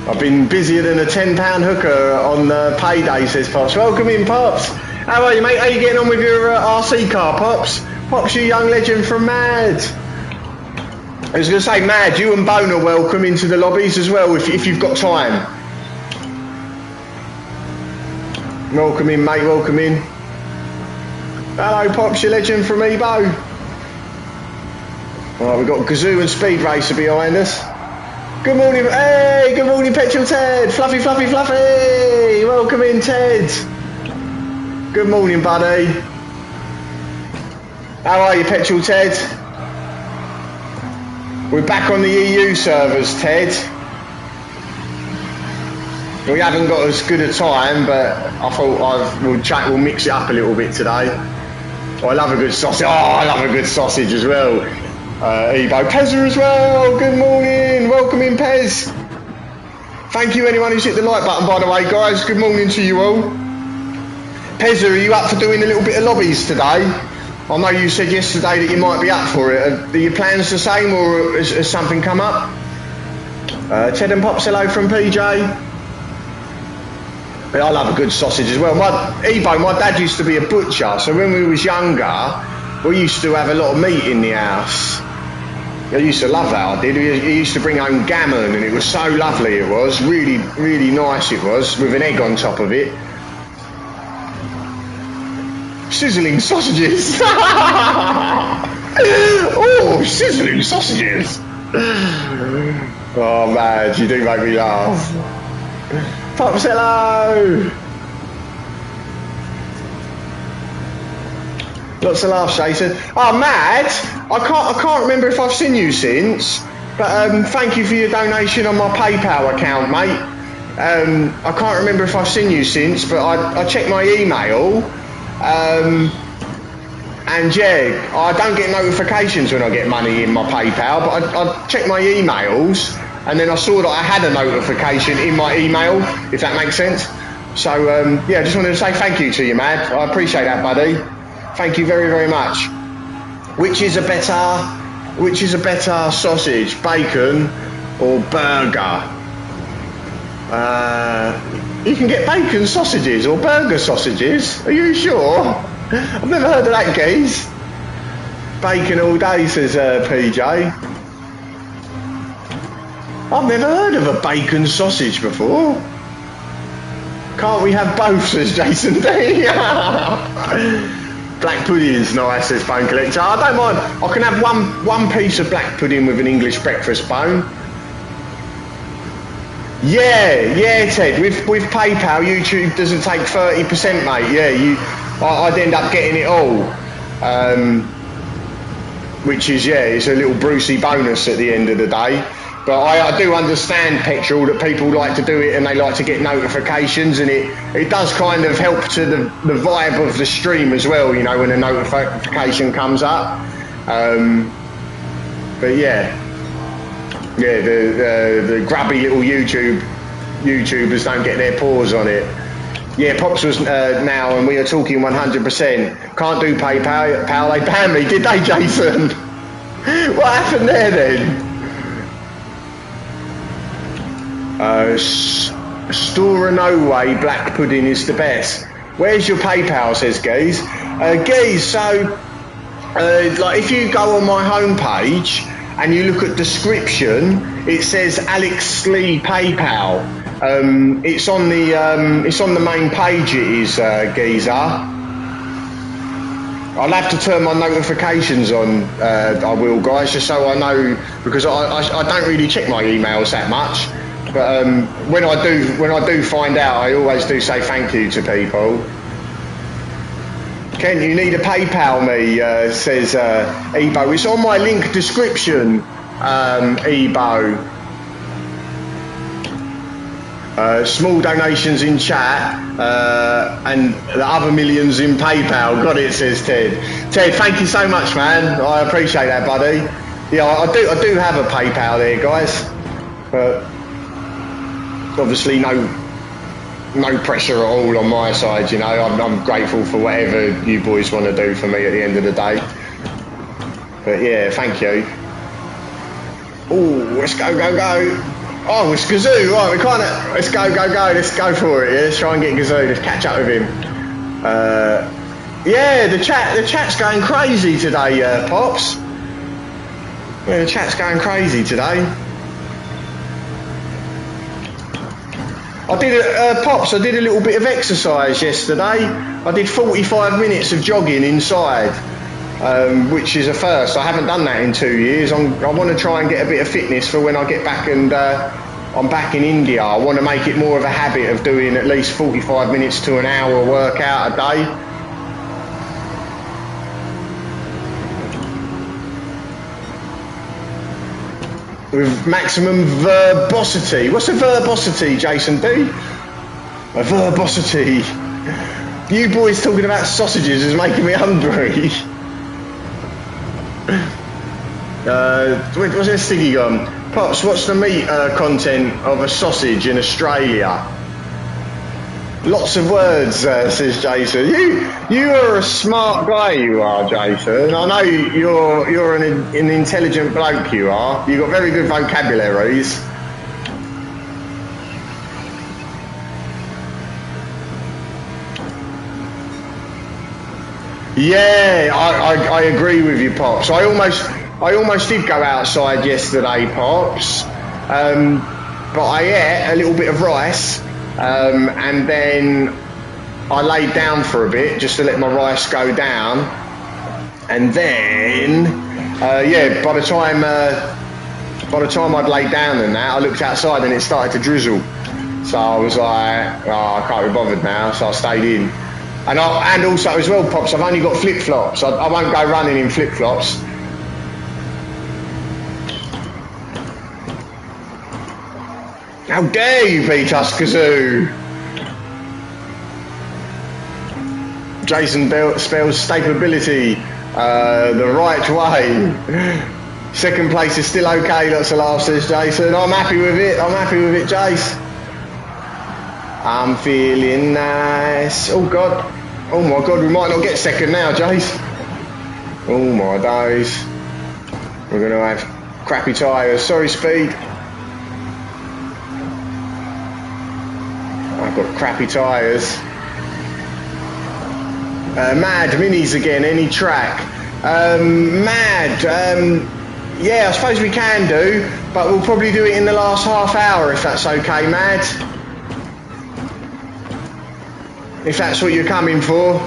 I've been busier than a £10 hooker on payday, says Pops. Welcome in, Pops. How are you, mate? How are you getting on with your RC car, Pops? Pops, you young legend from Mad. I was going to say, Mad, you and Bone are welcome into the lobbies as well if you've got time. Welcome in, mate, welcome in. Hello, Pops, your legend from Ebo. Right, we've got Gazoo and Speed Racer behind us. Good morning, hey, good morning, Petrol Ted. Fluffy. Welcome in, Ted. Good morning, buddy. How are you, Petrol Ted? We're back on the EU servers, Ted. We haven't got as good a time, but I thought we'll mix it up a little bit today. I love a good sausage. Oh, I love a good sausage as well. Ebo, Pezza as well. Good morning. Welcome in, Pez. Thank you, anyone who's hit the like button, by the way, guys. Good morning to you all. Pezza, are you up for doing a little bit of lobbies today? I know you said yesterday that you might be up for it. Are your plans the same, or has something come up? Ted and Pops, hello from PJ. But I love a good sausage as well. My dad used to be a butcher, so when we was younger, we used to have a lot of meat in the house. I used to love that, I did. He used to bring home gammon, and it was so lovely, it was. Really, really nice it was, with an egg on top of it. Sizzling sausages. Oh, sizzling sausages. Oh, man, you do make me laugh. Pops, hello. Lots of laughs, Jason. Oh, Mad, I can't remember if I've seen you since, but thank you for your donation on my PayPal account, mate. I can't remember if I've seen you since, but I checked my email, and yeah, I don't get notifications when I get money in my PayPal, but I checked my emails, and then I saw that I had a notification in my email, if that makes sense. So yeah, I just wanted to say thank you to you, Mad. I appreciate that, buddy. Thank you very, very much. Which is a better sausage, bacon or burger? You can get bacon sausages or burger sausages. Are you sure? I've never heard of that, geez. Bacon all day, says PJ. I've never heard of a bacon sausage before. Can't we have both, says Jason D. Black pudding's nice, says Bone Collector. I don't mind. I can have one piece of black pudding with an English breakfast, Bone. Yeah, Ted. With PayPal, YouTube doesn't take 30%, mate. Yeah, I'd end up getting it all, which is it's a little Brucey bonus at the end of the day. But I do understand, Petrol, that people like to do it and they like to get notifications, and it does kind of help to the vibe of the stream as well, you know, when a notification comes up. But the grubby little YouTubers don't get their paws on it. Yeah, Pops was now, and we are talking 100%. Can't do PayPal. They banned me, did they, Jason? What happened there then? Store no way black pudding is the best. Where's your PayPal, says Geese. Geese, so like if you go on my homepage and you look at description, it says Alex Lee PayPal. It's on the main page. It is, Geezer. I'll have to turn my notifications on. I will, guys, just so I know, because I don't really check my emails that much. But when I do find out, I always do say thank you to people. Ken, you need a PayPal me, says Ebo. It's on my link description, Ebo. Small donations in chat, and the other millions in PayPal. Got it, says Ted. Ted, thank you so much, man. I appreciate that, buddy. Yeah, I do have a PayPal there, guys. But obviously no pressure at all on my side, you know. I'm grateful for whatever you boys want to do for me at the end of the day. But yeah, thank you. Oh, let's go. Oh, it's Gazoo, right, we can't, let's go, let's go for it, yeah? Let's try and get Gazoo, let's catch up with him. Yeah, the chat's going crazy today, Pops. Yeah, the chat's going crazy today. Pops, I did a little bit of exercise yesterday. I did 45 minutes of jogging inside, which is a first. I haven't done that in 2 years. I want to try and get a bit of fitness for when I get back and I'm back in India. I want to make it more of a habit of doing at least 45 minutes to an hour workout a day. With maximum verbosity. What's a verbosity, Jason D? A verbosity. You boys talking about sausages is making me hungry. What's this sticky gum? Pops, what's the meat content of a sausage in Australia? Lots of words, says Jason. You are a smart guy, you are, Jason. I know you're an intelligent bloke, you are. You've got very good vocabularies. Yeah, I agree with you, Pops. I almost did go outside yesterday, Pops. But I ate a little bit of rice. And then I laid down for a bit just to let my rice go down, and then by the time I'd laid down and that, I looked outside and it started to drizzle. So I was like, oh, I can't be bothered now, so I stayed in. And also as well, Pops, I've only got flip-flops. I won't go running in flip-flops. How dare you beat us, Kazoo? Jason spells stability the right way. Second place is still okay, lots of laughs, says Jason. I'm happy with it, Jace. I'm feeling nice. Oh my God, we might not get second now, Jace. Oh my days. We're going to have crappy tyres. Sorry, Speed. I've got crappy tyres. Mad minis again, any track. Mad, yeah, I suppose we can do, but we'll probably do it in the last half hour if that's okay, Mad. If that's what you're coming for.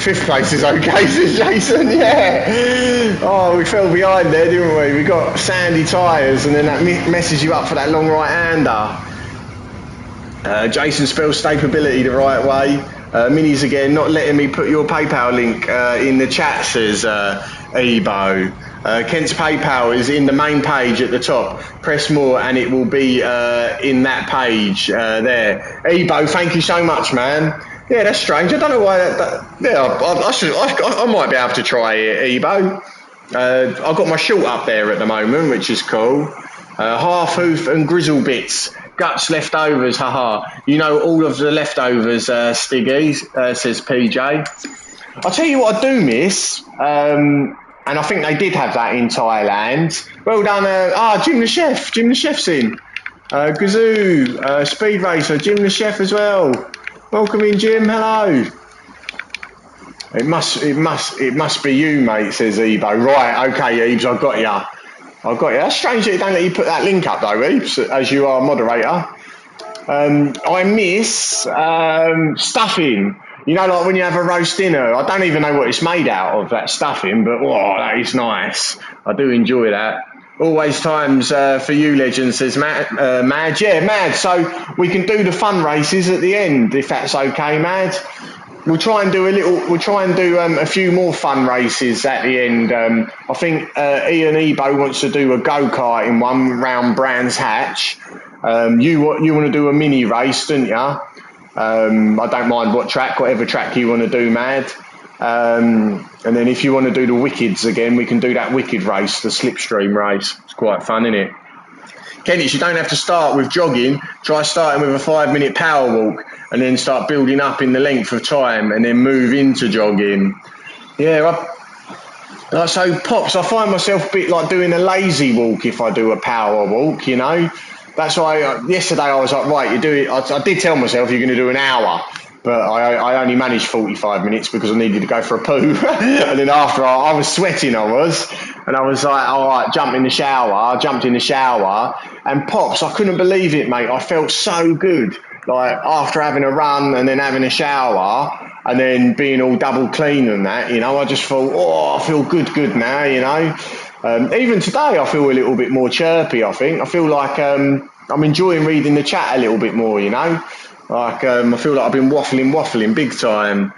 Fifth place is okay, says Jason, yeah. Oh, we fell behind there, didn't we? We got sandy tyres and then that messes you up for that long right-hander. Jason spells stability the right way. Minis again, not letting me put your PayPal link in the chat, says Ebo. Kent's PayPal is in the main page at the top. Press more and it will be in that page there. Ebo, thank you so much, man. Yeah, that's strange. I don't know why I might be able to try it, Ebo. I've got my short up there at the moment, which is cool. Half hoof and grizzle bits. Guts leftovers, haha. You know all of the leftovers, Stiggy, says PJ. I'll tell you what I do miss, and I think they did have that in Thailand. Well done, Jim the Chef. Jim the Chef's in. Gazoo, Speed Racer, Jim the Chef as well. Welcome in, Jim. Hello. It must be you, mate, says Ebo. Right, okay, Ebes, I've got you. That's strange that you don't let you put that link up though, Ebes, as you are moderator. I miss stuffing. You know, like when you have a roast dinner, I don't even know what it's made out of, that stuffing, but oh, that is nice. I do enjoy that. Always times for you, legend, says Mad. Yeah, Mad. So we can do the fun races at the end, if that's okay, Mad. We'll try and do a few more fun races at the end. I think Ian Ebo wants to do a go-kart in one round Brands Hatch. You want to do a mini race, don't you? I don't mind whatever track you want to do, Mad. And then if you want to do the Wickeds again, we can do that Wicked race, the slipstream race. It's quite fun, isn't it? Kenneth, you don't have to start with jogging. Try starting with a 5-minute power walk and then start building up in the length of time and then move into jogging. Yeah, so Pops, I find myself a bit like doing a lazy walk if I do a power walk, you know. That's why yesterday I was like, right, you do it. I did tell myself you're going to do an hour, but I only managed 45 minutes because I needed to go for a poo. And then after I was sweating, and I was like, all right, jumped in the shower, and Pops, I couldn't believe it, mate. I felt so good. Like after having a run and then having a shower and then being all double clean and that, you know, I just thought, oh, I feel good now, you know. Even today I feel a little bit more chirpy, I think. I feel like I'm enjoying reading the chat a little bit more, you know. Like I feel like I've been waffling big time.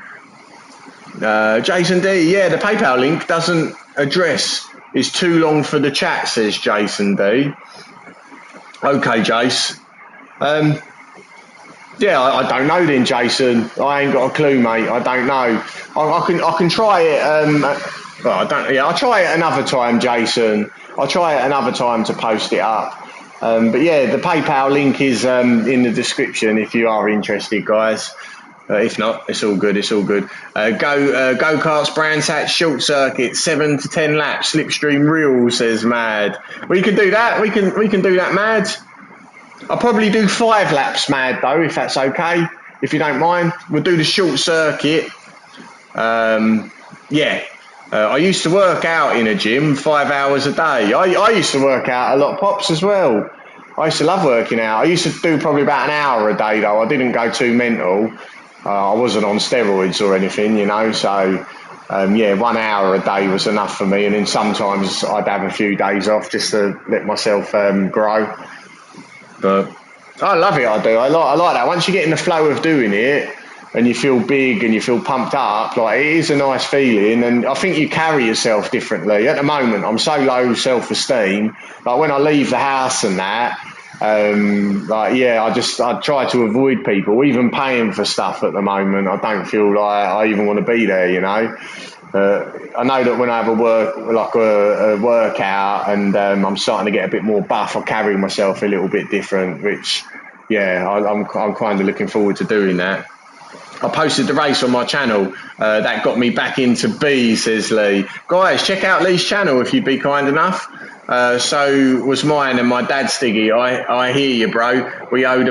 Jason D, yeah, the PayPal link doesn't address. It's too long for the chat, says Jason D. Okay, Jace. Yeah, I don't know then, Jason. I ain't got a clue, mate. I don't know. I can try it. I'll try it another time, Jason. I'll try it another time to post it up. But yeah, the PayPal link is in the description if you are interested, guys. If not, it's all good. Go-karts, Brands Hatch, short circuit, 7 to 10 laps, slipstream real, says Mad. We can do that. We can do that, Mad. I'll probably do 5 laps, Mad, though, if that's okay. If you don't mind, we'll do the short circuit. I used to work out in a gym 5 hours a day. I used to work out a lot, Pops, as well. I used to love working out. I used to do probably about an hour a day, though. I didn't go too mental. I wasn't on steroids or anything, you know, so 1 hour a day was enough for me, and then sometimes I'd have a few days off just to let myself grow. But I love it, I do. I like that. Once you get in the flow of doing it and you feel big and you feel pumped up, like it is a nice feeling, and I think you carry yourself differently. At the moment, I'm so low self-esteem, like when I leave the house and that, I try to avoid people, even paying for stuff at the moment. I don't feel like I even want to be there, you know. I know that when I have a workout and I'm starting to get a bit more buff, I carry myself a little bit different, which, I'm kind of looking forward to doing that. I posted the race on my channel. That got me back into B, says Lee. Guys, check out Lee's channel if you'd be kind enough. So was mine and my dad, Stiggy. I hear you, bro. We owed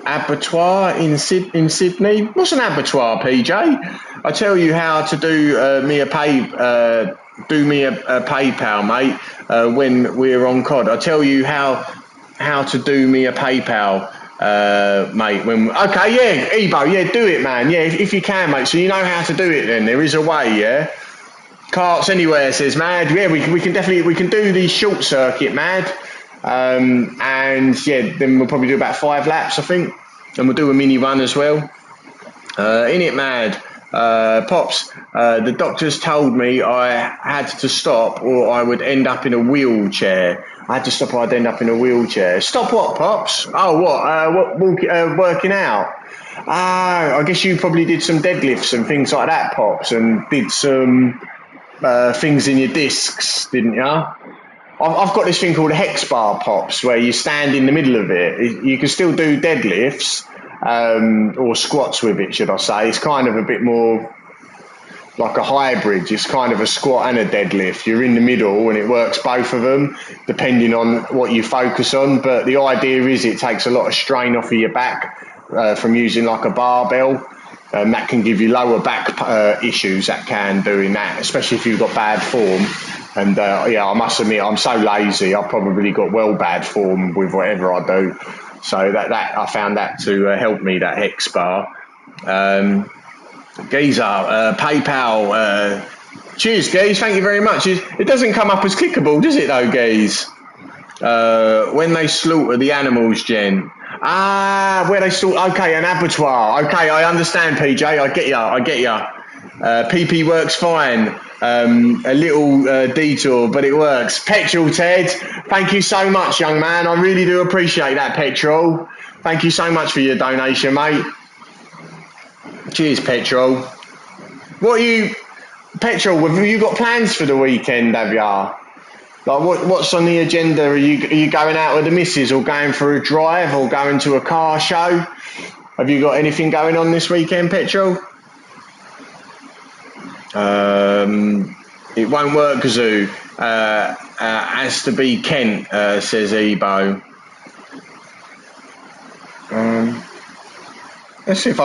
abattoir in Sydney. What's an abattoir, PJ? I tell you how to do me a PayPal, mate. When we're on COD, I tell you how to do me a PayPal mate. Okay, yeah, Ebo, yeah, do it, man. Yeah, if you can, mate. So you know how to do it. Then there is a way, yeah. Carts anywhere, says Mad. Yeah, we can definitely do the short circuit, Mad. And yeah, then we'll probably do about 5 laps, I think, and we'll do a mini run as well. In it, Mad. Pops, the doctors told me I had to stop or I would end up in a wheelchair. I had to stop or I'd end up in a wheelchair. Stop what, Pops? Oh, working out? Ah, I guess you probably did some deadlifts and things like that, Pops, and did some things in your discs, didn't you? I've got this thing called a hex bar, Pops, where you stand in the middle of it. You can still do deadlifts, or squats with it, should I say. It's kind of a bit more like a hybrid. It's kind of a squat and a deadlift. You're in the middle and it works both of them, depending on what you focus on. But the idea is it takes a lot of strain off of your back from using like a barbell. And that can give you lower back issues, that can doing that, especially if you've got bad form. And yeah, I must admit, I'm so lazy. I've probably got well bad form with whatever I do. So that I found that to help me, that hex bar. Geezer, PayPal. Cheers, Geez. Thank you very much. It doesn't come up as clickable, does it, though, Geez? When they slaughter the animals, Jen. Ah, where they slaughter. Okay, an abattoir. Okay, I understand, PJ. I get ya. PP works fine. A little detour, but it works. Petrol, Ted. Thank you so much, young man. I really do appreciate that, Petrol. Thank you so much for your donation, mate. Cheers, Petrol. Petrol, have you got plans for the weekend, have ya? Like, what's on the agenda? Are you going out with the missus or going for a drive or going to a car show? Have you got anything going on this weekend, Petrol? It won't work, Kazoo. Has to be Kent, says Ebo. I'll see if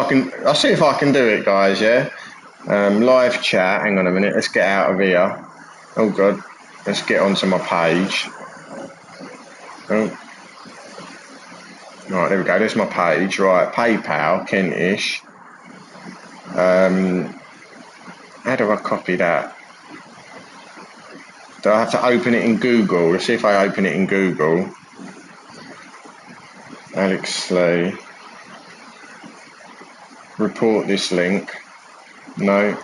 I can do it, guys, yeah? Live chat, hang on a minute, let's get out of here. Oh god, let's get onto my page. Oh. Right, there we go, there's my page. Right, PayPal, Kentish. How do I copy that? Do I have to open it in Google? Let's see if I open it in Google. Alex Lee. Report this link. No.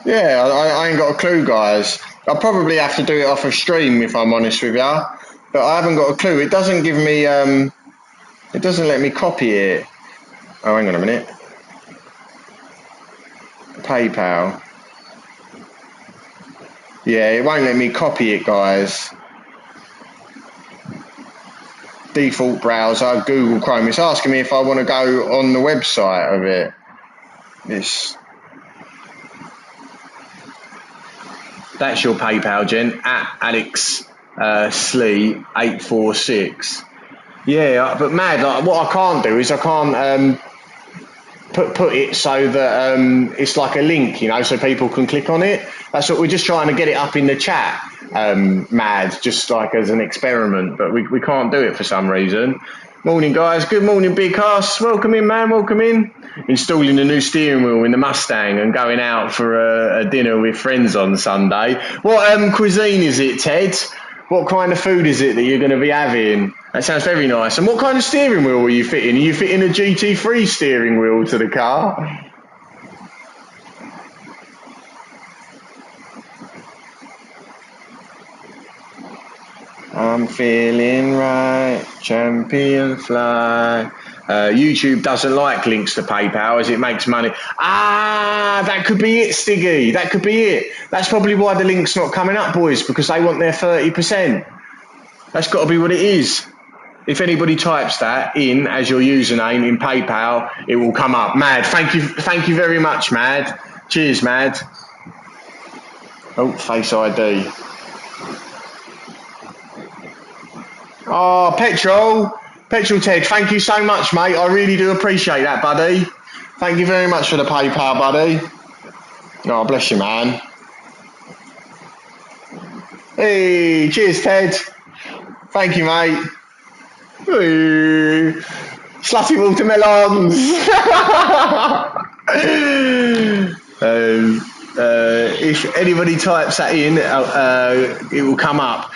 Yeah, I ain't got a clue, guys. I'll probably have to do it off of stream if I'm honest with ya. But I haven't got a clue. It doesn't give me, it doesn't let me copy it. Oh, hang on a minute. PayPal. Yeah, it won't let me copy it, guys. Default browser, Google Chrome. It's asking me if I want to go on the website of it. That's your PayPal, Jen, at Alex Slee 846. Yeah, but Mad, like, what I can't do is I can't put it so that it's like a link, you know, so people can click on it. That's what we're just trying to get it up in the chat, Mad, just like as an experiment, but we can't do it for some reason. Morning, guys. Good morning, Big Ass. Welcome in, man. Welcome in. Installing a new steering wheel in the Mustang and going out for a dinner with friends on Sunday. What cuisine is it, Ted? What kind of food is it that you're going to be having? That sounds very nice. And what kind of steering wheel are you fitting? Are you fitting a GT3 steering wheel to the car? I'm feeling right, champion fly. YouTube doesn't like links to PayPal as it makes money. Ah, that could be it, Stiggy. That could be it. That's probably why the link's not coming up, boys, because they want their 30%. That's got to be what it is. If anybody types that in as your username in PayPal, it will come up. Mad, thank you very much, Mad. Cheers, Mad. Oh, Face ID. Oh, Petrol Ted, thank you so much, mate. I really do appreciate that, buddy. Thank you very much for the PayPal, buddy. Oh, bless you, man. Hey, cheers, Ted. Thank you, mate. Ooh, slutty watermelons. If anybody types that in, it will come up.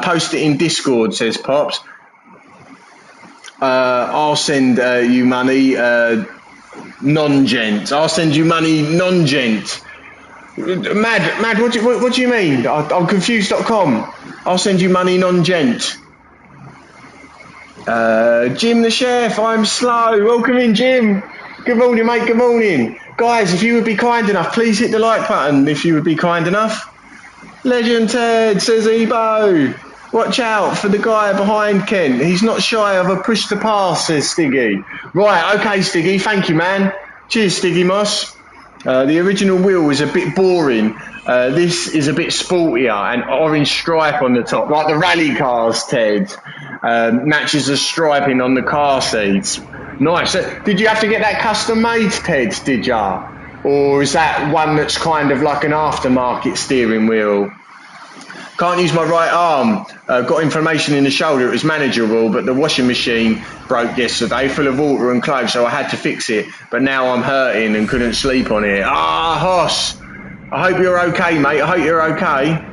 Post it in Discord, says Pops. I'll send you money, non-gent. I'll send you money, non-gent. Mad, what do you mean? I'm confused.com. I'll send you money, non-gent. Jim the Chef, I'm slow. Welcome in, Jim. Good morning, mate, good morning. Guys, if you would be kind enough, please hit the like button if you would be kind enough. Legend Ted, says Ebo. Watch out for the guy behind Kent. He's not shy of a push to pass, says Stiggy. Right, okay, Stiggy, thank you, man. Cheers, Stiggy Moss. The original wheel is a bit boring. This is a bit sportier and orange stripe on the top, like the rally cars, Ted. Matches the striping on the car seats. Nice. Did you have to get that custom made, Ted, did ya? Or is that one that's kind of like an aftermarket steering wheel? Can't use my right arm. Got inflammation in the shoulder. It was manageable, but the washing machine broke yesterday, full of water and clothes, so I had to fix it. But now I'm hurting and couldn't sleep on it. Ah, Hoss. I hope you're okay, mate. I hope you're okay.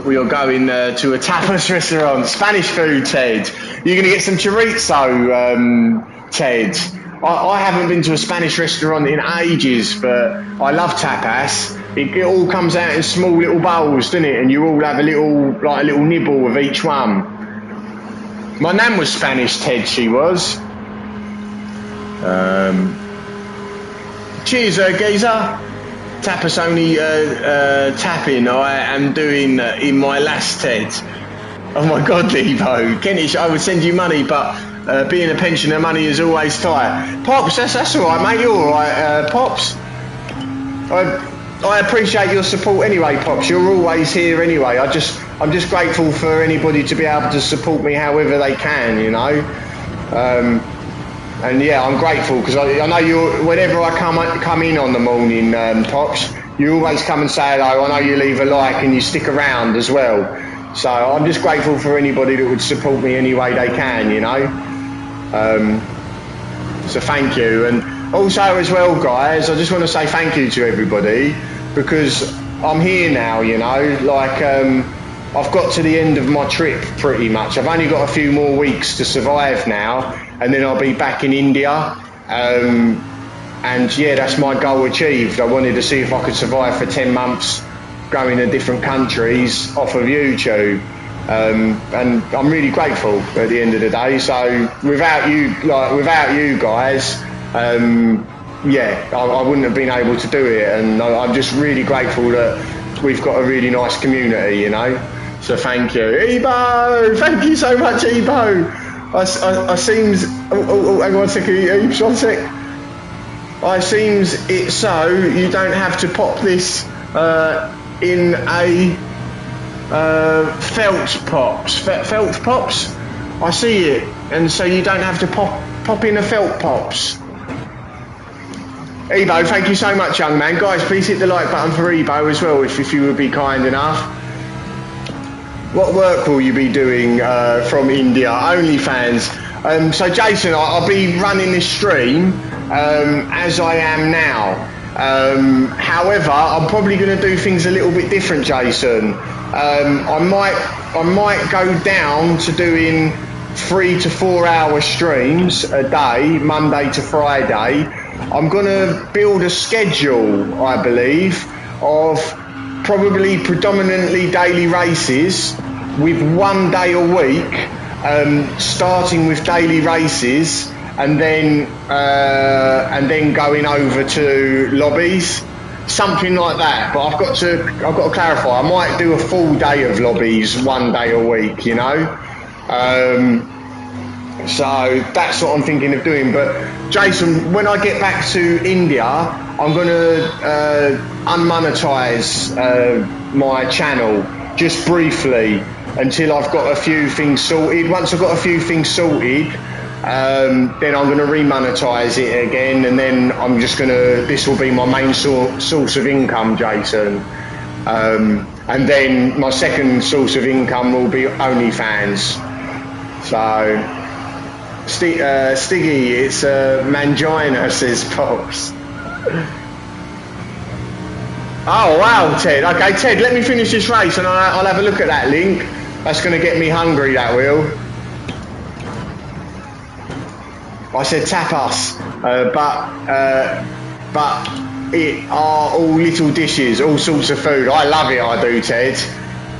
We are going to a tapas restaurant. Spanish food, Ted. You're going to get some chorizo, Ted. I haven't been to a Spanish restaurant in ages, but I love tapas. It all comes out in small little bowls, doesn't it? And you all have a little nibble of each one. My nan was Spanish, Ted, she was. Cheers, geezer. Tapas only tapping I am doing in my last, Ted. Oh my God, Levo. Kentish, I would send you money, but being a pensioner, money is always tight. Pops, that's all right, mate. You're all right, Pops. I appreciate your support anyway, Pops. You're always here anyway. I'm just grateful for anybody to be able to support me however they can, you know. And yeah, I'm grateful because I know you. Whenever I come in on the morning, Pops, you always come and say hello. I know you leave a like and you stick around as well. So I'm just grateful for anybody that would support me any way they can, you know. So thank you. And also as well, guys, I just want to say thank you to everybody because I'm here now, you know. Like I've got to the end of my trip pretty much. I've only got a few more weeks to survive now, and then I'll be back in India. And yeah, that's my goal achieved. I wanted to see if I could survive for 10 months going to different countries off of YouTube. And I'm really grateful at the end of the day. So without you guys, yeah, I wouldn't have been able to do it. And I'm just really grateful that we've got a really nice community, you know. So thank you, Ebo. Thank you so much, Ebo. I seems. Oh, hang on a second, Ebo. One sec. I seems it so you don't have to pop this in a felt pops. I see it, and so you don't have to pop in a felt pops. Ebo, thank you so much, young man. Guys, please hit the like button for Ebo as well, if you would be kind enough. What work will you be doing from India? OnlyFans. So Jason, I'll be running this stream as I am now. However, I'm probably going to do things a little bit different, Jason. I might go down to doing 3 to 4 hour streams a day, Monday to Friday. I'm going to build a schedule, I believe, of probably predominantly daily races with 1 day a week, starting with daily races and then going over to lobbies, something like that. But I've got to clarify. I might do a full day of lobbies 1 day a week, you know. So that's what I'm thinking of doing. But Jason, when I get back to India, I'm going to unmonetize my channel just briefly until I've got a few things sorted. Once I've got a few things sorted, then I'm going to remonetize it again, and then I'm just going to, this will be my main source of income, Jason. And and then my second source of income will be OnlyFans. So, Stiggy, it's mangina, says Pops. Oh wow, Ted. Okay, Ted, let me finish this race and I'll have a look at that link. That's going to get me hungry, that will. I said tapas, but it are all little dishes, all sorts of food. I love it, I do, Ted.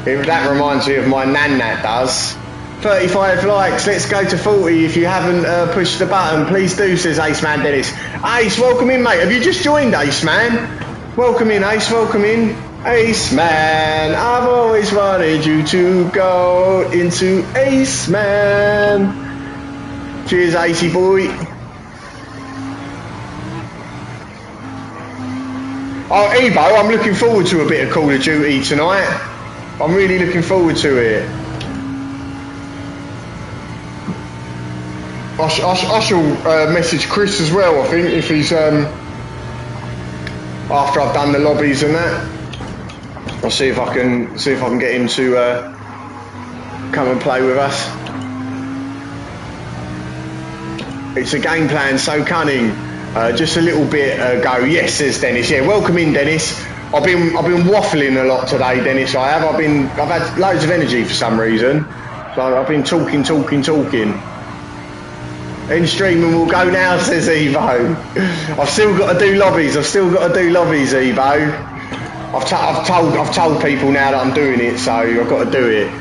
That reminds me of my nan, that does. 35 likes, let's go to 40 if you haven't pushed the button. Please do, says Ace Man Dennis. Ace, welcome in, mate. Have you just joined, Ace Man? Welcome in, Ace, welcome in. Ace Man, I've always wanted you to go into Ace Man. Cheers, Acey boy. Oh, Ebo, I'm looking forward to a bit of Call of Duty tonight. I'm really looking forward to it. I shall message Chris as well, I think, if he's after I've done the lobbies and that. I'll see if I can get him to come and play with us. It's a game plan so cunning. Just a little bit ago. Yes, says Dennis. Yeah, welcome in, Dennis. I've been waffling a lot today, Dennis. I've had loads of energy for some reason. So I've been talking. End streaming will go now, says Evo. I've still got to do lobbies, Evo. I've told people now that I'm doing it, so I've got to do it.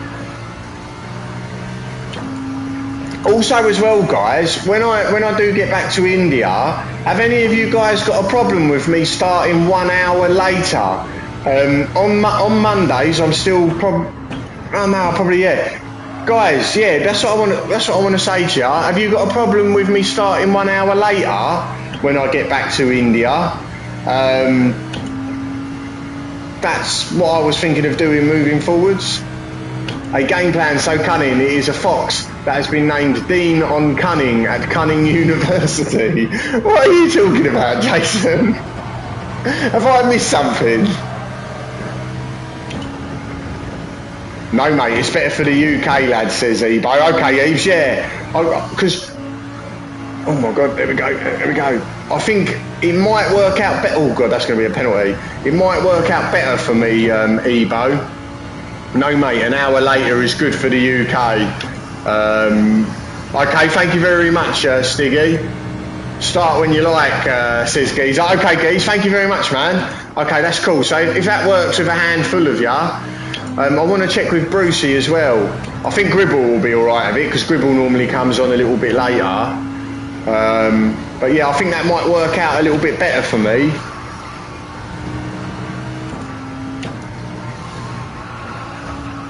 Also, as well, guys, when I do get back to India, have any of you guys got a problem with me starting 1 hour later? On Mondays, I'm still probably yeah. Guys, yeah, that's what I want to say to you. Have you got a problem with me starting 1 hour later when I get back to India? That's what I was thinking of doing moving forwards. A game plan so cunning, it is a fox that has been named Dean on Cunning at Cunning University. What are you talking about, Jason? Have I missed something? No, mate, it's better for the UK, lad, says Ebo. Okay, Eves, yeah. Because, oh my God, there we go. I think it might work out better. Oh God, that's going to be a penalty. It might work out better for me, Ebo. No, mate, an hour later is good for the UK. Okay, thank you very much, Stiggy. Start when you like, says Geese. Okay, Geese, thank you very much, man. Okay, that's cool. So if that works with a handful of you, I want to check with Brucey as well. I think Gribble will be alright with it, because Gribble normally comes on a little bit later. But yeah, I think that might work out a little bit better for me.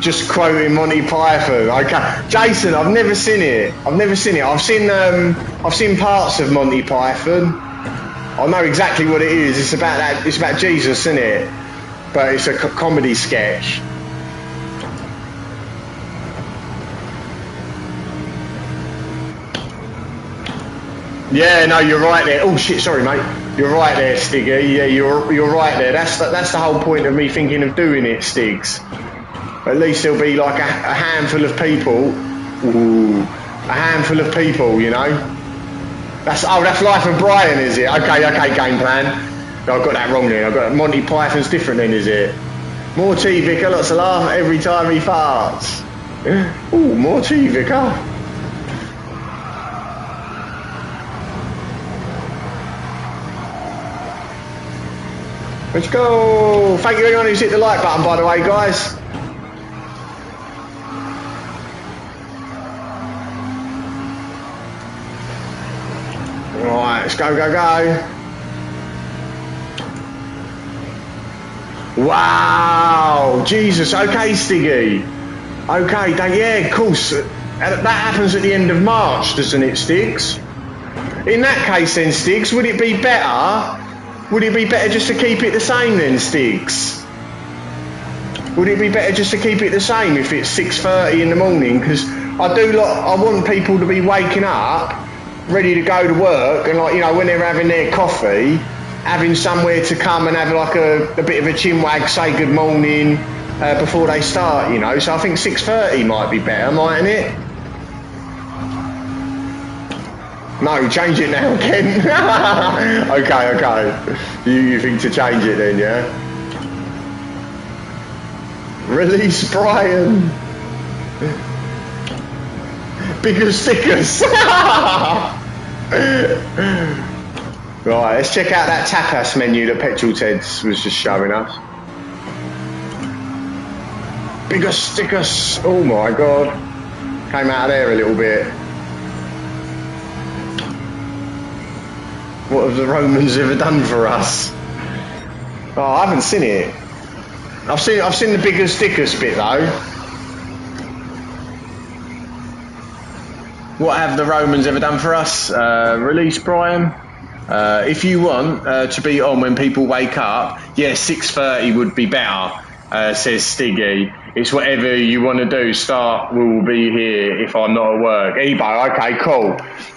Just quoting Monty Python. Okay, Jason, I've never seen it. I've seen parts of Monty Python. I know exactly what it is. It's about that. It's about Jesus, isn't it? But it's a comedy sketch. Yeah, no, you're right there. Oh shit, sorry, mate. You're right there, Stiggy. Yeah, you're right there. That's the whole point of me thinking of doing it, Stigs. At least there'll be like a handful of people. Ooh, a handful of people, you know. That's Life of Brian, is it? Okay, game plan. No, I got that wrong then. I got Monty Python's different then, is it? More tea, Vicar. Lots of laugh every time he farts. Ooh, more tea, Vicar. Let's go. Thank you everyone who's hit the like button, by the way, guys. Right, let's go. Wow, Jesus. Okay, Stiggy. Okay, yeah, of course. That happens at the end of March, doesn't it, Stiggs? In that case then, Stiggs, would it be better just to keep it the same then, Stiggs? Would it be better just to keep it the same if it's 6:30 in the morning? Because I want people to be waking up, ready to go to work, and like, you know, when they're having their coffee, having somewhere to come and have like a bit of a chinwag, say good morning, before they start, you know. So I think 6:30 might be better, mightn't it? No, change it now, Ken. Okay. You think to change it then, yeah? Release Brian. Bigger stickers. Right, let's check out that tapas menu that Petrol Ted's was just showing us. Bigger stickers. Oh my God. Came out of there a little bit. What have the Romans ever done for us? Oh, I haven't seen it. I've seen the bigger stickers bit though. What have the Romans ever done for us? Release Brian. If you want to be on when people wake up, yeah, 6:30 would be better, says Stiggy. It's whatever you want to do. Start will be here if I'm not at work. Ebo, okay, cool.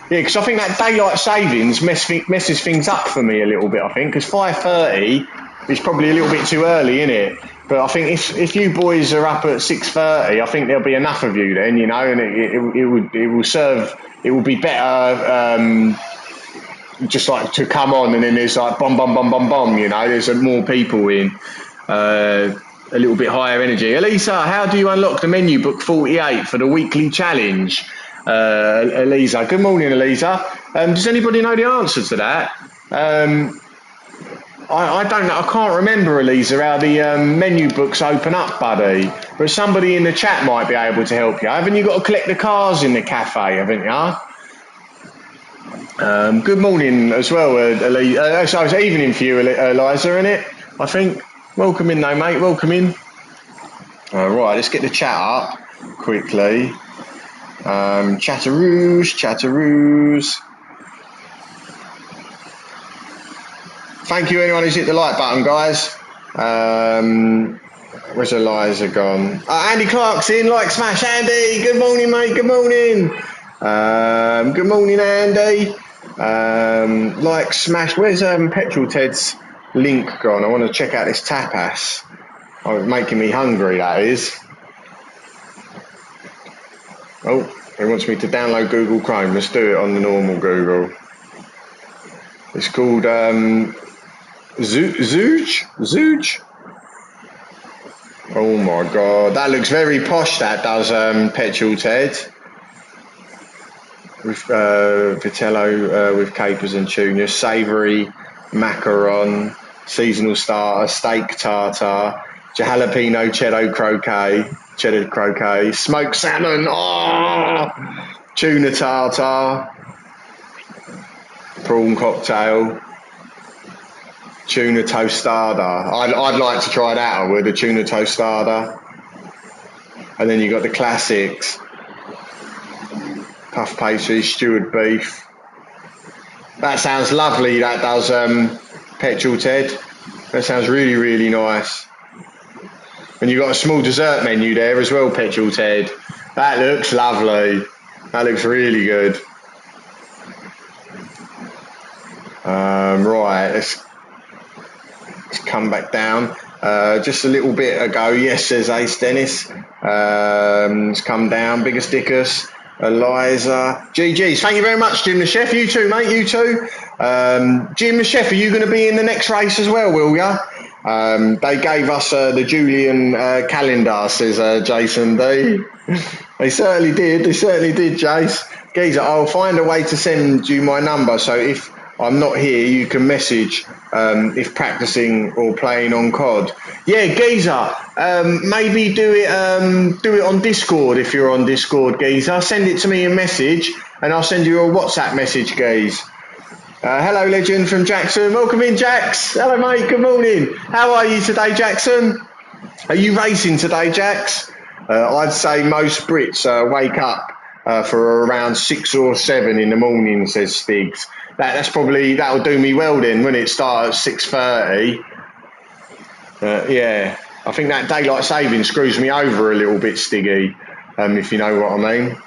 Yeah, because I think that daylight savings messes things up for me a little bit, I think, because 5:30 is probably a little bit too early, isn't it? But I think if you boys are up at 6:30, I think there'll be enough of you then, you know, and it will be better just like to come on, and then there's like bomb, you know, there's more people in. A little bit higher energy. Elisa, how do you unlock the menu book 48 for the weekly challenge? Elisa, good morning, Elisa. Does anybody know the answer to that? I don't know. I can't remember, Elisa, how the menu books open up, buddy. But somebody in the chat might be able to help you. Haven't you got to collect the cars in the cafe, haven't you? Good morning as well, Elisa. So it's evening for you, Eliza, isn't it? I think. Welcome in though, mate, welcome in. Right, let's get the chat up quickly. Chatteroos. Thank you anyone who's hit the like button, guys. Where's Eliza gone? Andy Clark's in, like smash. Andy, good morning, mate, good morning. Good morning, Andy. Like smash. Where's Petrol Ted's link gone? I want to check out this tapas. Oh, it's making me hungry, that is. Oh, it wants me to download Google Chrome. Let's do it on the normal Google. It's called Zooch. Oh my God, that looks very posh. That does, Petrol Ted. With Vitello with capers and tuna, savoury macaron, seasonal starter, steak tartare, jalapeno cheddar croquet, smoked salmon, tuna tartare, prawn cocktail, tuna tostada. I'd like to try that. I would, a tuna tostada. And then you got the classics. Puff pastry, stewed beef. That sounds lovely, that does, Petrol Ted. That sounds really, really nice. And you've got a small dessert menu there as well, Petrol Ted. That looks lovely. That looks really good. Right, let's come back down. Just a little bit ago, yes, says Ace Dennis. Let's come down, bigger stickers. Eliza, GG's. Thank you very much, Jim the Chef. You too, mate. You too. Jim the Chef, are you going to be in the next race as well, will ya? They gave us the Julian calendar, says Jason D. They certainly did, Jace. Geezer, I'll find a way to send you my number, so if I'm not here, you can message if practicing or playing on COD. Yeah, Geezer, maybe do it on Discord if you're on Discord, Geezer. Send it to me in message, and I'll send you a WhatsApp message, Geez. Hello, legend from Jackson. Welcome in, Jax. Hello, mate. Good morning. How are you today, Jackson? Are you racing today, Jax? I'd say most Brits wake up for around 6 or 7 in the morning, says Stiggs. That'll do me well then when it starts at 6:30. Yeah, I think that daylight saving screws me over a little bit, Stiggy, if you know what I mean.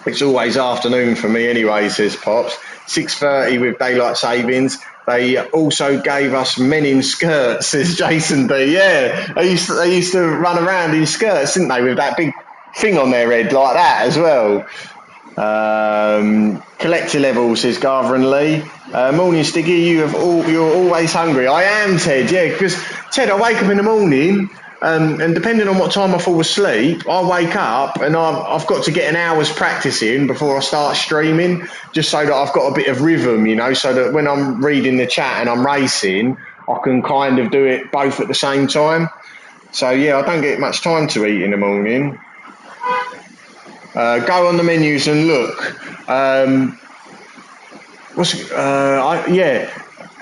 It's always afternoon for me anyway, says Pops. 6:30 with daylight savings. They also gave us men in skirts, says Jason B. Yeah, they used to run around in skirts, didn't they, with that big thing on their head like that as well. Collector level, says Garver and Lee. Morning, Stiggy. You're always hungry. I am, Ted. Yeah, because Ted, I wake up in the morning, and depending on what time I fall asleep, I wake up and I've got to get an hour's practice in before I start streaming, just so that I've got a bit of rhythm, you know, so that when I'm reading the chat and I'm racing, I can kind of do it both at the same time. So yeah, I don't get much time to eat in the morning. Go on the menus and look.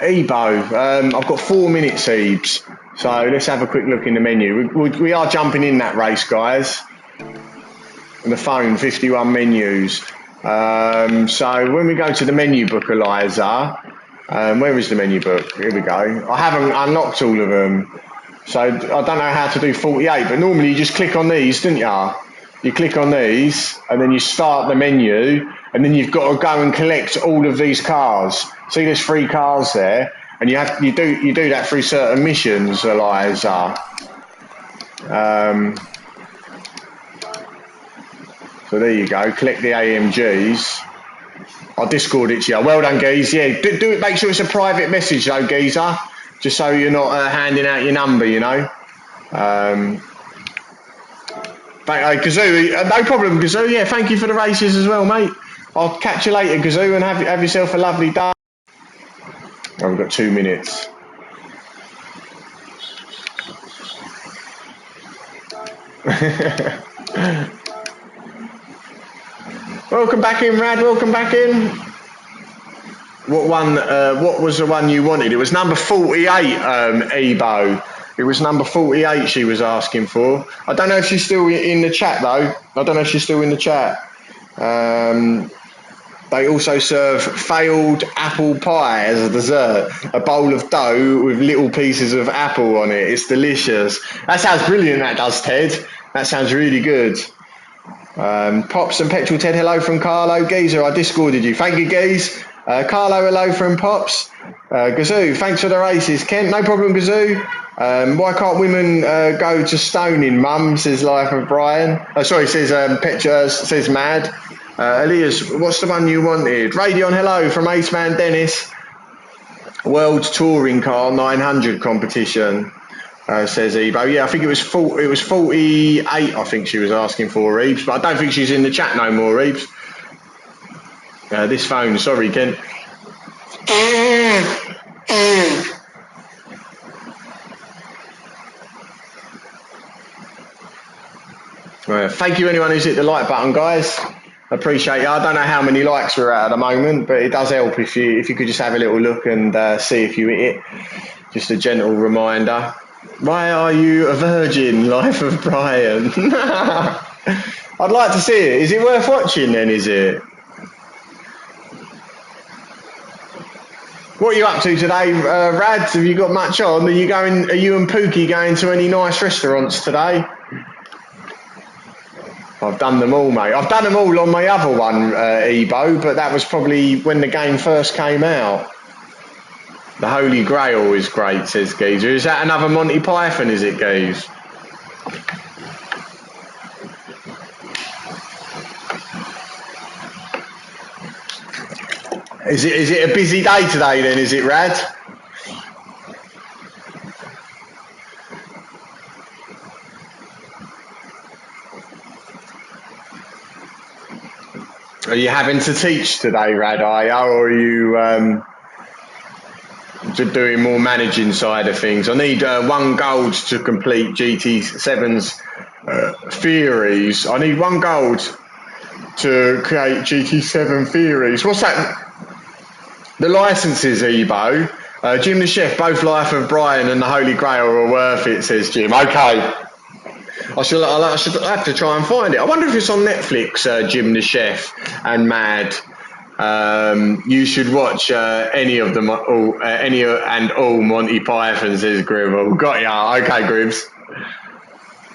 Ebo. I've got 4 minutes, Ebes. So let's have a quick look in the menu. We are jumping in that race, guys. On the phone, 51 menus. So when we go to the menu book, Eliza, where is the menu book? Here we go. I haven't unlocked all of them. So I don't know how to do 48, but normally you just click on these, don't you? You click on these, and then you start the menu, and then you've got to go and collect all of these cars. See, there's 3 cars there, and you do that through certain missions, Eliza. So there you go. Collect the AMGs. I'll Discord it to you. Well done, Geez. Yeah, do it. Make sure it's a private message, though, Geezer, just so you're not handing out your number, you know. Gazoo, no problem, Gazoo. Yeah, thank you for the races as well, mate. I'll catch you later, Gazoo, and have yourself a lovely day. Oh, we've got 2 minutes. Welcome back in, Rad. Welcome back in. What was the one you wanted? It was number 48, Ebo. It was number 48 she was asking for. I don't know if she's still in the chat, though. I don't know if she's still in the chat. They also serve failed apple pie as a dessert. A bowl of dough with little pieces of apple on it. It's delicious. That sounds brilliant, that does, Ted. That sounds really good. Pops and Petrol Ted, hello from Carlo. Geezer, I Discorded you. Thank you, Geez. Carlo, hello from Pops. Gazoo, thanks for the races. Kent, no problem, Gazoo. Why can't women go to stoning, Mum, says Life of Brian. Says Petra, says Mad. Elias, what's the one you wanted? Radion, hello from Ace Man Dennis. World Touring Car 900 competition, says Ebo. Yeah, I think it was 48, I think she was asking for, Ebes, but I don't think she's in the chat no more, Ebes. This phone, sorry, Kent. Thank you anyone who's hit the like button, guys. Appreciate it. I don't know how many likes we're at the moment, but it does help if you could just have a little look and see if you hit it. Just a gentle reminder. Why are you a virgin, Life of Brian? I'd like to see it. Is it worth watching then, is it? What are you up to today, Rad? Have you got much on? Are you and Pookie going to any nice restaurants today? I've done them all, mate. I've done them all on my other one, Ebo, but that was probably when the game first came out. The Holy Grail is great, says Geezer. Is that another Monty Python, is it, Geez? Is it a busy day today then, is it, Rad? Are you having to teach today, Rad, or are you doing more managing side of things? I need 1 gold to complete GT7's theories. I need 1 gold to create GT7 theories. What's that? The licenses, Ebo. Jim the Chef, both Life of Brian and the Holy Grail are worth it, says Jim. Okay. I should have to try and find it. I wonder if it's on Netflix, Jim the Chef and Mad. You should watch any of them, all Monty Python, says Gribble. Got ya. Okay, Gribbs.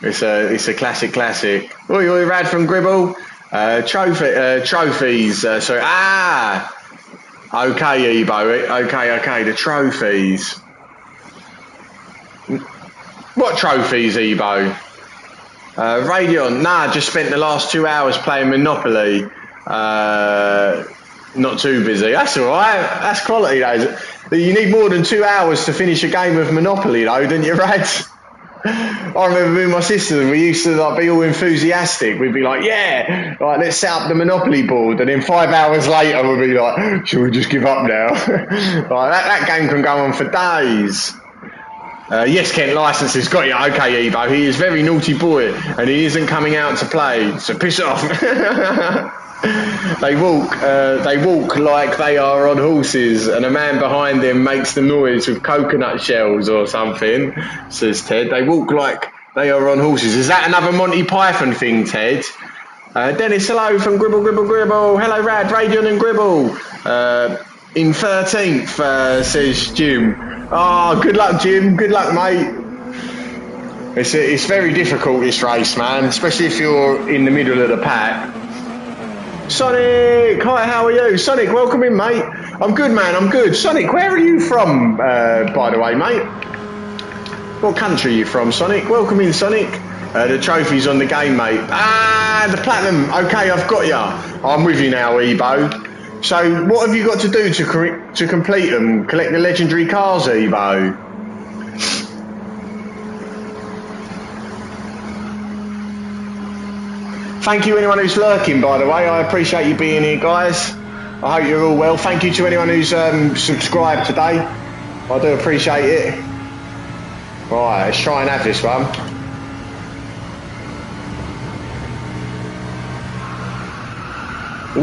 It's a classic. Oi, Rad from Gribble. Trophies. Okay, Ebo. Okay. The trophies. What trophies, Ebo? Radion. Nah, just spent the last 2 hours playing Monopoly. Not too busy. That's all right. That's quality, though. You need more than 2 hours to finish a game of Monopoly, though, don't you, Rad? I remember me and my sister, we used to like be all enthusiastic. We'd be like, yeah, like, let's set up the Monopoly board. And then 5 hours later, we'd be like, should we just give up now? Like, that game can go on for days. Yes, Kent, licenses, got you. Okay, Evo, he is a very naughty boy and he isn't coming out to play, so piss off. They walk like they are on horses, and a man behind them makes the noise with coconut shells or something, says Ted. They walk like they are on horses. Is that another Monty Python thing, Ted? Dennis, hello from Gribble. Hello, Rad, Radion and Gribble. In 13th, says Jim. Oh, good luck, Jim. Good luck, mate. It's very difficult, this race, man, especially if you're in the middle of the pack. Sonic, hi, how are you? Sonic, welcome in, mate. I'm good, man, I'm good. Sonic, where are you from, by the way, mate? What country are you from, Sonic? Welcome in, Sonic. The trophy's on the game, mate. Ah, the platinum. Okay, I've got ya. I'm with you now, Ebo. So, what have you got to do to complete them? Collect the legendary cars, Ebo? Thank you anyone who's lurking, by the way. I appreciate you being here, guys. I hope you're all well. Thank you to anyone who's subscribed today. I do appreciate it. Right, let's try and have this one.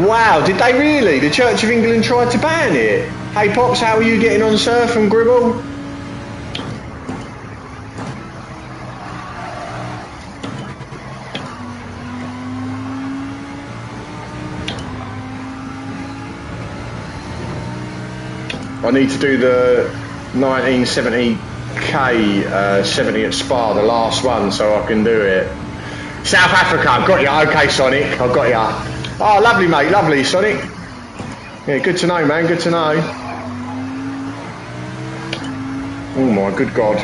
Wow, did they really? The Church of England tried to ban it. Hey Pops, how are you getting on, sir, from Gribble? I need to do the 1970k 70 at Spa, the last one, so I can do it. South Africa, I've got you. Okay, Sonic, I've got you. Oh, lovely, mate, lovely, Sonic. Yeah, good to know, man, good to know. Oh my good God.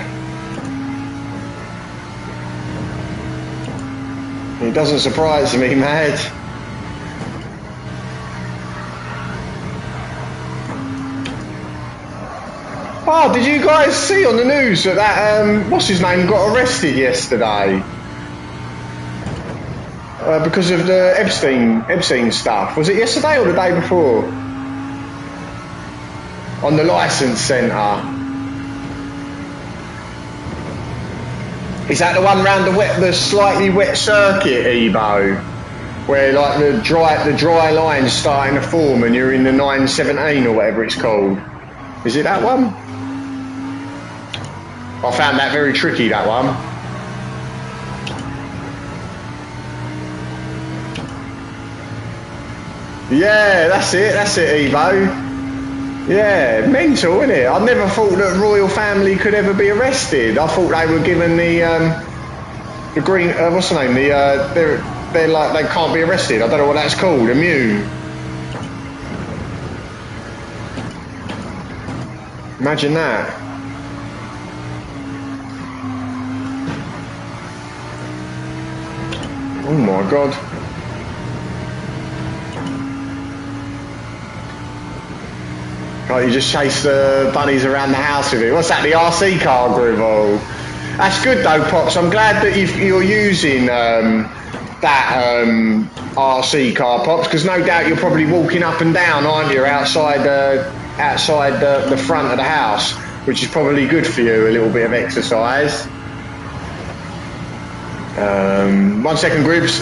It doesn't surprise me, mad. Oh, did you guys see on the news that what's his name got arrested yesterday? Because of the Epstein stuff. Was it yesterday or the day before? On the licence centre. Is that the one round the slightly wet circuit, Ebo? Where like the dry line's starting to form and you're in the 917 or whatever it's called. Is it that one? I found that very tricky, that one. Yeah, that's it, Evo. Yeah, mental, isn't it? I never thought that royal family could ever be arrested. I thought they were given the green, what's the name? They're like, they can't be arrested. I don't know what that's called, immune. Imagine that. Oh my God. Can't you just chase the bunnies around the house with it? What's that, the RC car, Gribble? That's good though, Pops. I'm glad that you're using that RC car, Pops, because no doubt you're probably walking up and down, aren't you, outside the front of the house, which is probably good for you, a little bit of exercise. 1 second, Gribs.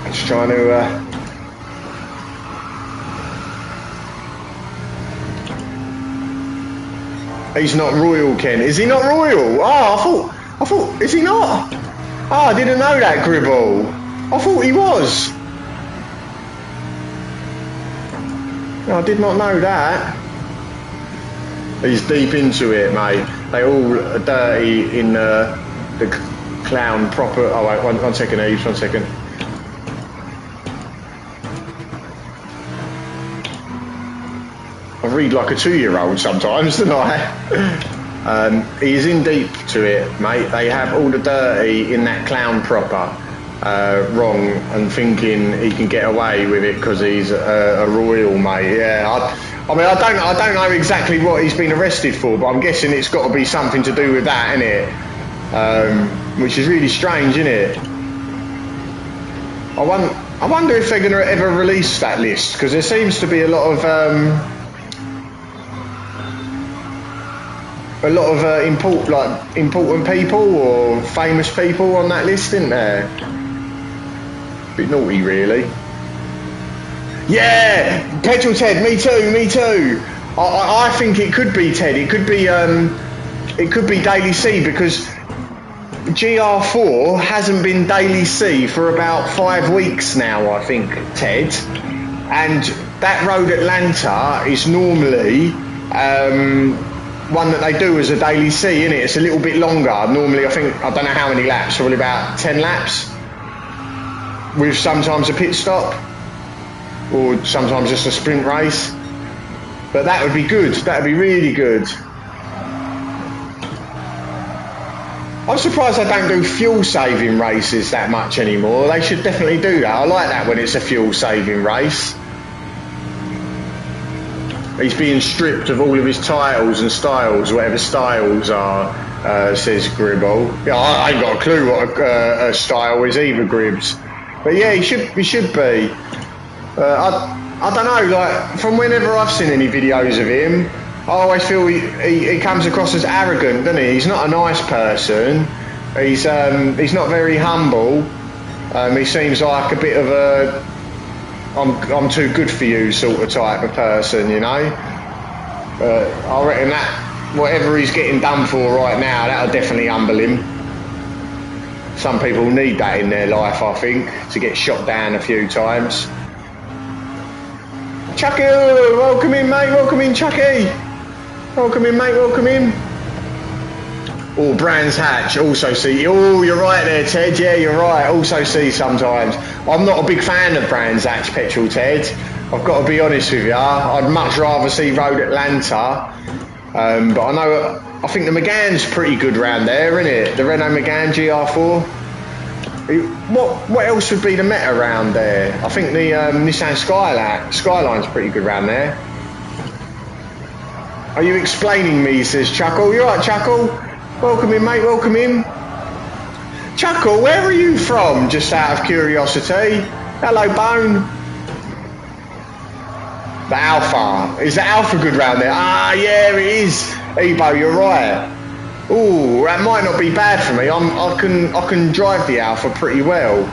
Just trying to he's not royal, Ken. Is he not royal? Oh, I thought, is he not? Oh, I didn't know that, Gribble. I thought he was. No, I did not know that. He's deep into it, mate. They all are dirty in the clown proper. Oh wait, one second, Eves, 1 second. I read like a 2-year-old sometimes, don't I? He is in deep to it, mate. They have all the dirty in that clown proper wrong and thinking he can get away with it because he's a royal, mate. Yeah, I mean, I don't know exactly what he's been arrested for, but I'm guessing it's got to be something to do with that, innit? Which is really strange, innit? I wonder if they're going to ever release that list, because there seems to be a lot of important people or famous people on that list, isn't there? Bit naughty, really. Yeah, Petrol Ted. Me too. I think it could be Ted. It could be Daily C, because GR4 hasn't been Daily C for about 5 weeks now, I think, Ted. And that Road Atlanta is normally one that they do as a Daily C, innit? It's a little bit longer. Normally, I don't know how many laps, probably about 10 laps, with sometimes a pit stop, or sometimes just a sprint race. But that would be good. That would be really good. I'm surprised they don't do fuel-saving races that much anymore. They should definitely do that. I like that when it's a fuel-saving race. He's being stripped of all of his titles and styles, whatever styles are, says Gribble. Yeah, I ain't got a clue what a style is either, Gribbs. But yeah, he should be. I don't know, like, from whenever I've seen any videos of him, I always feel he comes across as arrogant, doesn't he? He's not a nice person. He's not very humble. He seems like a bit of a I'm too good for you sort of type of person, you know. I reckon that whatever he's getting done for right now, that'll definitely humble him. Some people need that in their life, I think, to get shot down a few times. Chucky, welcome in, mate. Welcome in, Chucky. Welcome in, mate. Welcome in. Oh, Brands Hatch, also see. Oh, you're right there, Ted. Yeah, you're right. Also see sometimes. I'm not a big fan of Brands Hatch Petrol, Ted. I've got to be honest with you. I'd much rather see Road Atlanta. But I think the Megane's pretty good round there, isn't it? The Renault Megane GR4. What else would be the meta round there? I think the Nissan Skyline's pretty good round there. Are you explaining me, says Chuckle? You're right, Chuckle. Welcome in, mate, welcome in. Chuckle, where are you from, just out of curiosity? Hello, Bone. The Alpha. Is the Alpha good round there? Ah, yeah, it is. Ebo, you're right. Ooh, that might not be bad for me. I can drive the Alpha pretty well.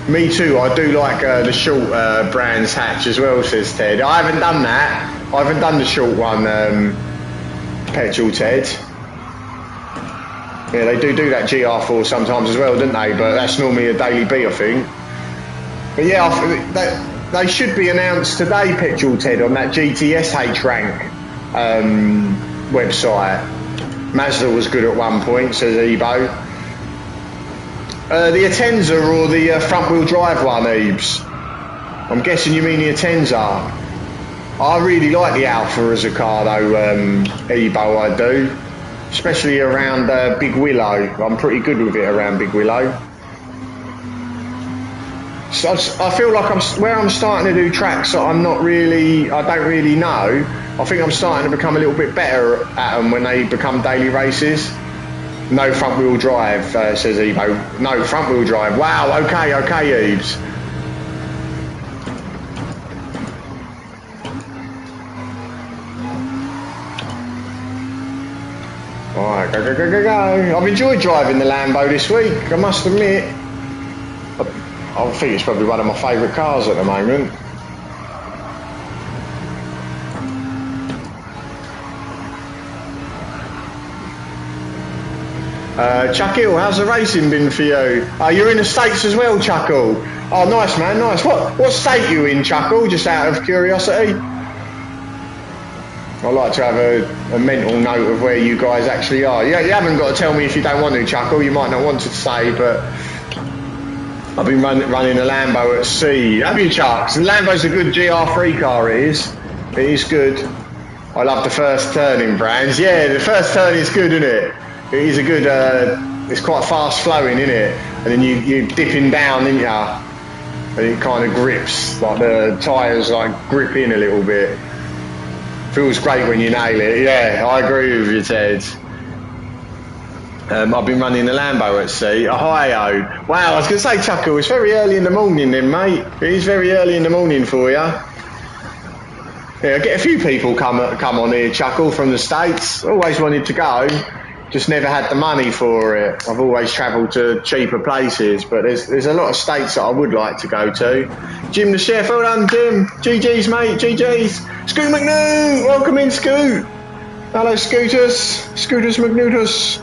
Me too, I do like the short Brands Hatch as well, says Ted. I haven't done that. I haven't done the short one, Petrol, Ted. Yeah, they do that GR4 sometimes as well, don't they? But that's normally a Daily B, I think. But yeah, they should be announced today, Petrol, Ted, on that GTSH rank website. Mazda was good at one point, says Ebo. The Atenza or the front-wheel drive one, Ebes? I'm guessing you mean the Atenza. I really like the Alpha as a car, though, Ebo, I do. Especially around Big Willow. I'm pretty good with it around Big Willow. So I feel like where I'm starting to do tracks that I don't really know, I think I'm starting to become a little bit better at them when they become daily races. No front wheel drive, says Ebo. No front wheel drive. Wow, okay, Ebes. Alright, go. I've enjoyed driving the Lambo this week, I must admit. I think it's probably one of my favourite cars at the moment. Chuckle, how's the racing been for you? You're in the States as well, Chuckle. Oh, nice, man, nice. What state are you in, Chuckle, just out of curiosity? I like to have a mental note of where you guys actually are. You haven't got to tell me if you don't want to, Chuckle. You might not want to say, but I've been running a Lambo at sea. Have you, Chucks? And Lambo's a good GR3 car, it is. It is good. I love the first turning, Brands. Yeah, the first turn is good, isn't it? It is a good, it's quite fast flowing, isn't it? And then you're dipping down, isn't you? And it kind of grips, like the tyres like grip in a little bit. Feels great when you nail it. Yeah, I agree with you, Ted. I've been running the Lambo at sea. Ohio. Wow, I was going to say, Chuckle, it's very early in the morning then, mate. It is very early in the morning for you. Yeah, I get a few people come on here, Chuckle, from the States. Always wanted to go, just never had the money for it. I've always travelled to cheaper places, but there's a lot of states that I would like to go to. Jim the Chef, well done, Jim. GG's, mate, GG's. Scoot McNew, welcome in, Scoot. Hello, Scooters. Scooters McNutus.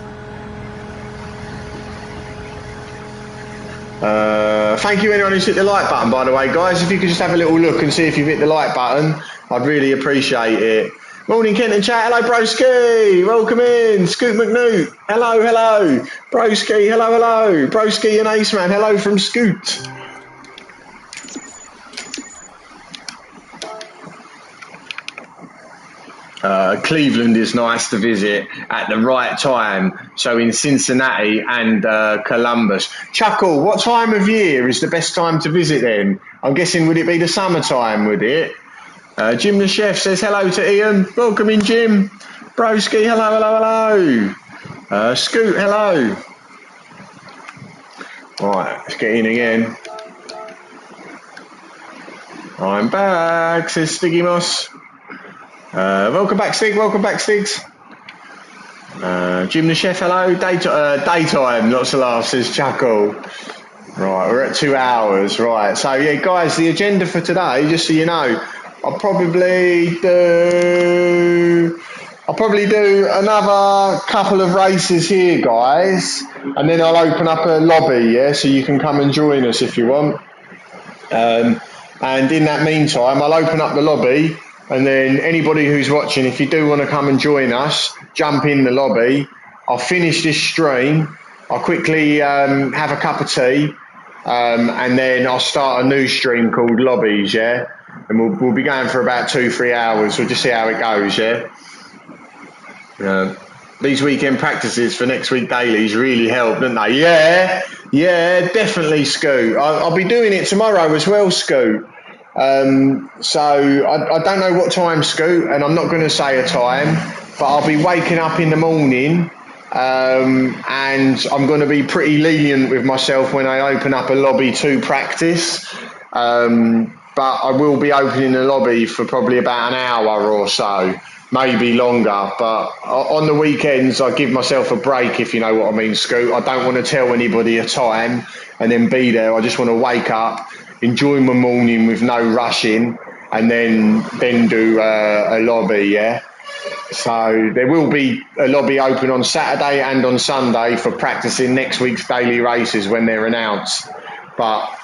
Thank you anyone who's hit the like button, by the way, guys. If you could just have a little look and see if you've hit the like button, I'd really appreciate it. Morning, Kent and chat. Hello, Broski. Welcome in. Scoot McNew. Hello, hello. Broski. Hello, hello. Broski and Ace Man. Hello from Scoot. Cleveland is nice to visit at the right time. So in Cincinnati and Columbus. Chuckle, what time of year is the best time to visit then? I'm guessing, would it be the summertime, would it? Jim the Chef says hello to Ian. Welcome in, Jim. Broski, hello, hello, hello. Scoot, hello. Right, let's get in again. I'm back, says Stiggy Moss. Welcome back, Stig. Welcome back, Stigs. Jim the Chef, hello. Daytime, lots of laughs, says Chuckle. Right, we're at 2 hours. Right, so yeah, guys, the agenda for today, just so you know, I'll probably do another couple of races here, guys, and then I'll open up a lobby, yeah, so you can come and join us if you want. And in that meantime, I'll open up the lobby, and then anybody who's watching, if you do want to come and join us, jump in the lobby. I'll finish this stream. I'll quickly have a cup of tea, and then I'll start a new stream called Lobbies, yeah? And we'll be going for about 2-3 hours. We'll just see how it goes, yeah? These weekend practices for next week dailies really help, don't they? Yeah, definitely, Scoot. I'll be doing it tomorrow as well, Scoot. So I don't know what time, Scoot, and I'm not going to say a time, but I'll be waking up in the morning, and I'm going to be pretty lenient with myself when I open up a lobby to practice. But I will be opening the lobby for probably about an hour or so, maybe longer. But on the weekends, I give myself a break, if you know what I mean, Scoot. I don't want to tell anybody a time and then be there. I just want to wake up, enjoy my morning with no rushing, and then do a lobby, yeah? So there will be a lobby open on Saturday and on Sunday for practicing next week's daily races when they're announced. But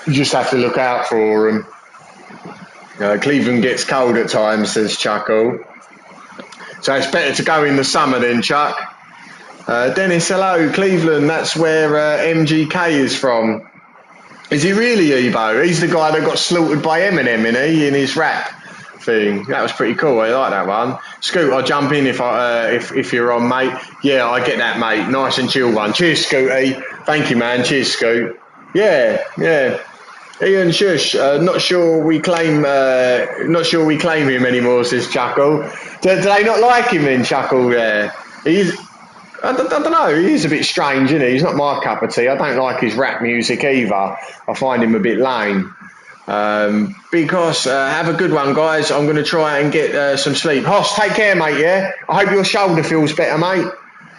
you just have to look out for them. Cleveland gets cold at times, says Chuckle. So it's better to go in the summer then, Chuck. Dennis, hello, Cleveland. That's where MGK is from. Is he really, Ebo? He's the guy that got slaughtered by Eminem, isn't he, in his rap thing? That was pretty cool. I like that one. Scoot, I'll jump in if you're on, mate. Yeah, I get that, mate. Nice and chill one. Cheers, Scooty. Thank you, man. Cheers, Scoot. Yeah. Ian Shush, not sure we claim him anymore, says Chuckle. Do they not like him then, Chuckle? Yeah, I don't know. He is a bit strange, isn't he? He's not my cup of tea. I don't like his rap music either. I find him a bit lame. Because have a good one, guys. I'm going to try and get some sleep. Hoss, take care, mate. Yeah. I hope your shoulder feels better, mate.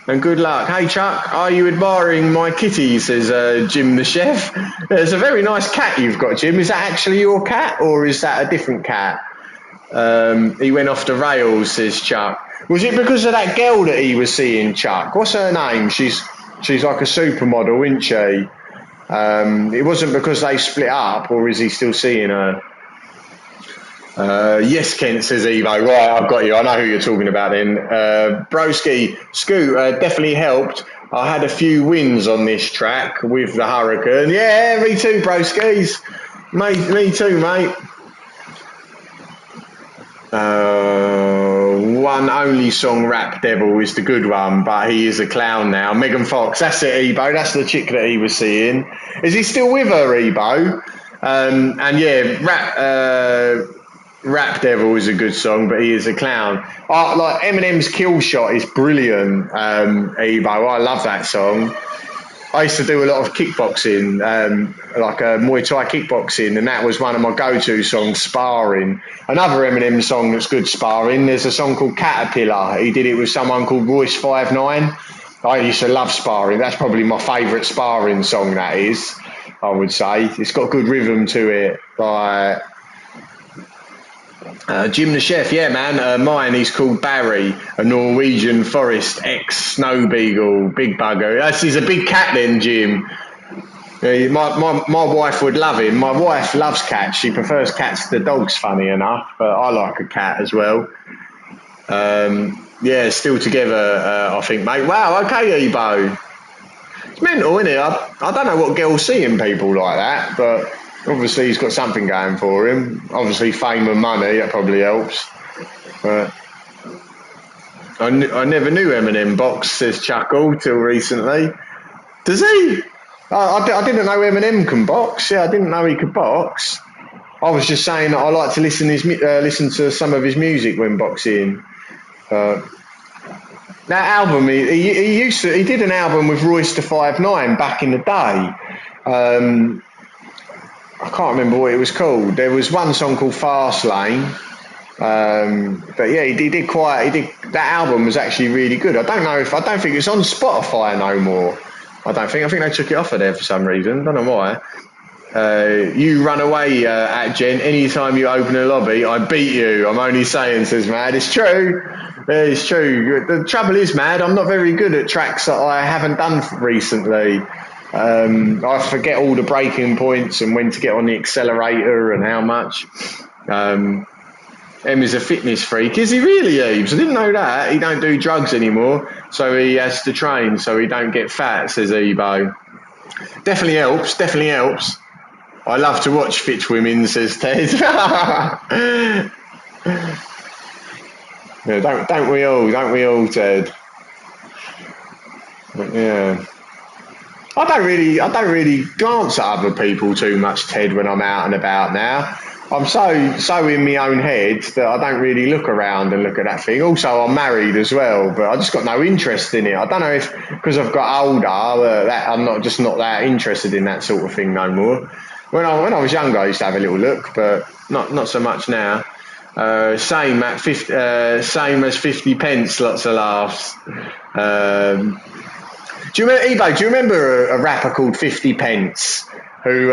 And good luck. Hey, Chuck, are you admiring my kitty, says Jim the Chef. It's a very nice cat you've got, Jim. Is that actually your cat, or is that a different cat? He went off the rails, says Chuck. Was it because of that girl that he was seeing, Chuck? What's her name? She's like a supermodel, isn't she? It wasn't because they split up, or is he still seeing her? Yes, Kent, says Evo. Right, I've got you. I know who you're talking about then. Broski, Scoot definitely helped. I had a few wins on this track with the Hurricane. Yeah, me too, Broskis. Mate, me too, mate. one only song, Rap Devil, is the good one, but he is a clown now. Megan Fox, that's it, Ebo. That's the chick that he was seeing. Is he still with her, Ebo? And yeah, Rap Devil is a good song, but he is a clown. Like Eminem's Kill Shot is brilliant, Ebo. I love that song. I used to do a lot of kickboxing, like Muay Thai kickboxing, and that was one of my go-to songs, sparring. Another Eminem song that's good sparring, there's a song called Caterpillar. He did it with someone called Royce 59. I used to love sparring. That's probably my favourite sparring song, that is, I would say. It's got good rhythm to it. Like, Jim the Chef, yeah, man. Mine, he's called Barry, a Norwegian forest ex-snow beagle, big bugger. He's a big cat then, Jim. My wife would love him. My wife loves cats. She prefers cats to dogs, funny enough, but I like a cat as well. Yeah, still together, I think, mate. Wow, okay, Ebo. It's mental, isn't it? I don't know what girls see in people like that, but obviously he's got something going for him. Obviously fame and money, that probably helps. But I never knew Eminem boxed, says Chuckle, till recently. Does he? I didn't know Eminem can box. Yeah, I didn't know he could box. I was just saying that I like to listen to some of his music when boxing. That album, he did an album with Royce the 59 back in the day. I can't remember what it was called. There was one song called Fast Lane. But yeah, he did that album was actually really good. I don't think it's on Spotify no more. I think they took it off of there for some reason. Don't know why. You run away at Jen. Anytime you open a lobby, I beat you. I'm only saying, says Mad. It's true. It's true. The trouble is, Mad, I'm not very good at tracks that I haven't done recently. I forget all the breaking points and when to get on the accelerator and how much. Em is a fitness freak. Is he really, Eves? I didn't know that. He don't do drugs anymore, so he has to train so he don't get fat, says Ebo. Definitely helps. I love to watch fit women, says Ted. Yeah, don't we all, Ted? But yeah. I don't really glance at other people too much, Ted, when I'm out and about now. I'm so in my own head that I don't really look around and look at that thing. Also, I'm married as well, but I just got no interest in it. I don't know if because I've got older that I'm not that interested in that sort of thing no more. When I was younger, I used to have a little look, but not so much now. Same as 50 pence, lots of laughs. Do you remember a rapper called 50 Pence? Who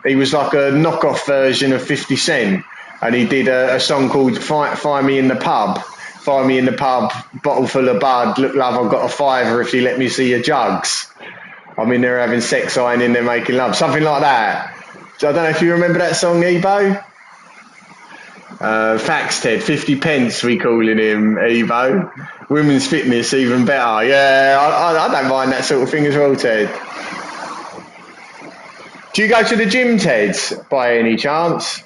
he was like a knockoff version of 50 Cent, and he did a song called Find Me in the Pub. Find me in the pub, bottle full of bud. Look, love, I've got a fiver if you let me see your jugs. I'm in there having sex, I ain't in there making love. Something like that. So I don't know if you remember that song, Ebo. Facts, Ted. 50 Pence, we calling him, Ebo. Women's fitness, even better. Yeah, I don't mind that sort of thing as well, Ted. Do you go to the gym, Ted, by any chance?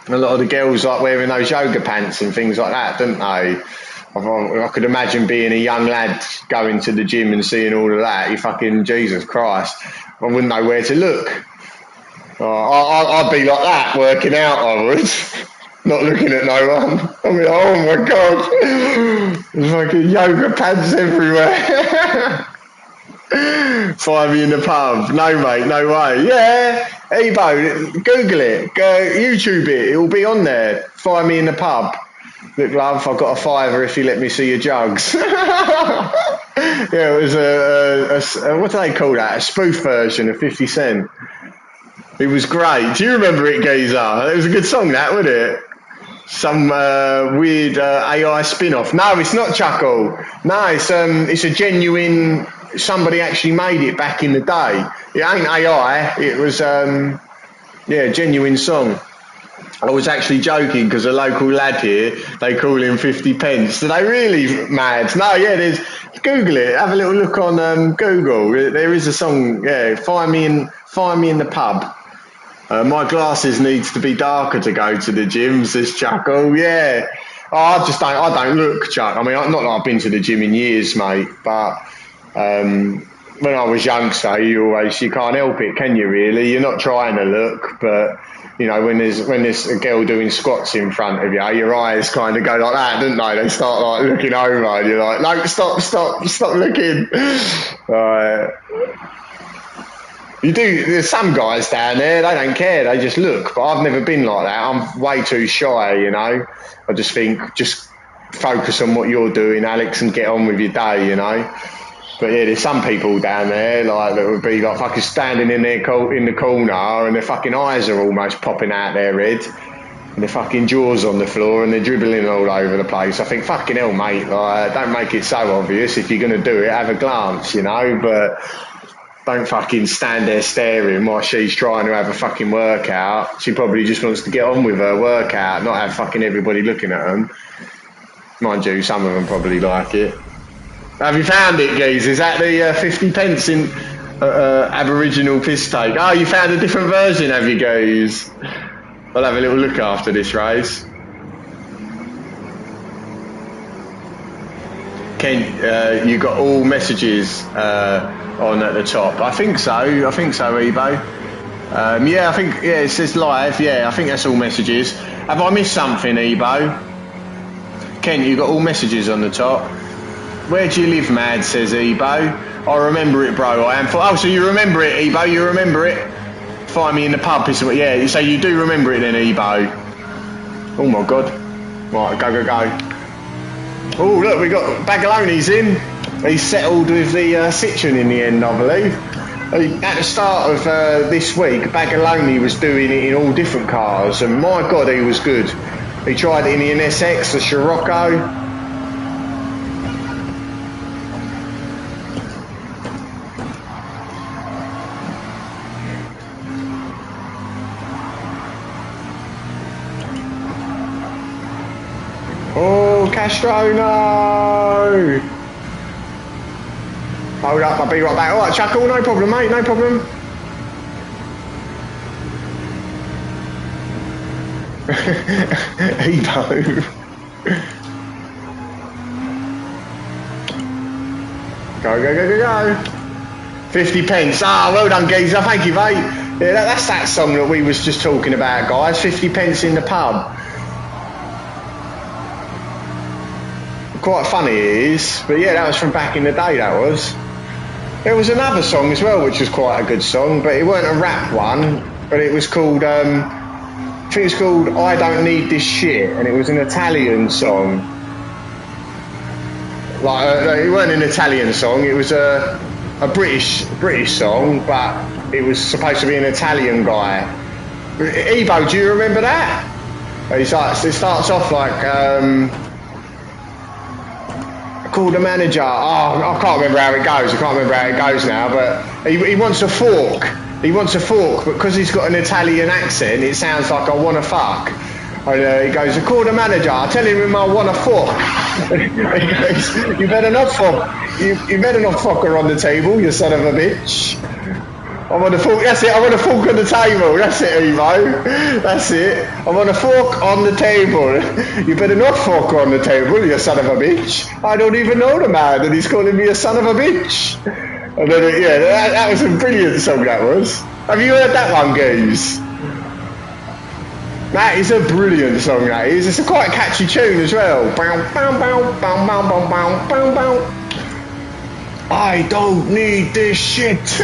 A lot of the girls like wearing those yoga pants and things like that, don't they? I could imagine being a young lad going to the gym and seeing all of that. You fucking Jesus Christ. I wouldn't know where to look. I'd be like that, working out, I would. Not looking at no one. I mean, oh my God. There's fucking yoga pants everywhere. Find me in the pub. No, mate, no way. Yeah, Ebo, Google it, go YouTube it. It'll be on there. Find me in the pub. Look, love, I've got a fiver if you let me see your jugs. Yeah, it was a what do they call that? A spoof version of 50 Cent. It was great. Do you remember it, Geezer? It was a good song, that, wasn't it? Some weird AI spin-off. No, it's not Chuckle. No, it's a genuine. Somebody actually made it back in the day. It ain't AI. It was genuine song. I was actually joking because a local lad here, they call him 50 Pence. Are they really mad? No, yeah. Google it. Have a little look on Google. There is a song. Yeah, find me in the pub. My glasses needs to be darker to go to the gym, says Chuckle. Yeah. Oh, I don't look, Chuck. I mean, not that I've been to the gym in years, mate, but when I was youngster, you can't help it, can you? Really, you're not trying to look, but you know, when there's a girl doing squats in front of you, your eyes kind of go like that, don't they? They start like looking over, and you're like, no, stop looking. You do. There's some guys down there, they don't care, they just look. But I've never been like that. I'm way too shy, you know. I just think, just focus on what you're doing, Alex, and get on with your day, you know. But yeah, there's some people down there like that would be like fucking standing in the corner, and their fucking eyes are almost popping out their head, and their fucking jaws on the floor, and they're dribbling all over the place. I think, fucking hell, mate, like, don't make it so obvious. If you're gonna do it, have a glance, you know. But don't fucking stand there staring while she's trying to have a fucking workout. She probably just wants to get on with her workout, not have fucking everybody looking at them. Mind you, some of them probably like it. Have you found it, geez? Is that the 50 pence in Aboriginal piss take? Oh, you found a different version, have you, geez? I'll have a little look after this race. Ken, you got all messages on at the top. I think so, Ebo. Yeah, it says live. Yeah, I think that's all messages. Have I missed something, Ebo? Ken, you got all messages on the top. Where do you live, Mad, says Ebo. I remember it, bro. Oh, so you remember it, Ebo, you remember it? Find me in the pub. Yeah, so you do remember it then, Ebo. Oh my God. Right, go. Oh, look, we got Bagaloni's in. He's settled with the Citroen in the end, I believe. At the start of this week, Bagaloni was doing it in all different cars, and my God, he was good. He tried it in the NSX, the Scirocco. Oh, Castro, no! Hold up, I'll be right back. Alright, Chuckle, no problem, mate, no problem. Evo. Go. 50 pence. Ah, well done, geezer. Thank you, mate. Yeah, that's that song that we was just talking about, guys. 50 pence in the pub. Quite funny it is, but yeah, that was from back in the day, that was. There was another song as well, which was quite a good song, but it weren't a rap one, but it was called, I think it's called I Don't Need This Shit, and it was an Italian song. Like, it weren't an Italian song, it was a British song, but it was supposed to be an Italian guy. Ebo, do you remember that? It starts off like, call the manager. Oh, I can't remember how it goes. Now, but he wants a fork. But because he's got an Italian accent, it sounds like I want to fuck. And he goes, call the manager. I tell him I want a fork. He goes, you better not fuck her on the table, you son of a bitch. I want a fork. That's it. I want a fork on the table. That's it, Evo. That's it. I want a fork on the table. You better not fuck on the table, you son of a bitch. I don't even know the man, and he's calling me a son of a bitch. And then, yeah, that was a brilliant song. That was. Have you heard that one, guys? That is a brilliant song. That is. It's a quite catchy tune as well. I don't need this shit.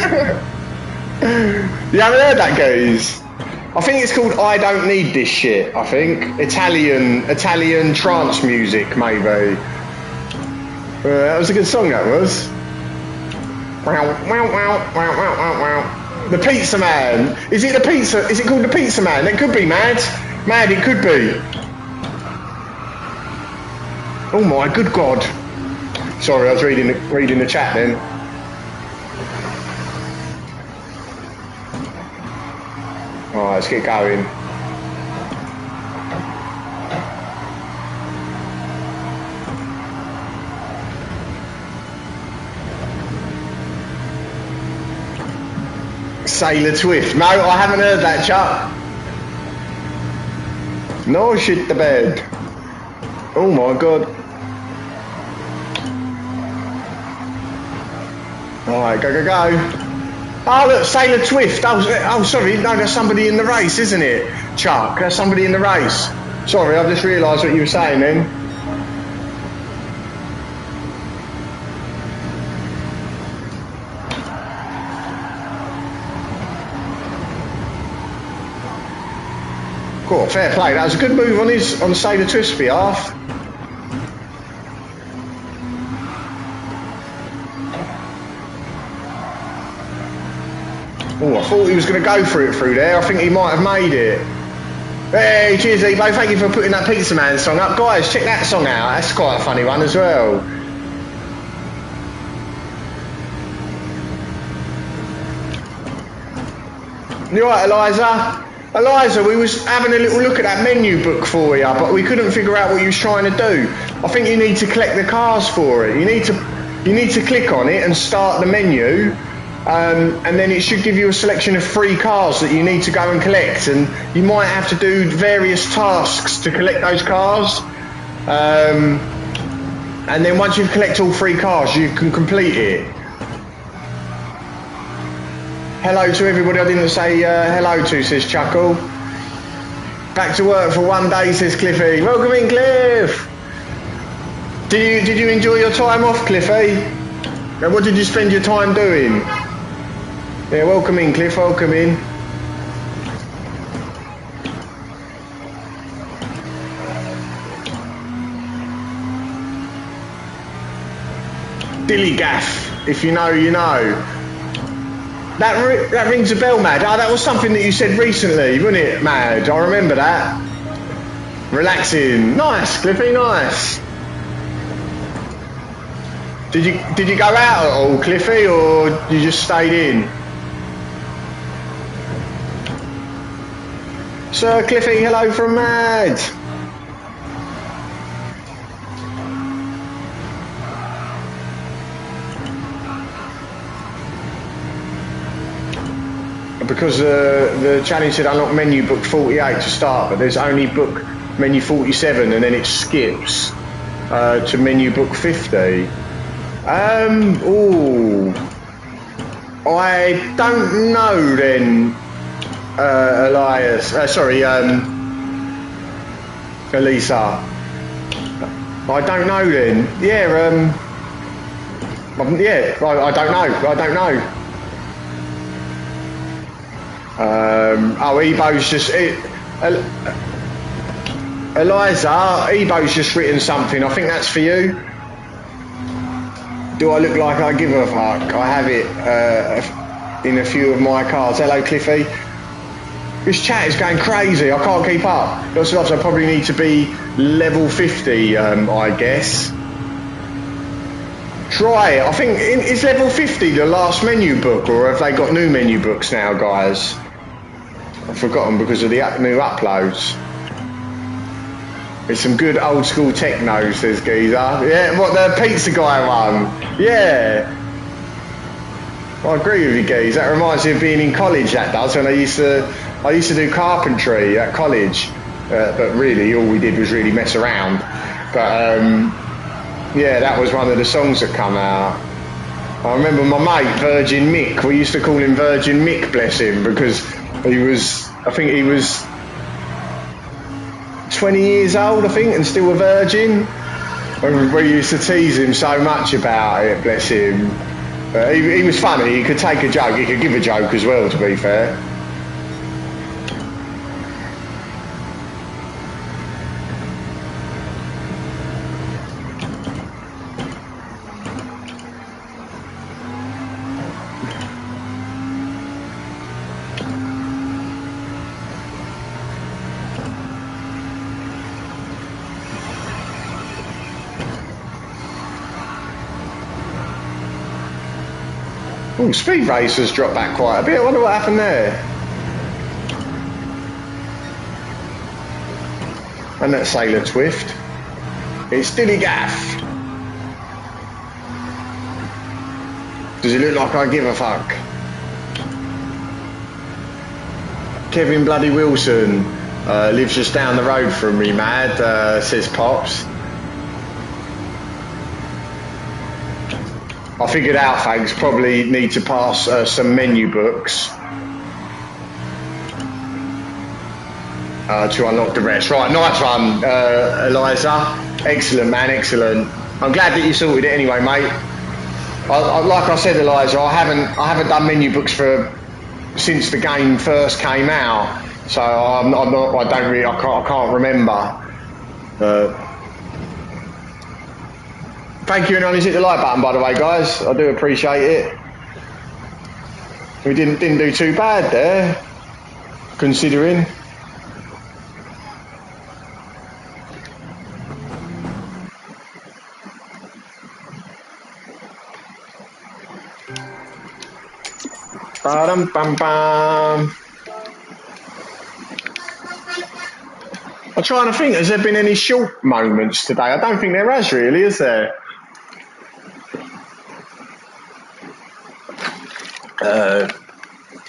You haven't heard that, guys? I think it's called I Don't Need This Shit, I think. Italian trance music, maybe. That was a good song, that was. The Pizza Man. Is it called the Pizza Man? It could be, Mad, it could be. Oh my good God. Sorry, I was reading the chat then. Alright, let's get going. Sailor Twift. No, I haven't heard that, Chuck. No shit the bed. Oh my God. Alright, go, go, go. Oh, look, Sailor Twift. Oh, sorry. No, there's somebody in the race, isn't it? Chuck, there's somebody in the race. Sorry, I've just realised what you were saying then. Cool, fair play. That was a good move on Sailor Twift's behalf. Oh, I thought he was going to go for it through there. I think he might have made it. Hey, cheers, Ebo. Thank you for putting that Pizza Man song up. Guys, check that song out. That's quite a funny one as well. You right, Eliza? Eliza, we was having a little look at that menu book for you, but we couldn't figure out what you was trying to do. I think you need to collect the cars for it. You need to click on it and start the menu. And then it should give you a selection of free cars that you need to go and collect, and you might have to do various tasks to collect those cars, and then once you've collected all 3 cars you can complete it. Hello to everybody I didn't say hello to, says Chuckle. Back to work for 1 day, says Cliffy. Welcome in, Cliff. Did you enjoy your time off, Cliffy? And what did you spend your time doing? Yeah, welcome in, Cliff, welcome in. Dilly Gaff, if you know, you know. That rings a bell, Mad. Oh, that was something that you said recently, wasn't it, Mad? I remember that. Relaxing. Nice, Cliffy, nice. Did you go out at all, Cliffy, or you just stayed in? Sir Cliffy, hello from Mad. Because the challenge said unlock menu book 48 to start, but there's only book menu 47 and then it skips to menu book 50. Ooh, I don't know then. Elias, Elisa. I don't know then. Yeah, yeah, I don't know. I don't know. Oh, Ebo's just Eliza. Ebo's just written something. I think that's for you. Do I look like I give a fuck? I have it in a few of my cars. Hello, Cliffy. This chat is going crazy. I can't keep up. Lots of lots. I probably need to be level 50, I guess. Try it. I think is level 50 the last menu book, or have they got new menu books now, guys? I've forgotten because of the new uploads. It's some good old school techno, says Geezer. Yeah, what, the pizza guy one? Yeah. I agree with you, Geezer. That reminds me of being in college, that does, when I used to do carpentry at college. But really, all we did was really mess around. But, yeah, that was one of the songs that come out. I remember my mate, Virgin Mick. We used to call him Virgin Mick, bless him, because I think he was 20 years old, I think, and still a virgin. We used to tease him so much about it, bless him. He was funny. He could take a joke. He could give a joke as well, to be fair. Ooh, Speed Racer's dropped back quite a bit. I wonder what happened there. And that's Sailor Twift. It's Dilly Gaff. Does it look like I give a fuck? Kevin Bloody Wilson lives just down the road from me, Mad, says Pops. I figured out, thanks, probably need to pass some menu books to unlock the rest. Right, nice one, Eliza. Excellent, man, excellent. I'm glad that you sorted it anyway, mate. Like I said, Eliza, I haven't done menu books since the game first came out, so I can't remember. Thank you, anyone who's hit the like button, by the way, guys. I do appreciate it. We didn't do too bad there, considering. Ba-dum-bum-bum. I'm trying to think, has there been any short moments today? I don't think there has really, is there?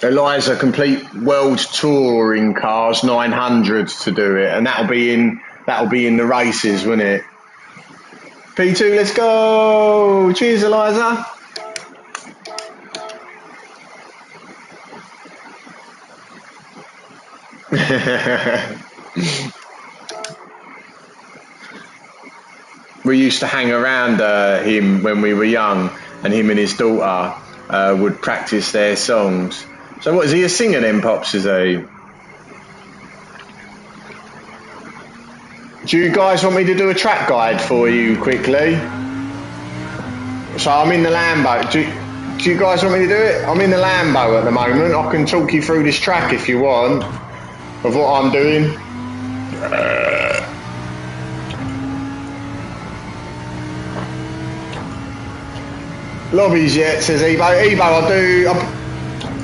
Eliza complete world touring cars 900 to do it, and that'll be in the races, won't it? P2, let's go! Cheers, Eliza. We used to hang around him when we were young, and him and his daughter would practice their songs. So what, is he a singer then, Pops, is he? Do you guys want me to do a track guide for you quickly? So I'm in the Lambo. Do you guys want me to do it? I'm in the Lambo at the moment. I can talk you through this track if you want, of what I'm doing. Lobbies yet, says Ebo.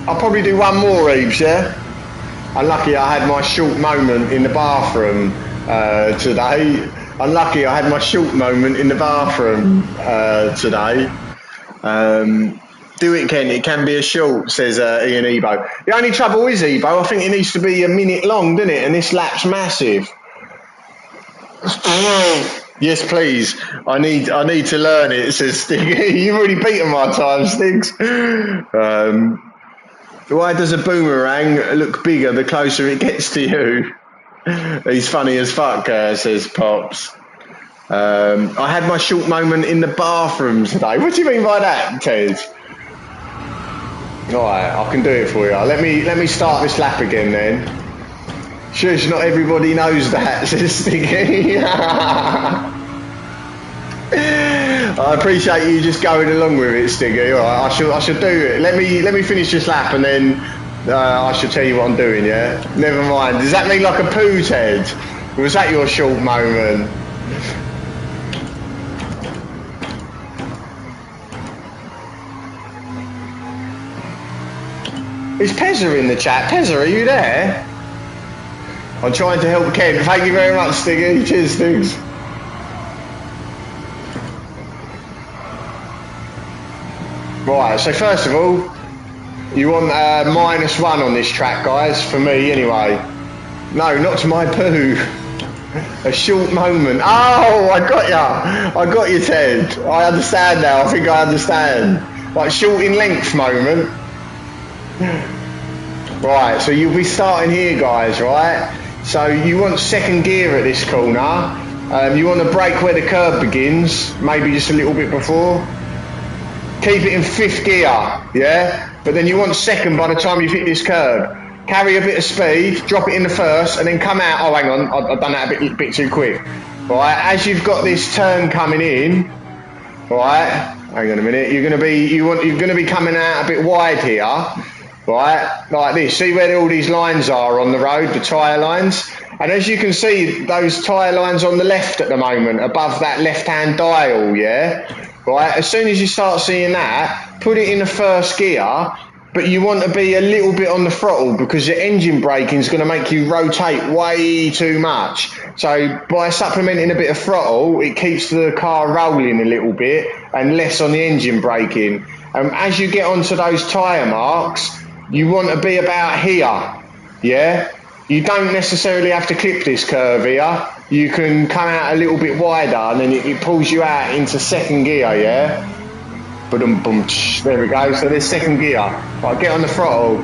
I'll probably do one more, Ebes, yeah? Unlucky I had my short moment in the bathroom today. Unlucky I had my short moment in the bathroom today. Do it, Ken. It can be a short, says Ian Ebo. The only trouble is, Ebo, I think it needs to be a minute long, doesn't it? And this lap's massive. Yes, please. I need to learn it, says Stig. You've already beaten my time, Stigs. Why does a boomerang look bigger the closer it gets to you? He's funny as fuck, says Pops. I had my short moment in the bathroom today. What do you mean by that, Ted? Alright, I can do it for you. Let me start this lap again then. Shush, not everybody knows that, says Stiggy. I appreciate you just going along with it, Stiggy. Alright, I should do it. Let me finish this lap and then I should tell you what I'm doing, yeah? Never mind. Does that mean like a poo, Ted? Or was that your short moment? Is Pezza in the chat? Pezza, are you there? I'm trying to help Ken. Thank you very much, Stiggy. Cheers, Stigs. Right, so first of all, you want -1 on this track, guys, for me anyway. No, not to my poo. A short moment. Oh, I got ya. I got you, Ted. I understand now. I think I understand. Like short in length moment. Right, so you'll be starting here, guys, right? So you want second gear at this corner. You want to brake where the curb begins, maybe just a little bit before. Keep it in 5th gear, yeah? But then you want second by the time you've hit this curb. Carry a bit of speed, drop it in the first, and then come out. Oh, hang on, I've done that a bit too quick. Right, as you've got this turn coming in, right? Hang on a minute. You're gonna be coming out a bit wide here. Right, like this. See where all these lines are on the road, the tyre lines? And as you can see, those tyre lines on the left at the moment, above that left-hand dial, yeah? Right, as soon as you start seeing that, put it in the 1st gear, but you want to be a little bit on the throttle because your engine braking is going to make you rotate way too much. So by supplementing a bit of throttle, it keeps the car rolling a little bit and less on the engine braking. As you get onto those tyre marks, you want to be about here, yeah? You don't necessarily have to clip this curve here. You can come out a little bit wider and then it pulls you out into 2nd gear, yeah? Boom, boom, there we go. So there's second gear. Right, get on the throttle.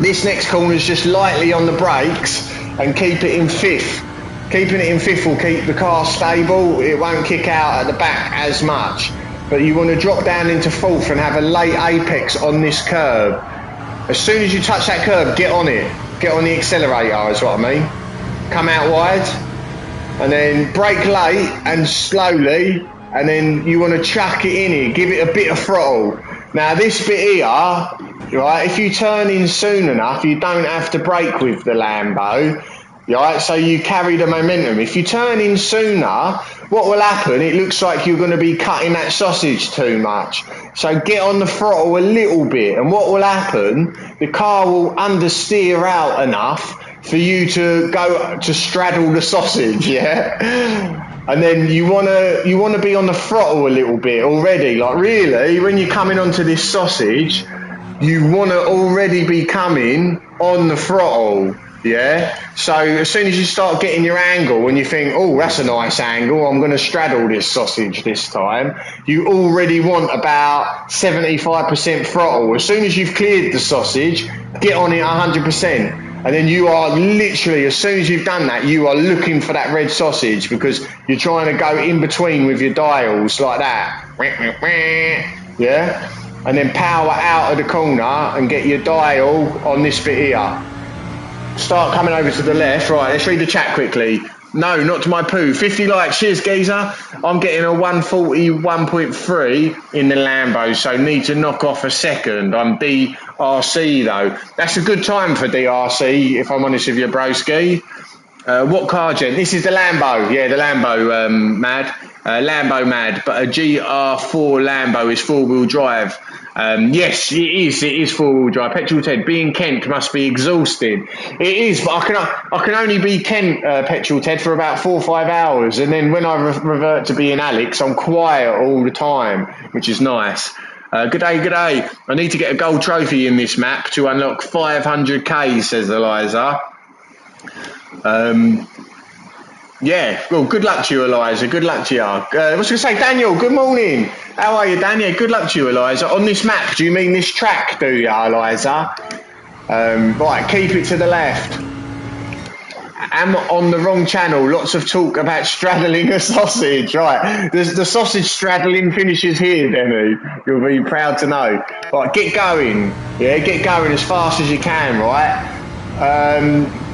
This next corner is just lightly on the brakes and keep it in fifth. Keeping it in fifth will keep the car stable. It won't kick out at the back as much. But you want to drop down into fourth and have a late apex on this curb. As soon as you touch that curb, get on it. Get on the accelerator is what I mean. Come out wide and then brake late and slowly, and then you want to chuck it in here. Give it a bit of throttle. Now this bit here, right, if you turn in soon enough, you don't have to brake with the Lambo. Right, so you carry the momentum. If you turn in sooner, what will happen? It looks like you're going to be cutting that sausage too much. So get on the throttle a little bit, and what will happen? The car will understeer out enough for you to go to straddle the sausage, yeah. And then you wanna be on the throttle a little bit already. Like really, when you're coming onto this sausage, you wanna already be coming on the throttle. Yeah, so as soon as you start getting your angle and you think, oh, that's a nice angle, I'm going to straddle this sausage this time, you already want about 75% throttle. As soon as you've cleared the sausage, get on it 100%. And then you are literally, as soon as you've done that, you are looking for that red sausage because you're trying to go in between with your dials like that. Yeah, and then power out of the corner and get your dial on this bit here. Start coming over to the left. Right, let's read the chat quickly. No, not to my poo. 50 likes. Cheers, geezer. I'm getting a 141.3 in the Lambo, so need to knock off a second. I'm DRC, though. That's a good time for DRC, if I'm honest with you, broski. What car, gent? This is the Lambo. Yeah, the Lambo, Mad. Lambo Mad, but a GR4 Lambo is four-wheel drive. Yes, it is four-wheel drive. Petrol Ted, being Kent must be exhausting. It is, but I can only be Kent, Petrol Ted, for about 4 or 5 hours, and then when I revert to being Alex, I'm quiet all the time, which is nice. Good day, good day. I need to get a gold trophy in this map to unlock 500k, says Eliza. Yeah, well, good luck to you, Eliza. Good luck to you. What's I going to say? Daniel, good morning. How are you, Daniel? Good luck to you, Eliza. On this map, do you mean this track, do you, Eliza? Right, keep it to the left. I'm on the wrong channel. Lots of talk about straddling a sausage. Right, the sausage straddling finishes here, Denny. You'll be proud to know. Right, get going. Yeah, get going as fast as you can, right?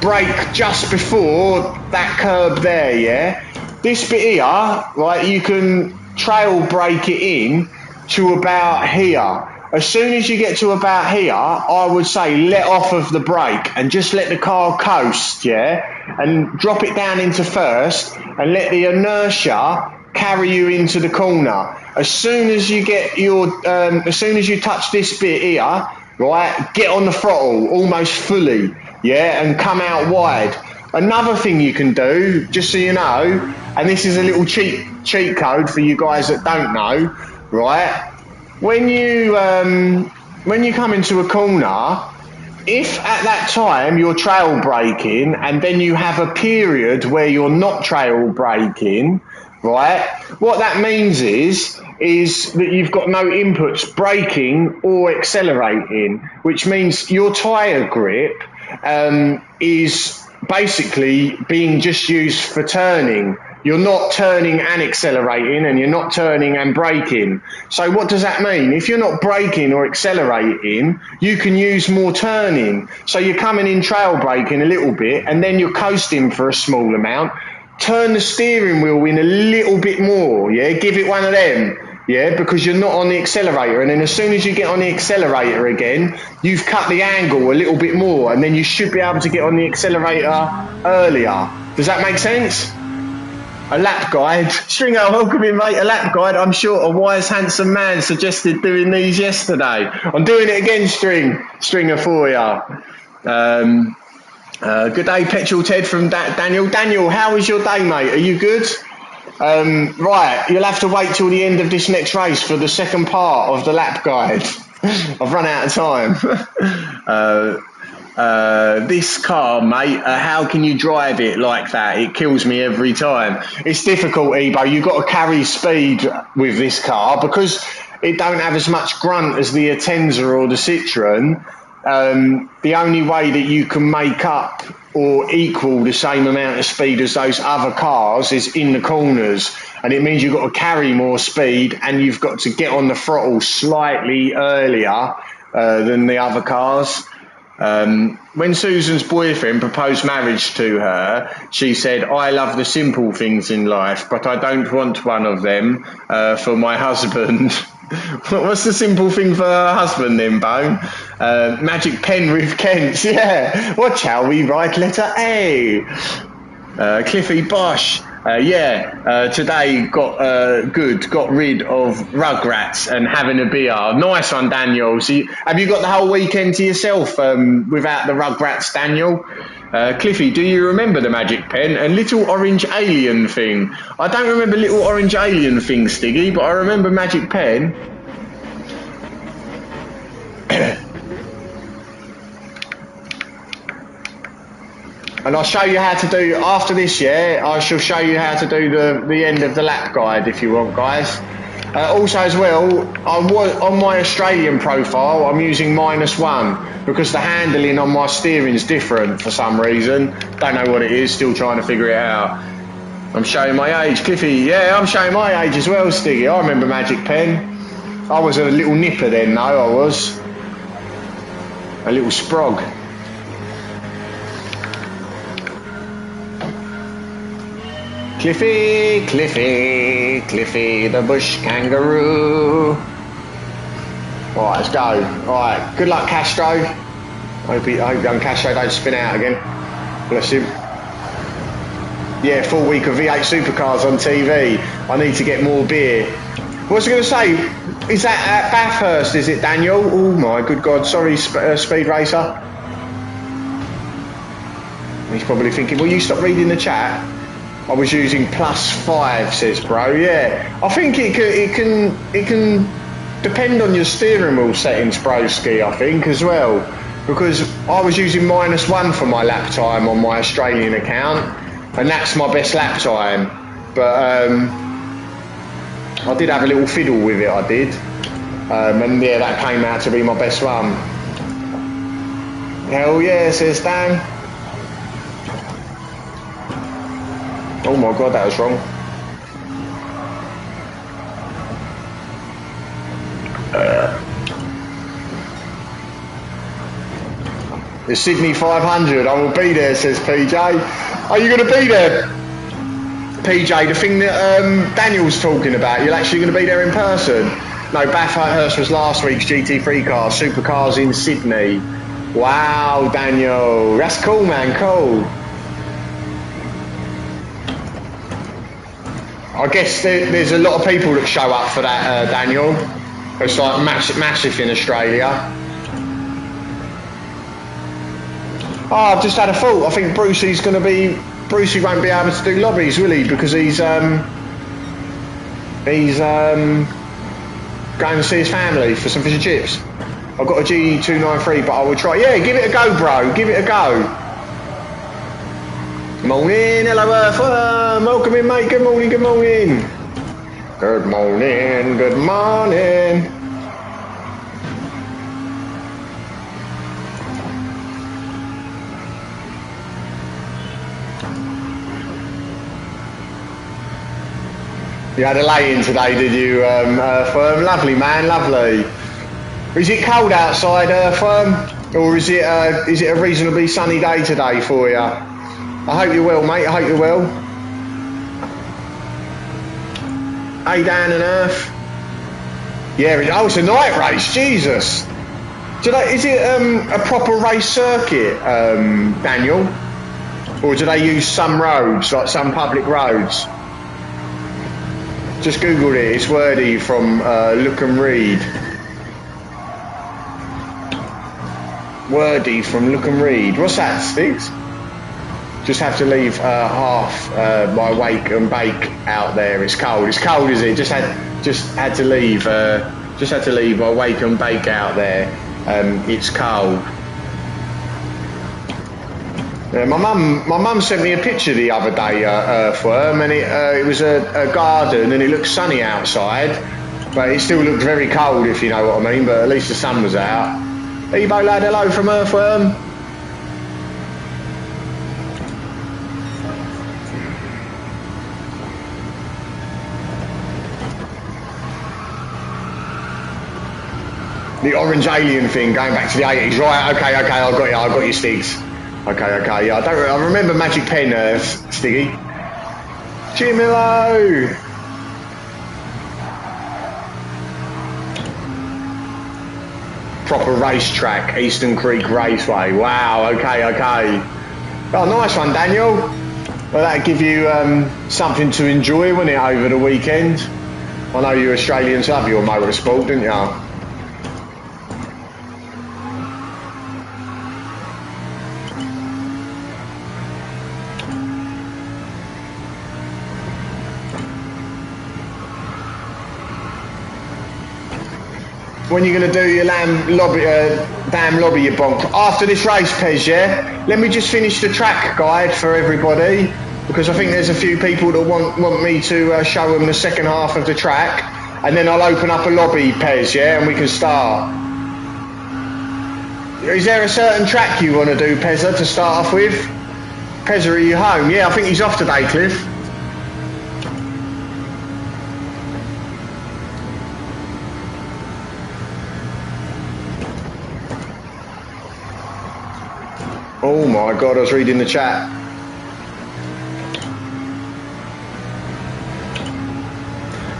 Brake just before that curb there, yeah? This bit here, right, you can trail brake it in to about here. As soon as you get to about here, I would say let off of the brake and just let the car coast, yeah? And drop it down into first and let the inertia carry you into the corner. As soon as you get your, as soon as you touch this bit here, right, get on the throttle almost fully, yeah, and come out wide. Another thing you can do, just so you know, and this is a little cheat code for you guys that don't know, right? When you come into a corner, if at that time you're trail braking and then you have a period where you're not trail braking, right? What that means is that you've got no inputs braking or accelerating, which means your tyre grip is basically being just used for turning. You're not turning and accelerating, and you're not turning and braking. So what does that mean? If you're not braking or accelerating, you can use more turning. So you're coming in trail braking a little bit, and then you're coasting for a small amount. Turn the steering wheel in a little bit more, yeah? Give it one of them, yeah? Because you're not on the accelerator. And then as soon as you get on the accelerator again, you've cut the angle a little bit more, and then you should be able to get on the accelerator earlier. Does that make sense? A lap guide. Stringer, welcome in, mate. A lap guide. I'm sure a wise, handsome man suggested doing these yesterday. I'm doing it again, Stringer, for you. Good day, Petrol Ted from Daniel. Daniel, how was your day, mate? Are you good? Right, you'll have to wait till the end of this next race for the second part of the lap guide. I've run out of time. This car, mate, how can you drive it like that? It kills me every time. It's difficult, Ebo. You've got to carry speed with this car because it don't have as much grunt as the Atenza or the Citroen. The only way that you can make up or equal the same amount of speed as those other cars is in the corners, and it means you've got to carry more speed and you've got to get on the throttle slightly earlier than the other cars. When Susan's boyfriend proposed marriage to her, she said, "I love the simple things in life, but I don't want one of them for my husband." What's the simple thing for her husband then, Bone? Magic pen with Kent, yeah. Watch how we write letter A. Cliffy Bosch, today got rid of Rugrats and having a beer. Nice one, Daniel. So have you got the whole weekend to yourself without the Rugrats, Daniel? Cliffy, do you remember the magic pen and little orange alien thing? I don't remember little orange alien thing, Stiggy, but I remember magic pen. And I'll show you how to do, after this, I shall show you how to do the end of the lap guide if you want, guys. Also as well, on my Australian profile, I'm using -1 because the handling on my steering is different for some reason. Don't know what it is, still trying to figure it out. I'm showing my age. Cliffy, yeah, I'm showing my age as well, Stiggy. I remember Magic Pen. I was a little nipper then, though, I was. A little sprog. Cliffy, Cliffy, Cliffy the bush kangaroo. Alright, let's go. Alright, good luck, Castro. I hope young Castro don't spin out again. Bless him. Yeah, full week of V8 supercars on TV. I need to get more beer. What was I going to say? Is that at Bathurst, is it, Daniel? Oh my good God, sorry, Speed Racer. He's probably thinking, will you stop reading the chat? I was using +5, says bro. Yeah, I think it can depend on your steering wheel settings, broski. I think as well, because I was using -1 for my lap time on my Australian account, and that's my best lap time. But I did have a little fiddle with it. I did, and yeah, that came out to be my best one. Hell yeah, says Dan. Oh my God, that was wrong. The Sydney 500, I will be there, says PJ. Are you going to be there, PJ? The thing that Daniel's talking about, you're actually going to be there in person? No, Bathurst was last week's GT3 car, supercars in Sydney. Wow, Daniel, that's cool, man, cool. I guess there's a lot of people that show up for that, Daniel. It's like massive in Australia. Oh, I've just had a thought. I think Brucey won't be able to do lobbies, will he? Because he's going to see his family for some fish and chips. I've got a G293, but I will try. Yeah, give it a go, bro. Give it a go. Morning, hello Earthworm, welcome in mate, good morning, good morning. Good morning, good morning. You had a lay-in today, did you, Earthworm? Lovely man, lovely. Is it cold outside, Earthworm? Or is it a reasonably sunny day today for you? I hope you're well, mate. I hope you're well. Hey, Dan and Earth. Yeah, it's a night race. Jesus. Is it a proper race circuit, Daniel? Or do they use some roads, like some public roads? Just Googled it. It's Wordy from Look and Read. Wordy from Look and Read. What's that, Sticks? Just have to leave half my wake and bake out there. It's cold. It's cold, is it? Just had to leave. Just had to leave my wake and bake out there. It's cold. Yeah, my mum sent me a picture the other day, Earthworm, and it was a garden, and it looked sunny outside. But it still looked very cold, if you know what I mean, but at least the sun was out. Ebo lad, hello from Earthworm. The orange alien thing, going back to the 80s. Right, okay, I got you, Stiggs. Okay, yeah, I remember Magic Pen, Stiggy. Jimilo! Proper racetrack, Eastern Creek Raceway. Wow, okay. Oh, nice one, Daniel. Well, that'll give you something to enjoy, won't it, over the weekend? I know you Australians love your motorsport, don't you? When you're going to do your damn lobby, you bonk. After this race, Pez, yeah? Let me just finish the track guide for everybody, because I think there's a few people that want me to show them the second half of the track, and then I'll open up a lobby, Pez, yeah? And we can start. Is there a certain track you want to do, Pezza, to start off with? Pezza, are you home? Yeah, I think he's off today, Cliff. Oh my God, I was reading the chat.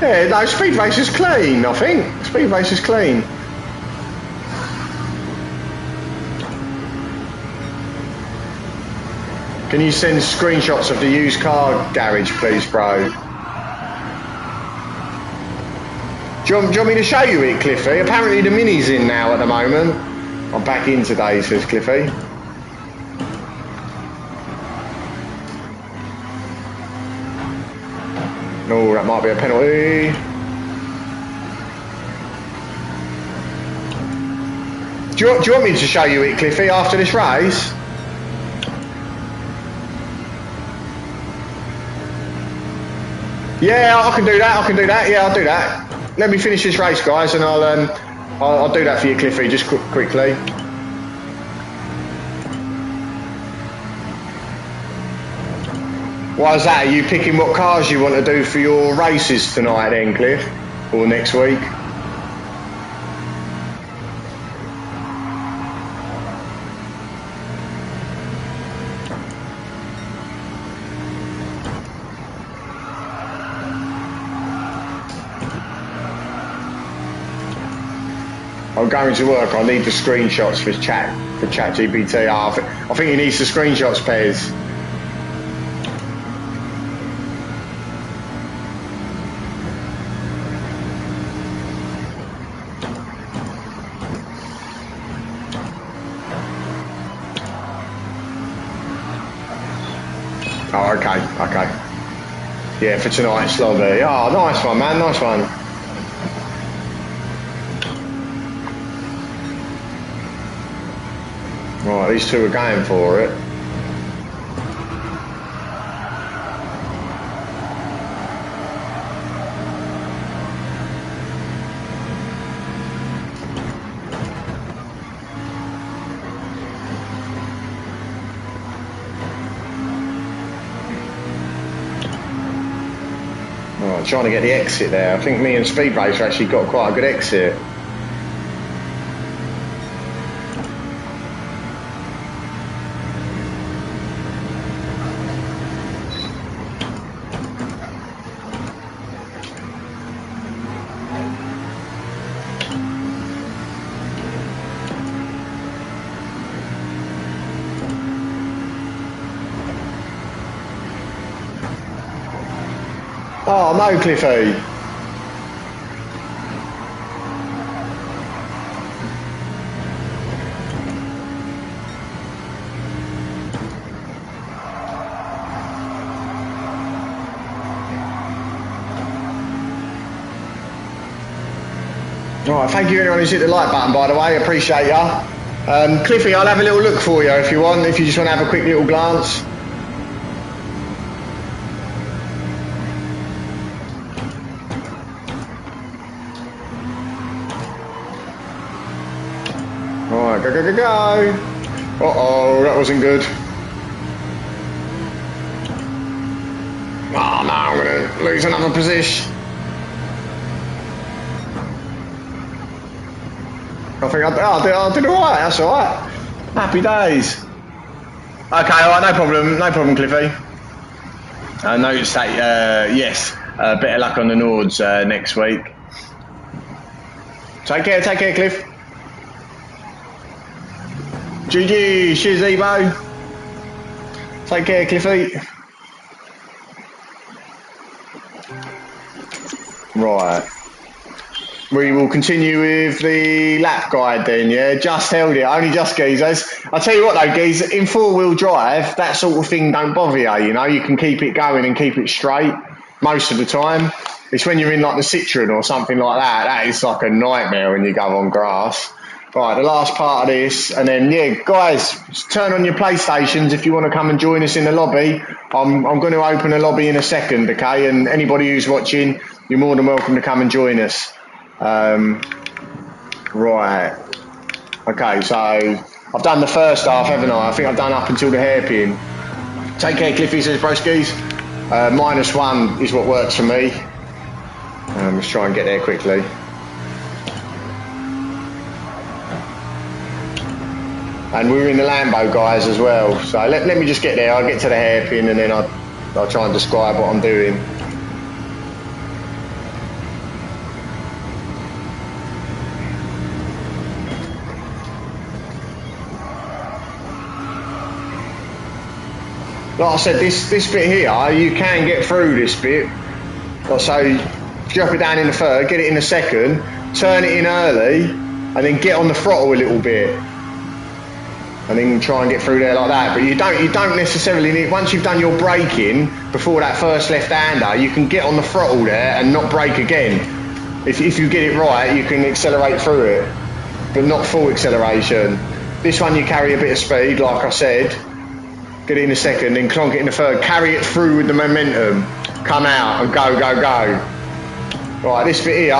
Yeah, no, Speed Race is clean, I think. Speed Race is clean. Can you send screenshots of the used car garage, please, bro? Do you want me to show you it, Cliffy? Apparently the Mini's in now at the moment. I'm back in today, says Cliffy. Oh, that might be a penalty. Do you want me to show you it, Cliffy, after this race? Yeah, I can do that. Yeah, I'll do that. Let me finish this race, guys, and I'll do that for you, Cliffy, just quickly. Why is that? Are you picking what cars you want to do for your races tonight then, Cliff? Or next week? I'm going to work. I need the screenshots for ChatGPT. I think he needs the screenshots, Pez. Oh, okay. Yeah, for tonight's lobby. Oh, nice one, man, nice one. Right, these two are going for it. Trying to get the exit there. I think me and Speed Racer actually got quite a good exit. Oh no, Cliffy. Alright, thank you everyone who's hit the like button, by the way, appreciate ya. Cliffy, I'll have a little look for you if you want, if you just want to have a quick little glance. Right, go, go, go, go. Uh-oh, that wasn't good. Oh no, I'm going to lose another position. I think I did alright, that's alright. Happy days. Okay, alright, no problem, Cliffy. I noticed that, yes, better luck on the Nords next week. Take care, Cliff. GG, cheers, Ebo. Take care, Cliffy. Right. We will continue with the lap guide then, yeah? Just held it, only just geezers. I'll tell you what though, geez, in four-wheel drive, that sort of thing don't bother you, you know? You can keep it going and keep it straight most of the time. It's when you're in like the Citroen or something like that, that is like a nightmare when you go on grass. Right, the last part of this, and then, yeah, guys, turn on your PlayStations if you want to come and join us in the lobby. I'm going to open a lobby in a second, okay? And anybody who's watching, you're more than welcome to come and join us. Right. Okay, so I've done the first half, haven't I? I think I've done up until the hairpin. Take care, Cliffy, says broskies. -1 is what works for me. Let's try and get there quickly. And we're in the Lambo, guys, as well. So let me just get there. I'll get to the hairpin and then I'll try and describe what I'm doing. Like I said, this bit here, you can get through this bit. So drop it down in the third, get it in the second, turn it in early, and then get on the throttle a little bit. And then try and get through there like that. But you don't necessarily need, once you've done your braking before that first left-hander, you can get on the throttle there and not brake again. If you get it right, you can accelerate through it, but not full acceleration. This one you carry a bit of speed, like I said. Get it in the second, then clonk it in the third. Carry it through with the momentum. Come out and go, go, go. Right, this bit here,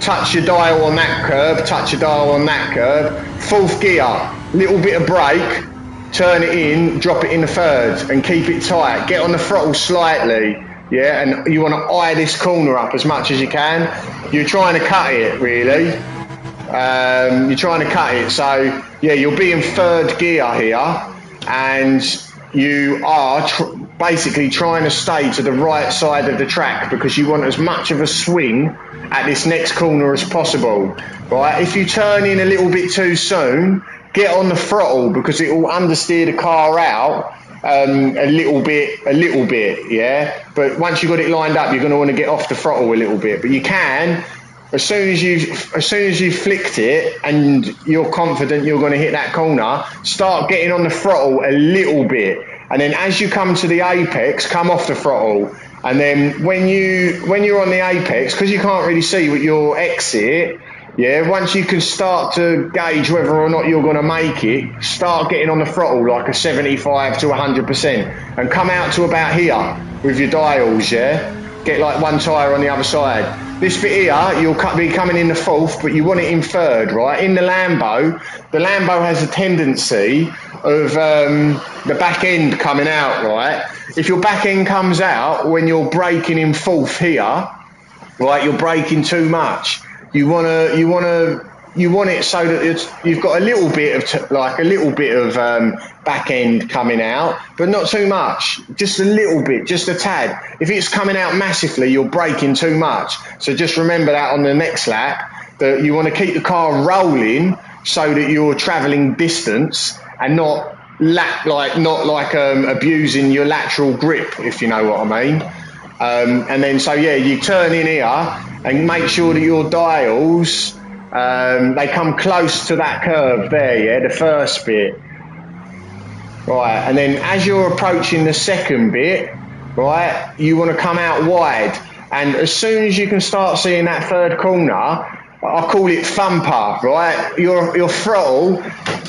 touch your dial on that curb, touch your dial on that curb. Fourth gear, little bit of brake, turn it in, drop it in the third, and keep it tight. Get on the throttle slightly, yeah, and you want to eye this corner up as much as you can. You're trying to cut it, really. You're trying to cut it, so yeah, you'll be in third gear here, and you are basically trying to stay to the right side of the track because you want as much of a swing at this next corner as possible, right? If you turn in a little bit too soon, get on the throttle because it will understeer the car out a little bit, yeah? But once you've got it lined up, you're going to want to get off the throttle a little bit. But you can, as soon as you flicked it and you're confident you're going to hit that corner, start getting on the throttle a little bit, and then as you come to the apex, come off the throttle. And then when you're on the apex, because you can't really see with your exit, yeah, once you can start to gauge whether or not you're going to make it, start getting on the throttle like a 75 to 100%, and come out to about here with your dials, yeah. Get like one tyre on the other side. This bit here, you'll be coming in the fourth, but you want it in third, right? In the Lambo has a tendency of the back end coming out, right? If your back end comes out when you're braking in fourth here, right, you're braking too much. You want it so that you've got a little bit of back end coming out, but not too much. Just a little bit, just a tad. If it's coming out massively, you're braking too much. So just remember that on the next lap, that you want to keep the car rolling so that you're travelling distance and not abusing your lateral grip, if you know what I mean. And then so yeah, you turn in here and make sure that your dials they come close to that curve there, yeah, the first bit. Right, and then as you're approaching the second bit, right, you want to come out wide. And as soon as you can start seeing that third corner, I call it thumper, right? Your throttle,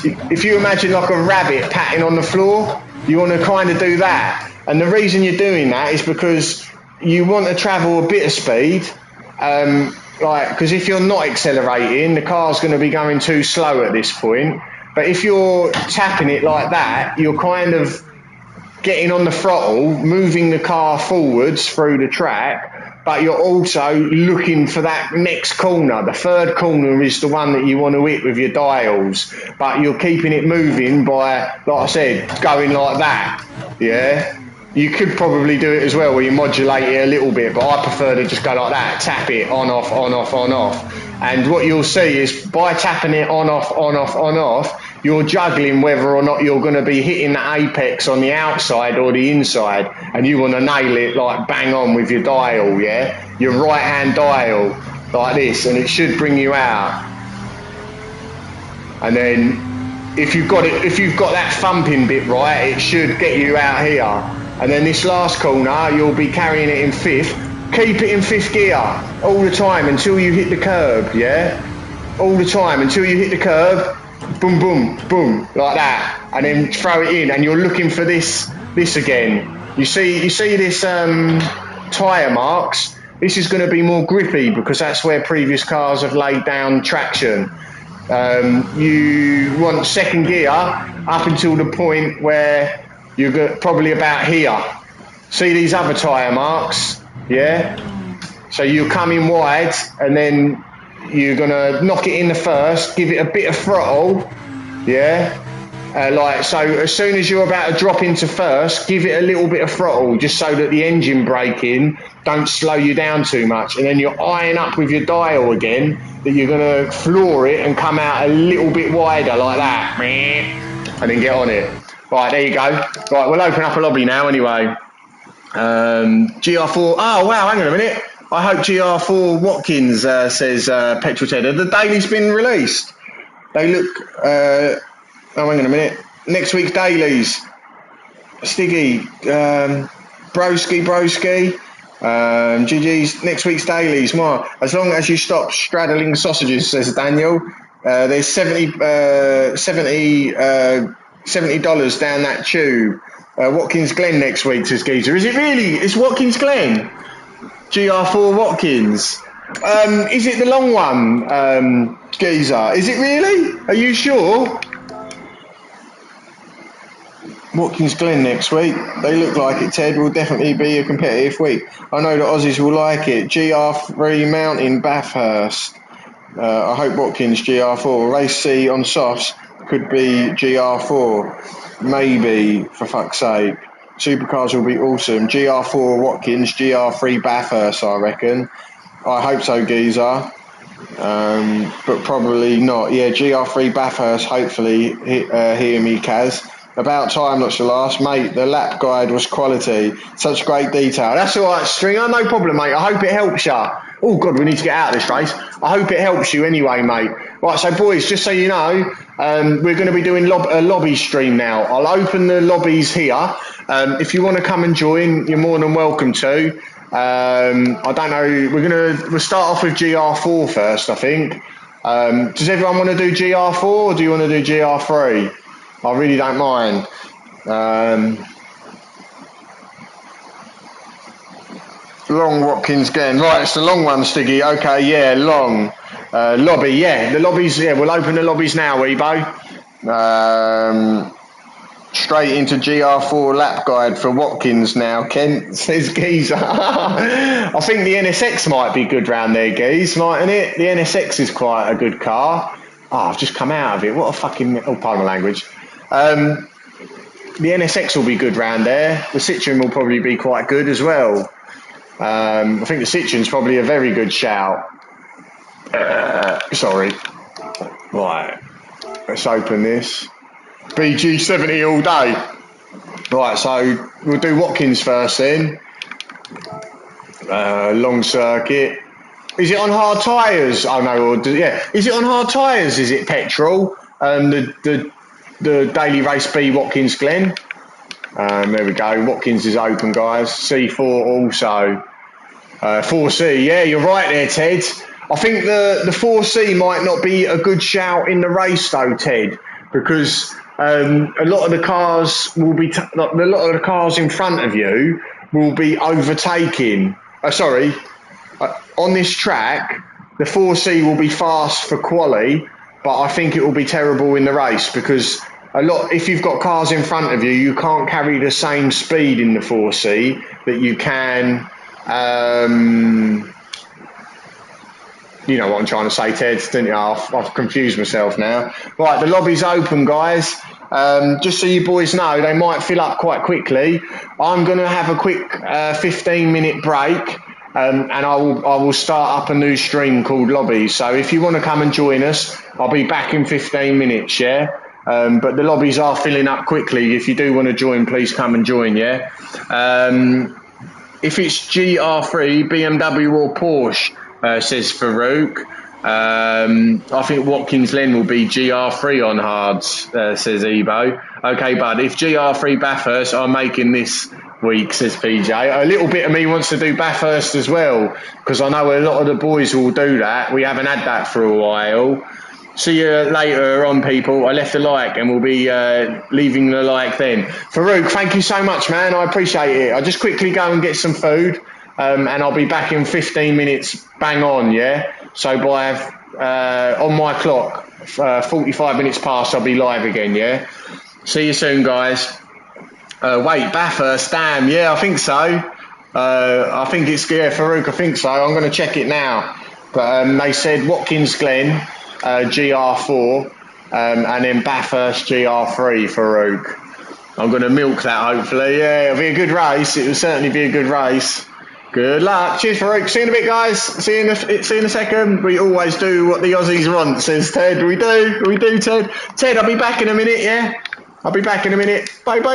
if you imagine like a rabbit patting on the floor, you want to kind of do that. And the reason you're doing that is because you want to travel a bit of speed, because if you're not accelerating, the car's going to be going too slow at this point. But if you're tapping it like that, you're kind of getting on the throttle, moving the car forwards through the track, but you're also looking for that next corner. The third corner is the one that you want to hit with your dials, but you're keeping it moving by, like I said, going like that, yeah? You could probably do it as well where you modulate it a little bit, but I prefer to just go like that, tap it on, off, on, off, on, off. And what you'll see is by tapping it on, off, on, off, on, off, you're juggling whether or not you're going to be hitting the apex on the outside or the inside, and you want to nail it like bang on with your dial, yeah? Your right hand dial, like this, and it should bring you out. And then if you've got that thumping bit right, it should get you out here. And then this last corner, you'll be carrying it in fifth. Keep it in fifth gear all the time until you hit the curb, yeah? All the time until you hit the curb. Boom, boom, boom, like that, and then throw it in, and you're looking for this again. You see this tyre marks. This is going to be more grippy because that's where previous cars have laid down traction. You want second gear up until the point where you're probably about here. See these other tyre marks, yeah? So you're coming wide, and then you're gonna knock it in the first, give it a bit of throttle, yeah? So as soon as you're about to drop into first, give it a little bit of throttle just so that the engine braking don't slow you down too much. And then you're eyeing up with your dial again that you're gonna floor it and come out a little bit wider like that. And then get on it. Right, there you go. Right, we'll open up a lobby now anyway. GR4, oh wow, hang on a minute. I hope GR4 Watkins says Petrol Ted. Have the dailies been released? They look, oh hang on a minute. Next week's dailies. Stiggy, Broski, GG's next week's dailies. More. As long as you stop straddling sausages, says Daniel. There's $70 down that tube. Watkins Glen next week, says Geezer. Is it really? It's Watkins Glen? GR4 Watkins. Is it the long one, Geezer? Is it really? Are you sure? Watkins Glen next week. They look like it, Ted. Will definitely be a competitive week. I know the Aussies will like it. GR3 Mountain Bathurst. I hope Watkins GR4. Race C on softs could be GR4. Maybe, for fuck's sake. Supercars will be awesome. GR4 Watkins, GR3 Bathurst, I reckon. I hope so, Geezer. But probably not. Yeah, GR3 Bathurst, hopefully. Hear me, Kaz. About time, not to last. Mate, the lap guide was quality. Such great detail. That's all right, Stringer. No problem, mate. I hope it helps you. Oh, God, we need to get out of this race. I hope it helps you anyway, mate. Right, so, boys, just so you know, we're going to be doing a lobby stream now. I'll open the lobbies here. If you want to come and join, you're more than welcome to. I don't know. We'll start off with GR4 first, I think. Does everyone want to do GR4 or do you want to do GR3? I really don't mind. Long Watkins again. Right, it's the long one, Stiggy. Okay, yeah, long. Lobby, yeah. The lobbies, yeah, we'll open the lobbies now, Ebo. Straight into GR4 lap guide for Watkins now, Kent, says Geezer. I think the NSX might be good round there, Geez, mightn't it? The NSX is quite a good car. Oh, I've just come out of it. What a fucking... Oh, pardon my language. The NSX will be good round there. The Citroen will probably be quite good as well. I think the Citroen's probably a very good shout. Sorry. Right. Let's open this. BG70 all day. Right, so we'll do Watkins first then. Long circuit. Is it on hard tyres? Oh no, yeah. Is it on hard tyres? Is it petrol? The Daily Race B Watkins Glen. There we go. Watkins is open, guys. C4 also. 4C. Yeah, you're right there, Ted. I think the 4C might not be a good shout in the race though, Ted, because a lot of the cars will be in front of you will be overtaking. On this track, the 4C will be fast for quali, but I think it will be terrible in the race because if you've got cars in front of you, you can't carry the same speed in the 4C that you can. You know what I'm trying to say, Ted, didn't you? I've confused myself now. Right, the lobby's open, guys. Just so you boys know, they might fill up quite quickly. I'm going to have a quick 15-minute break, and I will start up a new stream called Lobby. So if you want to come and join us, I'll be back in 15 minutes, yeah? But the lobbies are filling up quickly. If you do want to join, please come and join, yeah? If it's GR3, BMW or Porsche, says Farouk. I think Watkins Glen will be GR3 on hards, says Ebo. Okay, bud, if GR3 Bathurst, I'm making this week, says PJ. A little bit of me wants to do Bathurst as well, because I know a lot of the boys will do that. We haven't had that for a while. See you later on, people. I left a like and we'll be leaving the like then. Farouk, thank you so much, man. I appreciate it. I'll just quickly go and get some food and I'll be back in 15 minutes bang on, yeah? So by, on my clock, 45 minutes past, I'll be live again, yeah? See you soon, guys. Wait, Bathurst, damn, yeah, I think so. I think it's, yeah, Farouk, I think so. I'm going to check it now. But they said Watkins Glen, GR4, and then Bathurst GR3 Farouk. I'm going to milk that hopefully. Yeah, it'll be a good race. It will certainly be a good race. Good luck. Cheers, Farouk. See you in a bit, guys. See you in a second. We always do what the Aussies want, says Ted. We do, Ted. Ted, I'll be back in a minute, yeah? I'll be back in a minute. Bye, bye, bye.